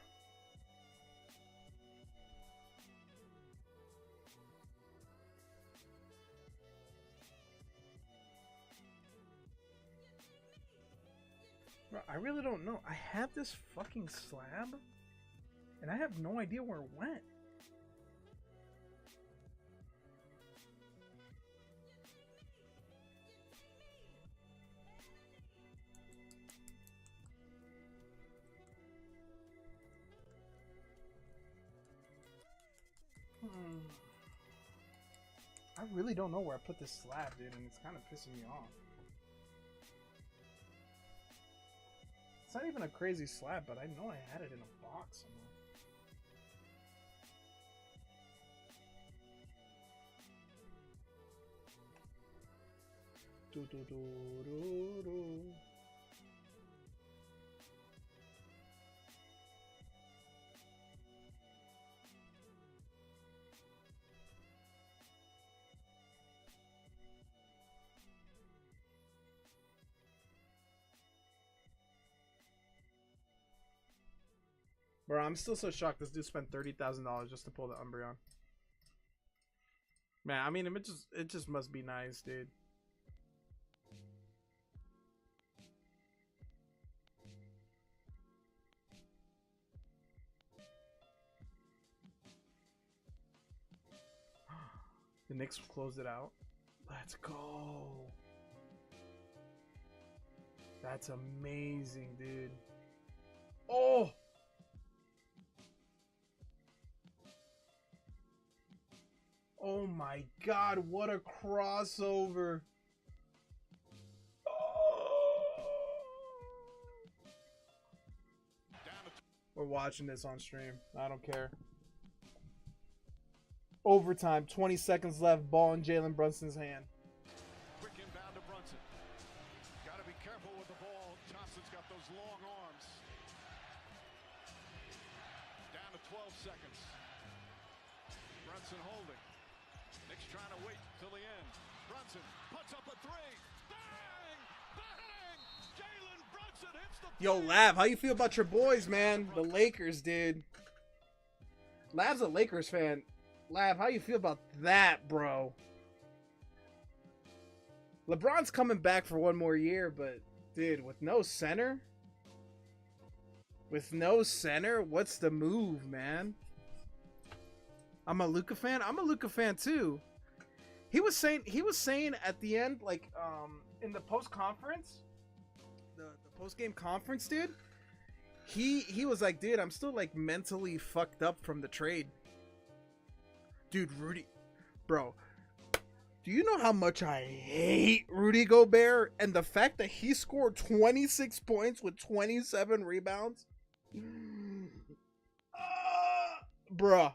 Bro, I really don't know. I have this fucking slab, and I have no idea where it went. I really don't know where I put this slab, dude, and it's kind of pissing me off. It's not even a crazy slab, but I know I had it in a box somewhere. Bro, I'm still so shocked this dude spent $30,000 just to pull the Umbreon. Man, I mean, it just must be nice, dude. The Knicks closed it out. Let's go. That's amazing, dude. Oh! Oh my god, what a crossover. We're watching this on stream. I don't care. Overtime, 20 seconds left. Ball in Jalen Brunson's hand. Quick inbound to Brunson. Got to be careful with the ball. Thompson's got those long arms. Down to 12 seconds. Brunson holding. Nick's trying to wait till the end. Brunson puts up a three. Bang! Bang! Jalen Brunson hits the... Yo, Lav, how you feel about your boys, man? The Lakers, dude. Lav's a Lakers fan. Lav, how you feel about that, bro? LeBron's coming back for one more year, but, dude, with no center? With no center? What's the move, man? I'm a Luka fan. I'm a Luka fan too. He was saying at the end, like, in the post conference, the post game conference, dude. He was like, dude, I'm still like mentally fucked up from the trade. Dude, Rudy, bro, do you know how much I hate Rudy Gobert and the fact that he scored 26 points with 27 rebounds? Bruh.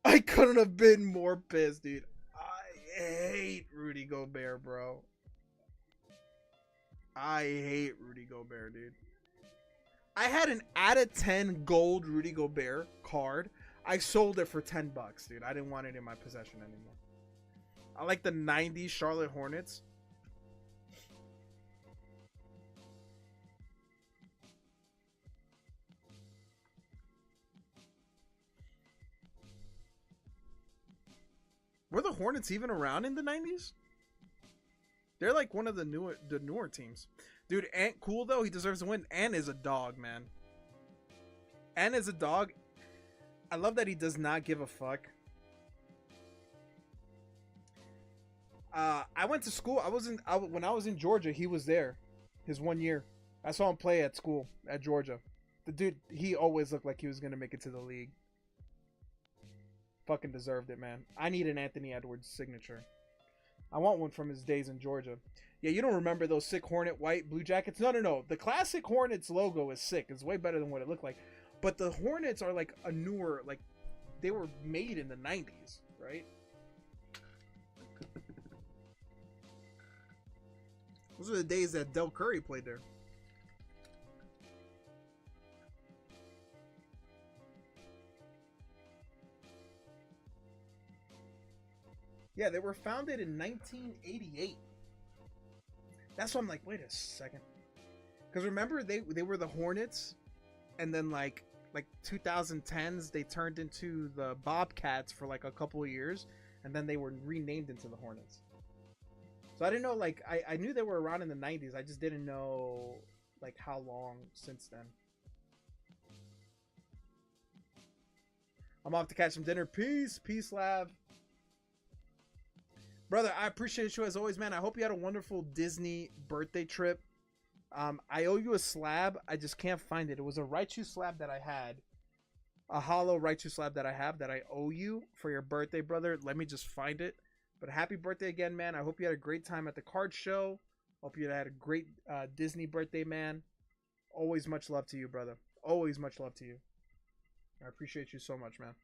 I couldn't have been more pissed, dude. I hate Rudy Gobert, bro. I hate Rudy Gobert, dude. I had an out of 10 gold Rudy Gobert card. I sold it for $10, dude. I didn't want it in my possession anymore. I like the 90s Charlotte Hornets. Were the Hornets even around in the 90s? They're like one of the newer teams. Dude, Ant cool though. He deserves to win. Ant is a dog, man. Ant is a dog. I love that he does not give a fuck. I went to school. When I was in Georgia, he was there. His 1 year. I saw him play at school at Georgia. The dude, he always looked like he was gonna make it to the league. Fucking deserved it, man. I need an Anthony Edwards signature. I want one from his days in Georgia. Yeah, you don't remember those sick Hornet white Blue Jackets? No. The classic Hornets logo is sick. It's way better than what it looked like. But the Hornets are like a newer, like, they were made in the 90s, right? Those are the days that Del Curry played there. Yeah, they were founded in 1988. That's why I'm like, wait a second. Because remember, they were the Hornets, and then like 2010s, they turned into the Bobcats for like a couple of years, and then they were renamed into the Hornets. So I didn't know, like, I knew they were around in the 90s. I just didn't know, like, how long since then. I'm off to catch some dinner. Peace, Lav. Brother, I appreciate you as always, man. I hope you had a wonderful Disney birthday trip. I owe you a slab. I just can't find it. It was a Raichu slab that I had. A hollow Raichu slab that I have that I owe you for your birthday, brother. Let me just find it. But happy birthday again, man. I hope you had a great time at the card show. Hope you had a great Disney birthday, man. Always much love to you, brother. Always much love to you. I appreciate you so much, man.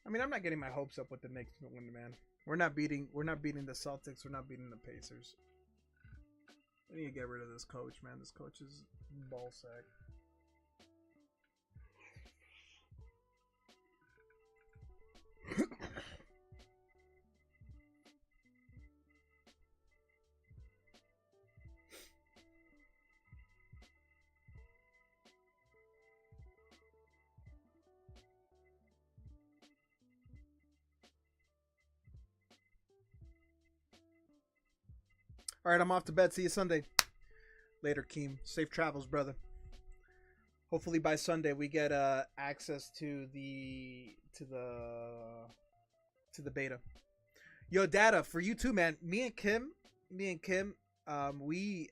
I mean, I'm not getting my hopes up with the Knicks to win, man. We're not beating the Celtics. We're not beating the Pacers. We need to get rid of this coach, man. This coach is ball sack. All right, I'm off to bed. See you Sunday. Later, Keem. Safe travels, brother. Hopefully by Sunday we get access to the beta. Yo, Data, for you too, man. Me and Kim, we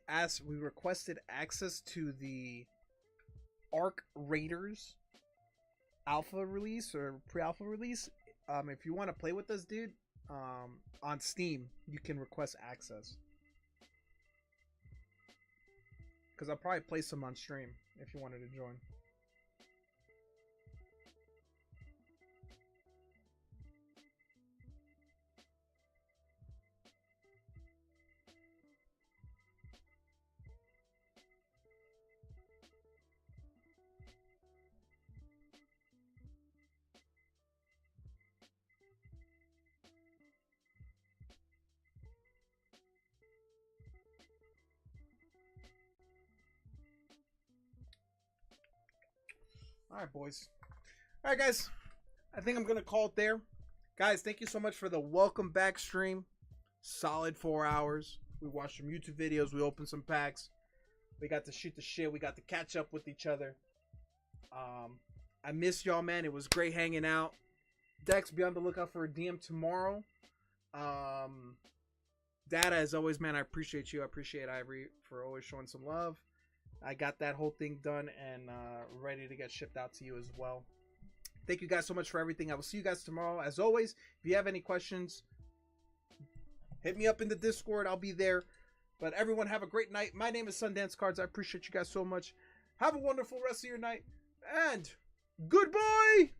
requested access to the Arc Raiders alpha release or pre-alpha release. If you want to play with us, dude, on Steam, you can request access. Because I'll probably play some on stream if you wanted to join. All right, boys. All right, guys. I think I'm going to call it there. Guys, thank you so much for the welcome back stream. Solid 4 hours. We watched some YouTube videos. We opened some packs. We got to shoot the shit. We got to catch up with each other. I miss y'all, man. It was great hanging out. Dex, be on the lookout for a DM tomorrow. Data, as always, man, I appreciate you. I appreciate Ivory for always showing some love. I got that whole thing done and ready to get shipped out to you as well. Thank you guys so much for everything. I will see you guys tomorrow. As always, if you have any questions, hit me up in the Discord. I'll be there. But everyone have a great night. My name is Sundance Cards. I appreciate you guys so much. Have a wonderful rest of your night. And goodbye!